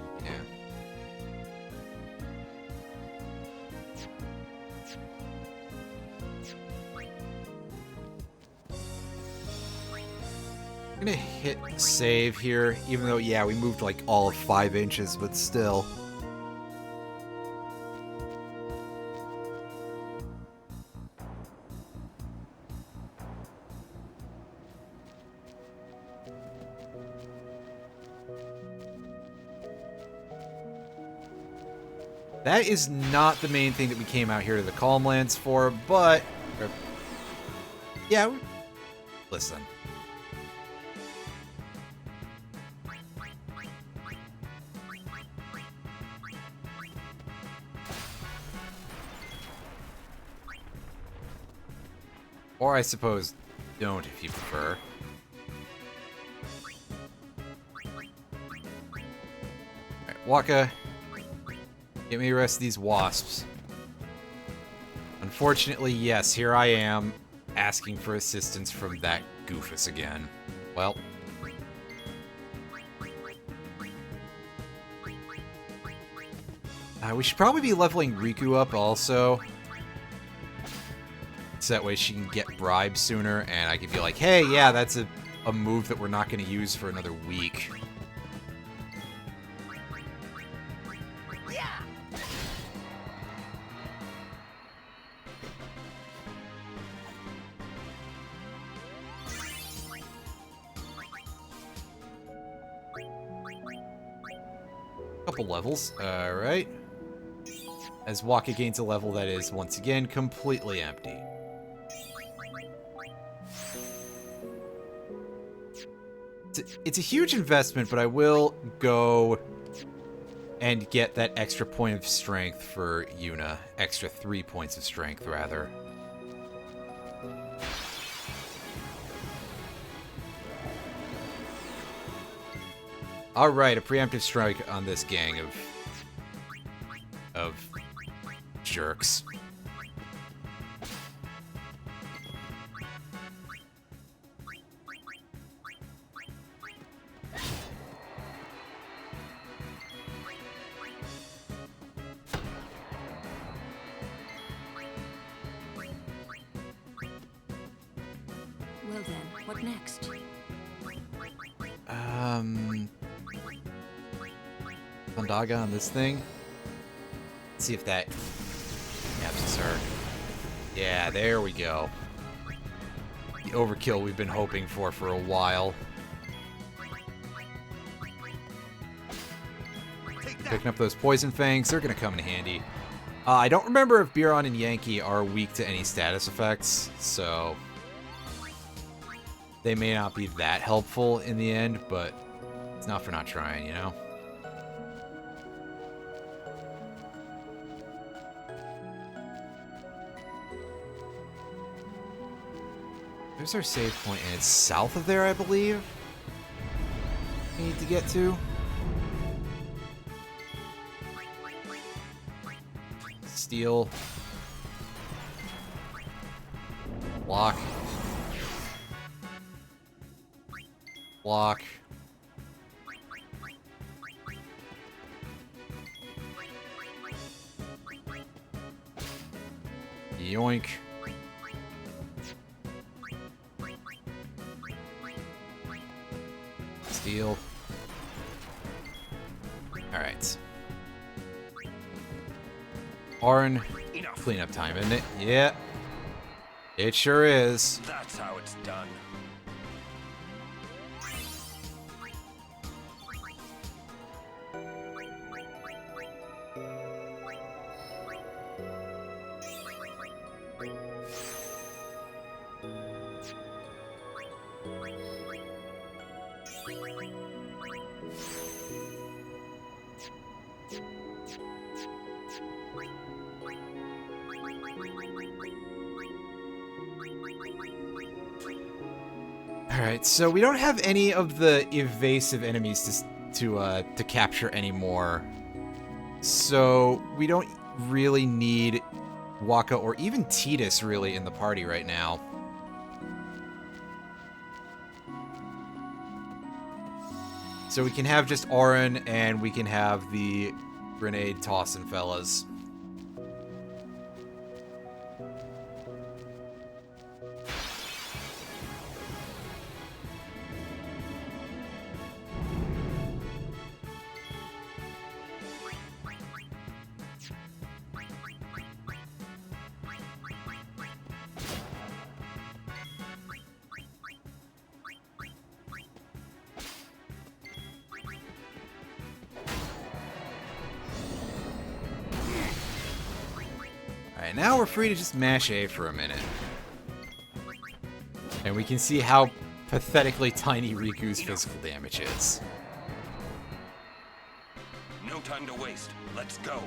I'm gonna hit save here, even though, yeah, we moved like all of 5 inches, but still. That is not the main thing that we came out here to the Calmlands for, but... yeah, listen. Or I suppose don't if you prefer. Alright, Waka, get me the rest of these wasps. Unfortunately, yes, here I am asking for assistance from that goofus again. Well. We should probably be leveling Riku up also. So that way she can get bribes sooner, and I can be like, hey, yeah, that's a move that we're not going to use for another week. Yeah. Couple levels. Alright. As Waka gains a level that is, once again, completely empty. It's a huge investment, but I will go and get that extra point of strength for Yuna. Extra 3 points of strength, rather. Alright, a preemptive strike on this gang of jerks. Well then, what next? Thundaga on this thing. Let's see if that matches her. Yeah, there we go. The overkill we've been hoping for a while. Picking up those poison fangs, they're gonna come in handy. I don't remember if Biron and Yankee are weak to any status effects, so they may not be that helpful in the end, but it's not for not trying, you know? There's our save point, and it's south of there, I believe. We need to get to. Steal. Block. Block. Yoink. Steal. Alright. Auron, cleanup time, isn't it? Yeah. It sure is. That's how it's done. Alright, so we don't have any of the evasive enemies to capture anymore. So we don't really need Waka or even Tidus really in the party right now. So we can have just Auron and we can have the grenade tossing fellas. Alright, now we're free to just mash A for a minute. And we can see how pathetically tiny Riku's physical damage is. No time to waste. Let's go.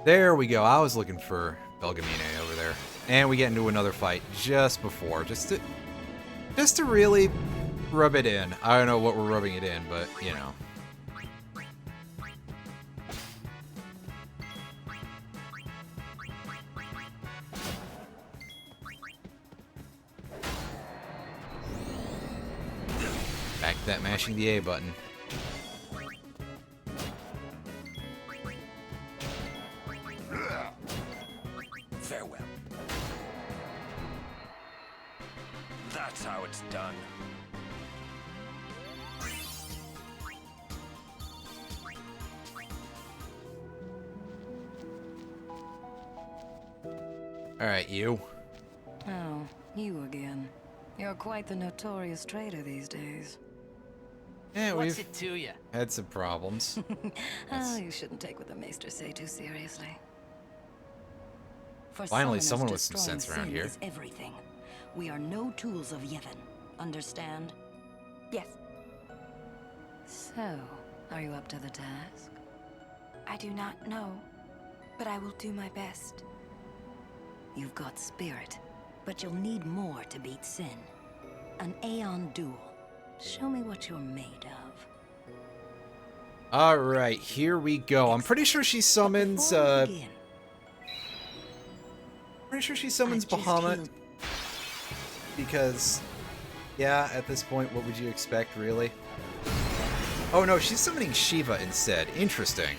There we go. I was looking for Belgamine over there. And we get into another fight just before, just to really rub it in. I don't know what we're rubbing it in, but, you know. Back to that mashing the A button. Farewell. That's how it's done. Alright, you. Oh, you again. You're quite the notorious traitor these days. Yeah, What's we've it to you? had some problems. Oh, you shouldn't take what the Maester say too seriously. For Finally, summoners, someone with some destroying sense around sin here. is everything. We are no tools of Yevon. Understand? Yes, So, are you up to the task? I do not know, but I will do my best. You've got spirit, but you'll need more to beat Sin. An Aeon duel. Show me what you're made of. Alright, here we go. I'm pretty sure she summons, Before we begin, pretty sure she summons I've just Bahamut. healed- Because, yeah, at this point, what would you expect, really? Oh no, she's summoning Shiva instead. Interesting.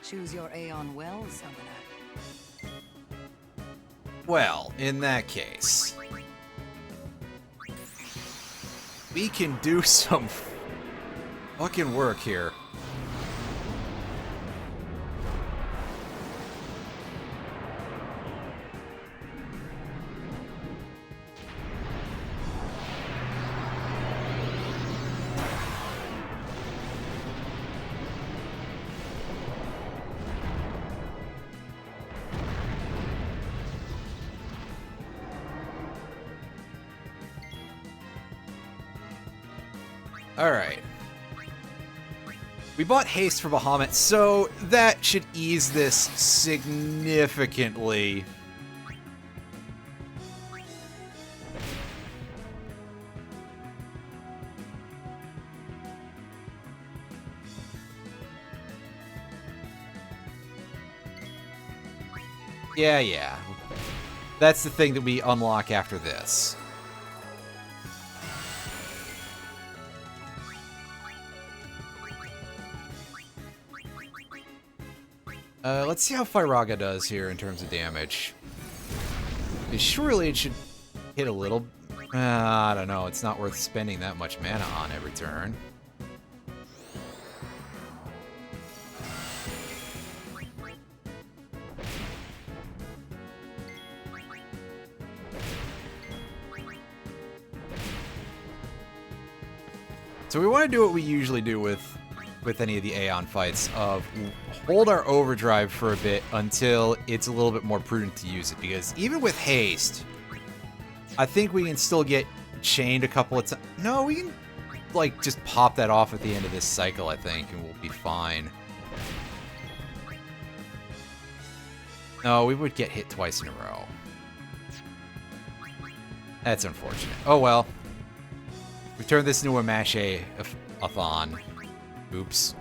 Choose your Aeon well, Summoner. Well, in that case, we can do some fucking work here. Alright. We bought haste for Bahamut, so that should ease this significantly. Yeah. That's the thing that we unlock after this. Let's see how Firaga does here in terms of damage. Surely it should hit a little... I don't know, it's not worth spending that much mana on every turn. So we want to do what we usually do with any of the Aeon fights, of hold our overdrive for a bit until it's a little bit more prudent to use it, because even with haste, I think we can still get chained a couple of times. No, we can, like, just pop that off at the end of this cycle, I think, and we'll be fine. No, we would get hit twice in a row. That's unfortunate. Oh well. We turned this into a mash-a-thon. Oops.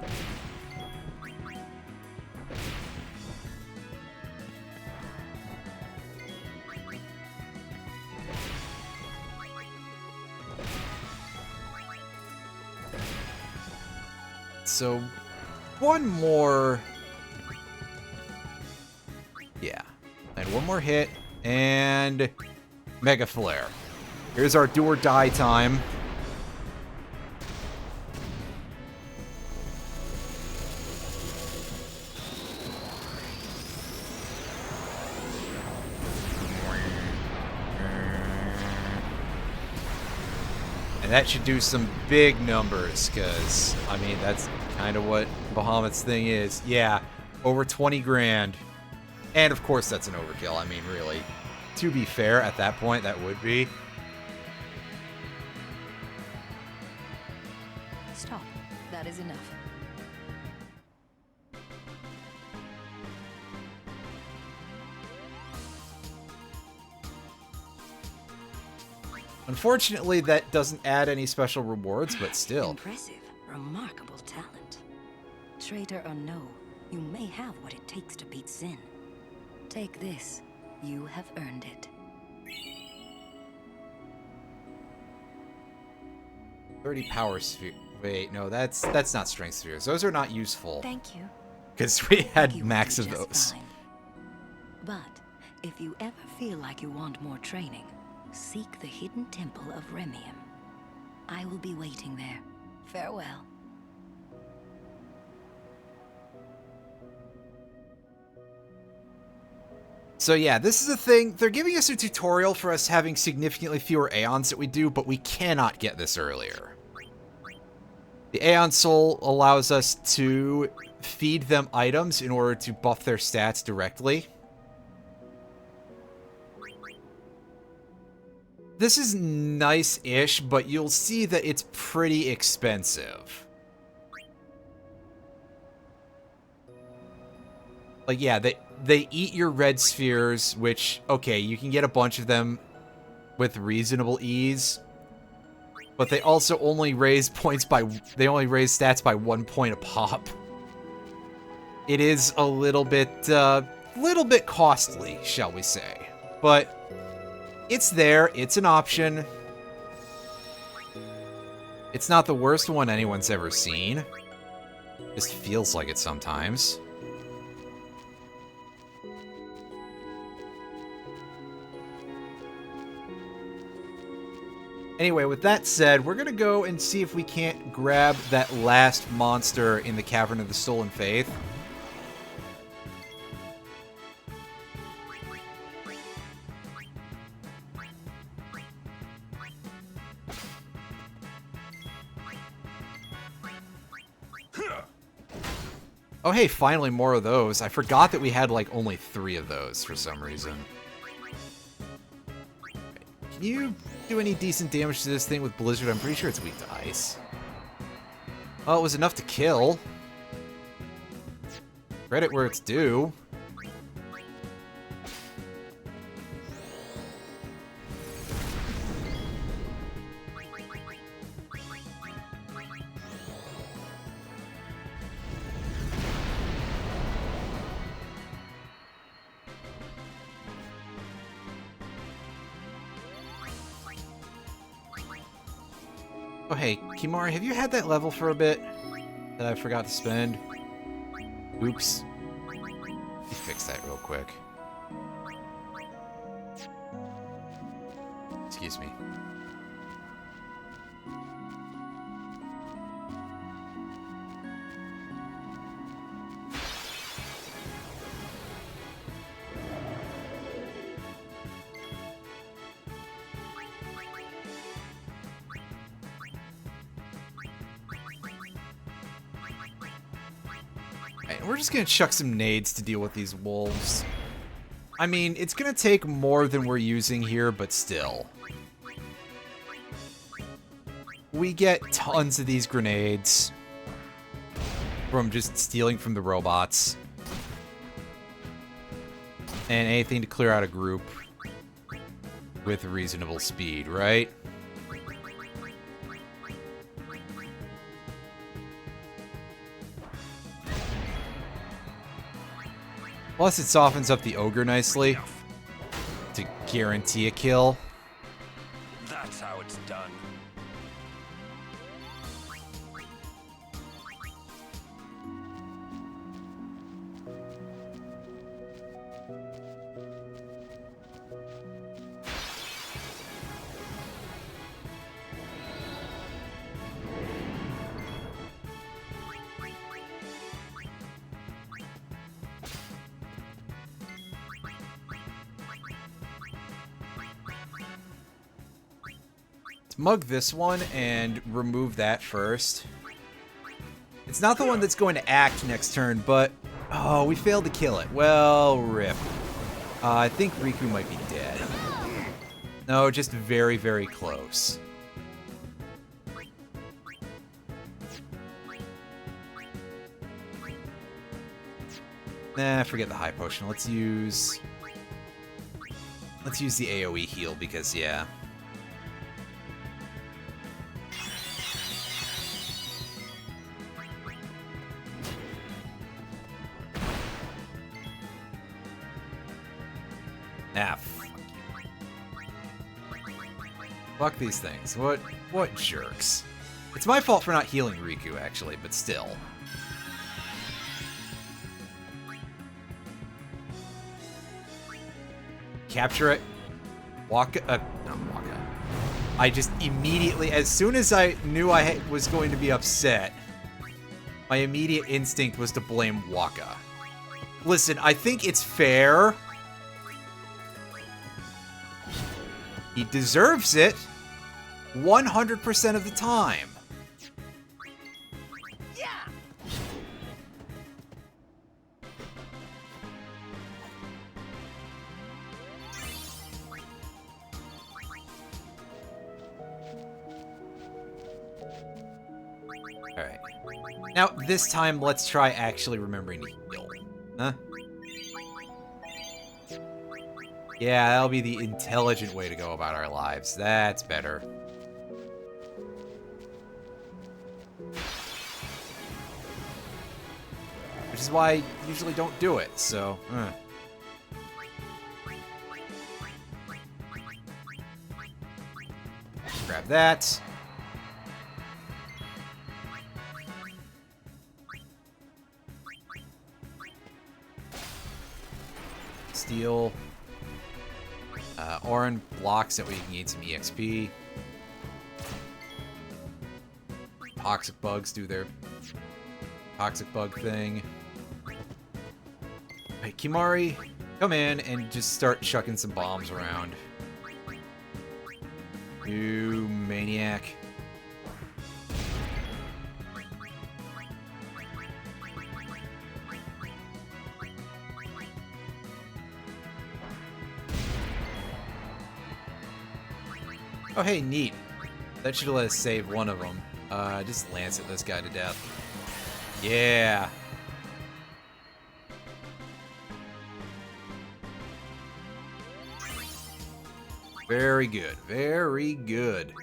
So, one more... Yeah. And one more hit, and... Mega Flare. Here's our do or die time. And that should do some big numbers, because, I mean, that's kind of what Bahamut's thing is. Yeah, over 20 grand. And, of course, that's an overkill. I mean, really. To be fair, at that point, that would be. Stop. That is enough. Unfortunately, that doesn't add any special rewards, but still. Impressive. Remarkable talent. Traitor or no, you may have what it takes to beat Sin. Take this. You have earned it. 30 power sphere. Wait, no, that's not strength spheres. Those are not useful. Thank you. Because we had You max will of do just those. fine. But if you ever feel like you want more training, seek the hidden temple of Remium. I will be waiting there. Farewell. So yeah, this is a thing. They're giving us a tutorial for us having significantly fewer Aeons that we do, but we cannot get this earlier. The Aeon Soul allows us to feed them items in order to buff their stats directly. This is nice-ish, but you'll see that it's pretty expensive. Like, yeah, they eat your red spheres, which, okay, you can get a bunch of them with reasonable ease. But they also only raise points by... They only raise stats by 1 point a pop. It is a little bit costly, shall we say. But it's there. It's an option. It's not the worst one anyone's ever seen. Just feels like it sometimes. Anyway, with that said, we're going to go and see if we can't grab that last monster in the Cavern of the Stolen Faith. Oh hey, finally more of those. I forgot that we had like only 3 of those for some reason. Can you do any decent damage to this thing with Blizzard? I'm pretty sure it's weak to ice. Oh, it was enough to kill. Credit where it's due. Oh hey, Kimahri, have you had that level for a bit that I forgot to spend? Oops. Let me fix that real quick. Excuse me. We're just gonna chuck some nades to deal with these wolves. I mean, it's gonna take more than we're using here, but still. We get tons of these grenades from just stealing from the robots. And anything to clear out a group with reasonable speed, right? Plus, it softens up the ogre nicely to guarantee a kill. That's how it's done. Let's mug this one and remove that first. It's not the one that's going to act next turn, but... Oh, we failed to kill it. Well, rip. I think Riku might be dead. No, just very, very close. Nah, forget the high potion. Let's use the AoE heal because, yeah. Ah, fuck you. Fuck these things. What jerks. It's my fault for not healing Riku, actually, but still. Capture it. Not Waka. I just immediately, as soon as I knew I was going to be upset, my immediate instinct was to blame Waka. Listen, I think it's fair. He deserves it 100% of the time. Yeah. Alright. Now, this time, let's try actually remembering to heal. Huh? Yeah, that'll be the intelligent way to go about our lives. That's better. Which is why I usually don't do it, so... Grab that. Steal. Auron blocks that we can gain some EXP. Toxic bugs do their toxic bug thing. Hey, Kimahri, come in and just start chucking some bombs around. You maniac. Oh, hey, neat. That should let us save one of them. Just lancet this guy to death. Yeah. Very good. Very good.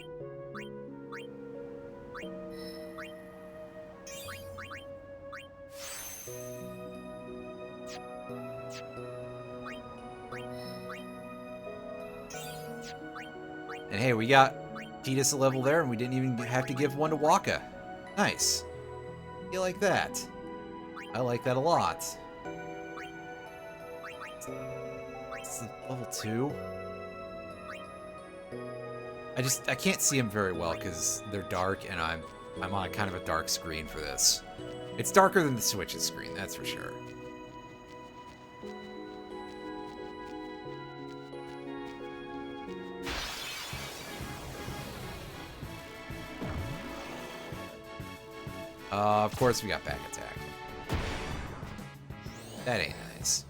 And hey, we got Tidus a level there, and we didn't even have to give one to Waka. Nice. You like that? I like that a lot. It's level 2. I can't see them very well because they're dark, and I'm on a kind of a dark screen for this. It's darker than the Switch's screen, that's for sure. Of course we got back attack. That ain't nice.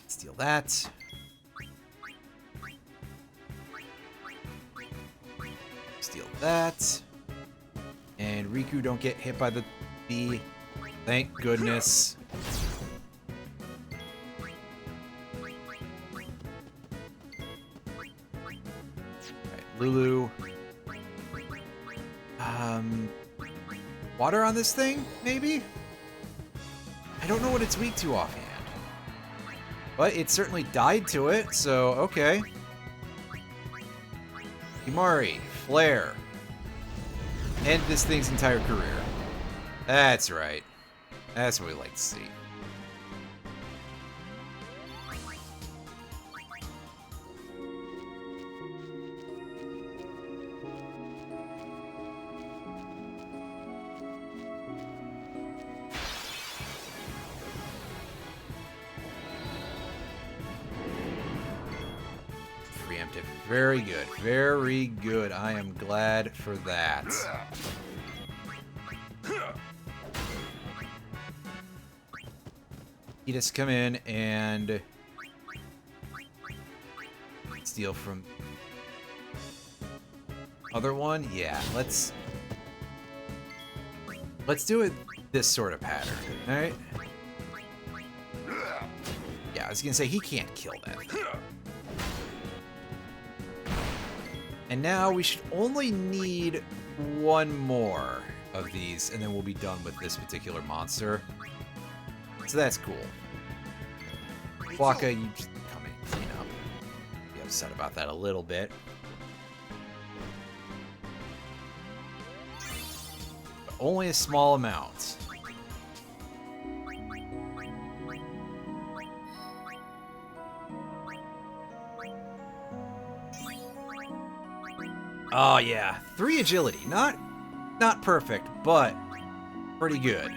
Steal that. Steal that. And Riku don't get hit by the bee. Thank goodness. Lulu. Water on this thing, maybe? I don't know what it's weak to offhand. But it certainly died to it, so okay. Kimahri, Flare. End this thing's entire career. That's right. That's what we like to see. Very good. Very good. I am glad for that. Tidus, come in and steal from other one. Yeah, let's Let's do it this sort of pattern, alright? Yeah, I was gonna say, he can't kill that. And now we should only need one more of these, and then we'll be done with this particular monster. So that's cool. Waka, you just come in and clean up. Be upset about that a little bit. But only a small amount. Oh yeah, 3 agility. Not perfect, but pretty good.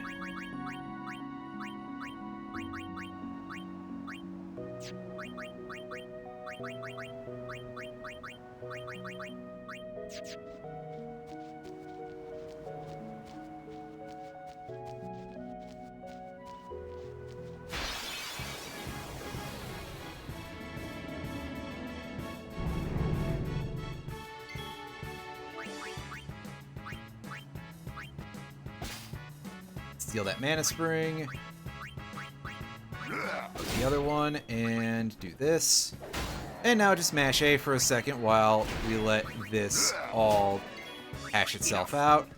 Steal that mana spring. The other one, and do this. And now just mash A for a second while we let this all hash itself out.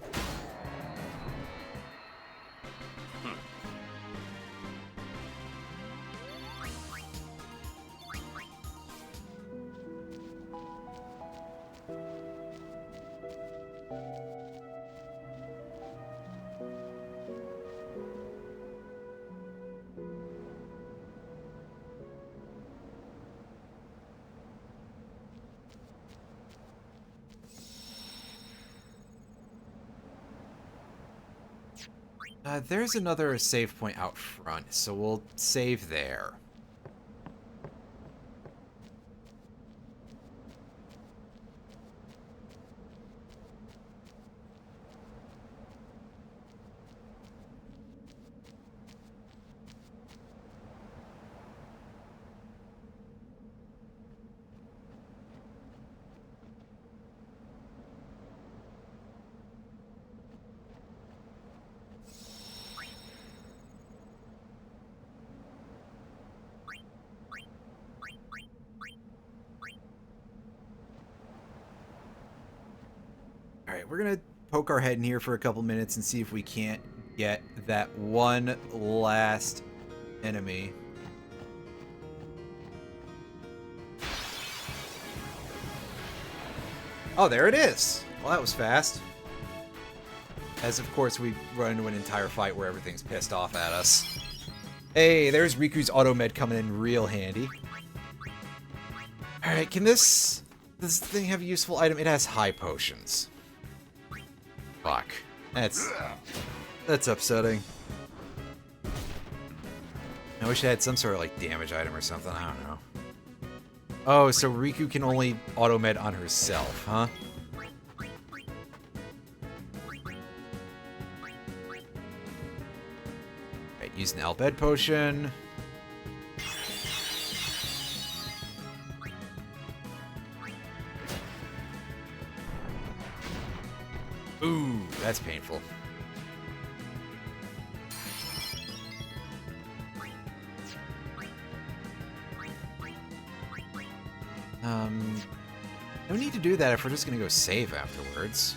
There's another save point out front, so we'll save there. Alright, we're gonna poke our head in here for a couple minutes and see if we can't get that one last enemy. Oh, there it is! Well, that was fast. As, of course, we run into an entire fight where everything's pissed off at us. Hey, there's Riku's auto med coming in real handy. Alright, can this thing have a useful item? It has high potions. Fuck. That's upsetting. I wish I had some sort of, like, damage item or something. I don't know. Oh, so Riku can only auto-med on herself, huh? Right, use an Albed potion. Ooh, that's painful. No need to do that if we're just gonna go save afterwards.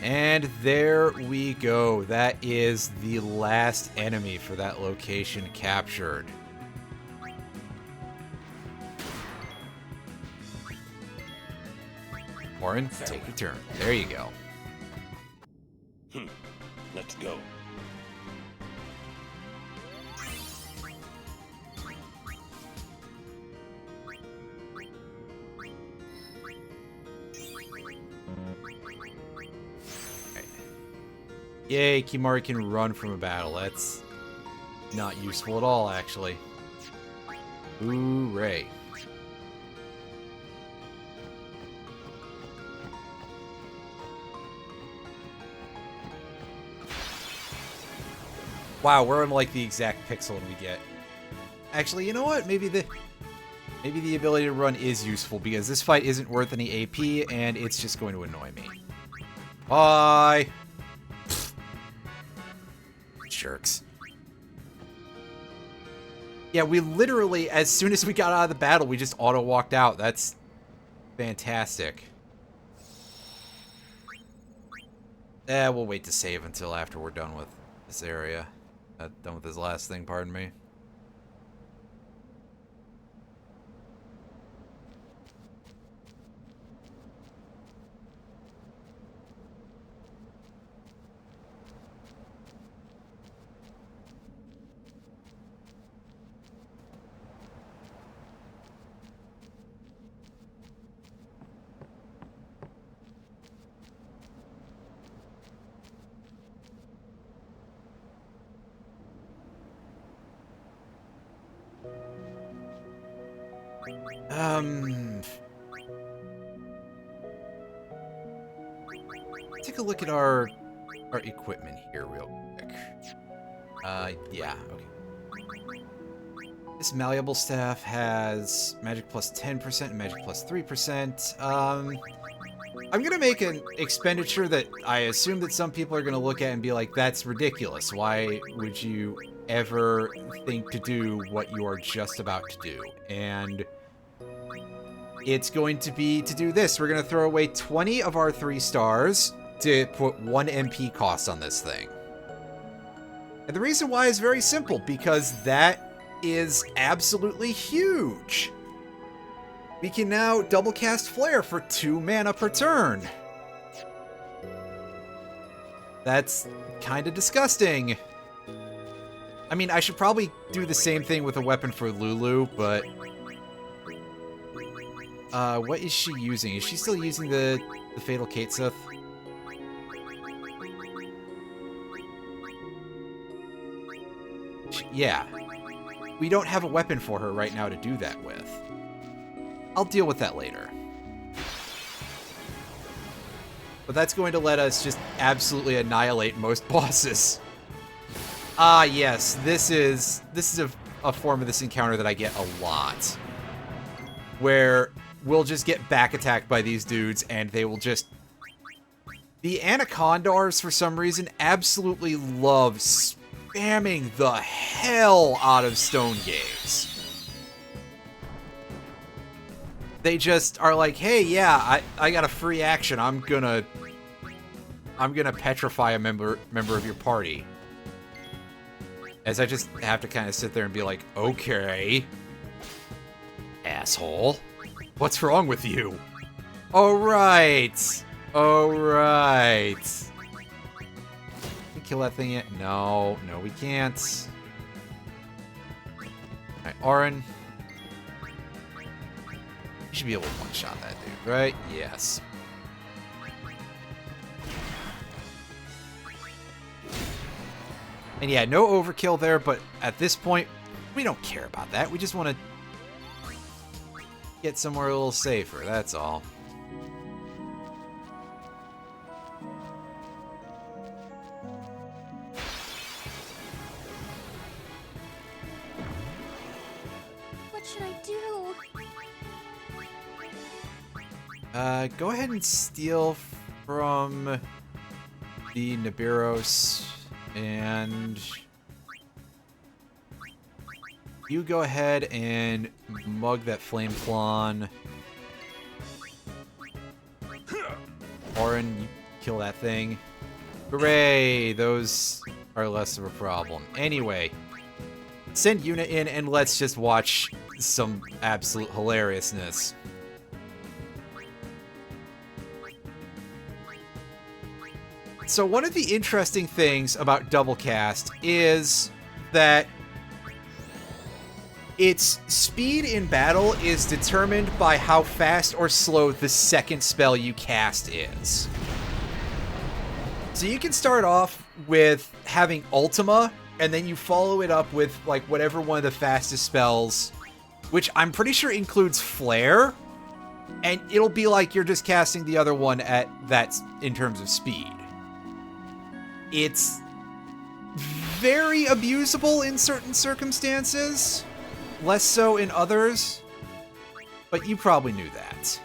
And there we go. That is the last enemy for that location captured. Warren, take your turn. There you go. Let's go. Yay, Kimahri can run from a battle. That's not useful at all, actually. Hooray. Wow, we're on like the exact pixel we get. Actually, you know what? Maybe the ability to run is useful because this fight isn't worth any AP and it's just going to annoy me. Bye! Jerks. Yeah, we literally, as soon as we got out of the battle, we just auto-walked out. That's fantastic. We'll wait to save until after we're done with this area. Done with this last thing, pardon me. Take a look at our equipment here real quick. Yeah, okay. This malleable staff has magic plus 10% and magic plus 3%. I'm gonna make an expenditure that I assume that some people are gonna look at and be like, that's ridiculous. Why would you ever think to do what you are just about to do? And it's going to be to do this. We're gonna throw away 20 of our 3 stars to put 1 MP cost on this thing. And the reason why is very simple, because that is absolutely huge. We can now double cast Flare for 2 mana per turn. That's kind of disgusting. I mean, I should probably do the same thing with a weapon for Lulu, but... what is she using? Is she still using the Fatal Kateseth? Yeah. We don't have a weapon for her right now to do that with. I'll deal with that later. But that's going to let us just absolutely annihilate most bosses. Ah, yes. This is a form of this encounter that I get a lot. Where we'll just get back attacked by these dudes and they will just... The Anacondars, for some reason, absolutely love spamming the hell out of Stone Gaze. They just are like, hey, yeah, I got a free action. I'm gonna petrify a member of your party. As I just have to kind of sit there and be like, okay, asshole, what's wrong with you? All right, all right. Can we kill that thing yet? No, we can't. All right, Auron. You should be able to one-shot that dude, right? Yes. And yeah, no overkill there, but at this point, we don't care about that. We just want to get somewhere a little safer, that's all. What should I do? Go ahead and steal from the Nibiros, and you go ahead and mug that Flameclon. Auron, you kill that thing. Hooray! Those are less of a problem. Anyway, send Yuna in and let's just watch some absolute hilariousness. So one of the interesting things about Double Cast is that its speed in battle is determined by how fast or slow the second spell you cast is. So you can start off with having Ultima, and then you follow it up with like whatever one of the fastest spells, which I'm pretty sure includes Flare, and it'll be like you're just casting the other one at that in terms of speed. It's very abusable in certain circumstances, less so in others, but you probably knew that.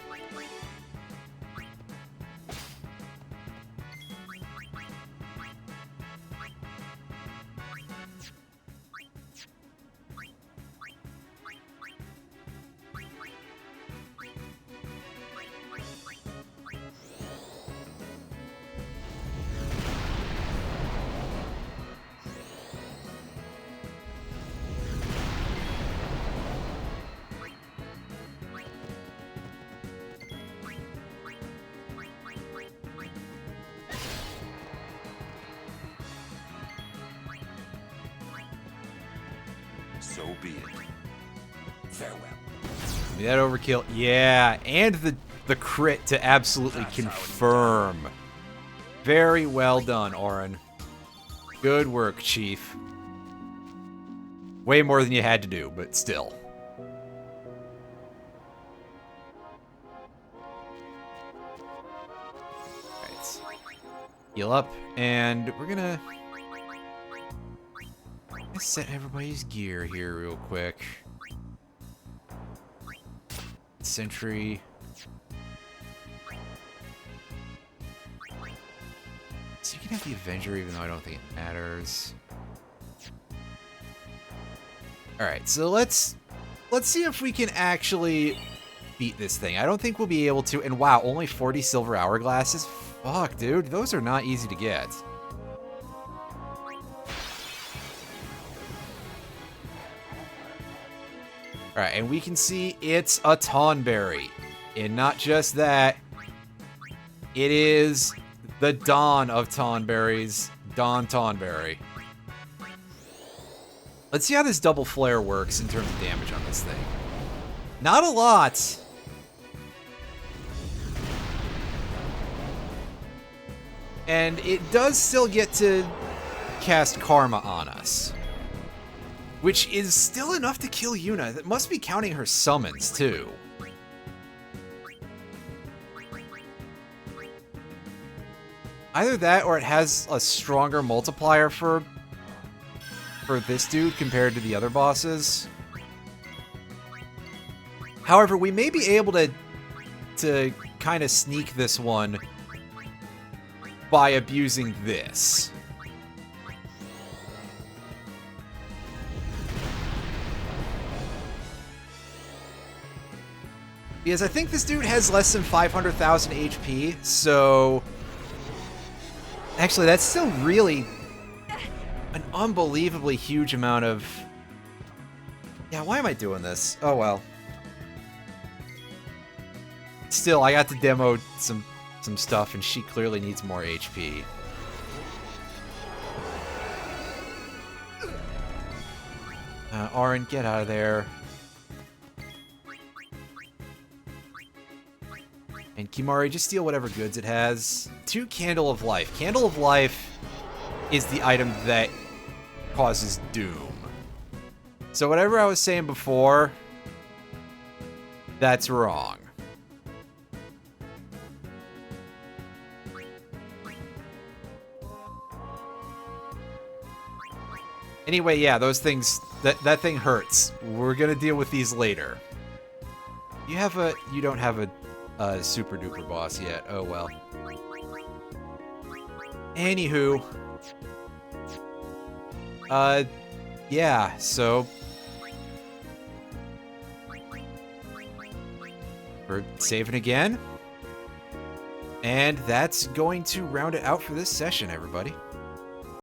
So be it. Farewell. Give me that overkill. Yeah, and the crit to absolutely confirm. Very well done, Auron. Good work, Chief. Way more than you had to do, but still. Alright. Heal up, and we're gonna set everybody's gear here real quick. Sentry. So you can have the Avenger, even though I don't think it matters. Alright, so let's see if we can actually beat this thing. I don't think we'll be able to. And wow, only 40 silver hourglasses? Fuck, dude. Those are not easy to get. Alright, and we can see it's a Tonberry. And not just that, it is the Dawn of Tonberries, Dawn Tonberry. Let's see how this double flare works in terms of damage on this thing. Not a lot. And it does still get to cast Karma on us. Which is still enough to kill Yuna. That must be counting her summons, too. Either that, or it has a stronger multiplier for this dude compared to the other bosses. However, we may be able to kind of sneak this one by abusing this. Because I think this dude has less than 500,000 HP, so... Actually, that's still really an unbelievably huge amount of... Yeah, why am I doing this? Oh, well. Still, I got to demo some stuff, and she clearly needs more HP. Auron, get out of there. And Kimahri, just steal whatever goods it has. 2 Candle of Life. Candle of Life is the item that causes doom. So whatever I was saying before, that's wrong. Anyway, yeah, those things, that thing hurts. We're gonna deal with these later. You don't have a super duper boss yet. Oh well. Anywho. Yeah, so we're saving again. And that's going to round it out for this session, everybody.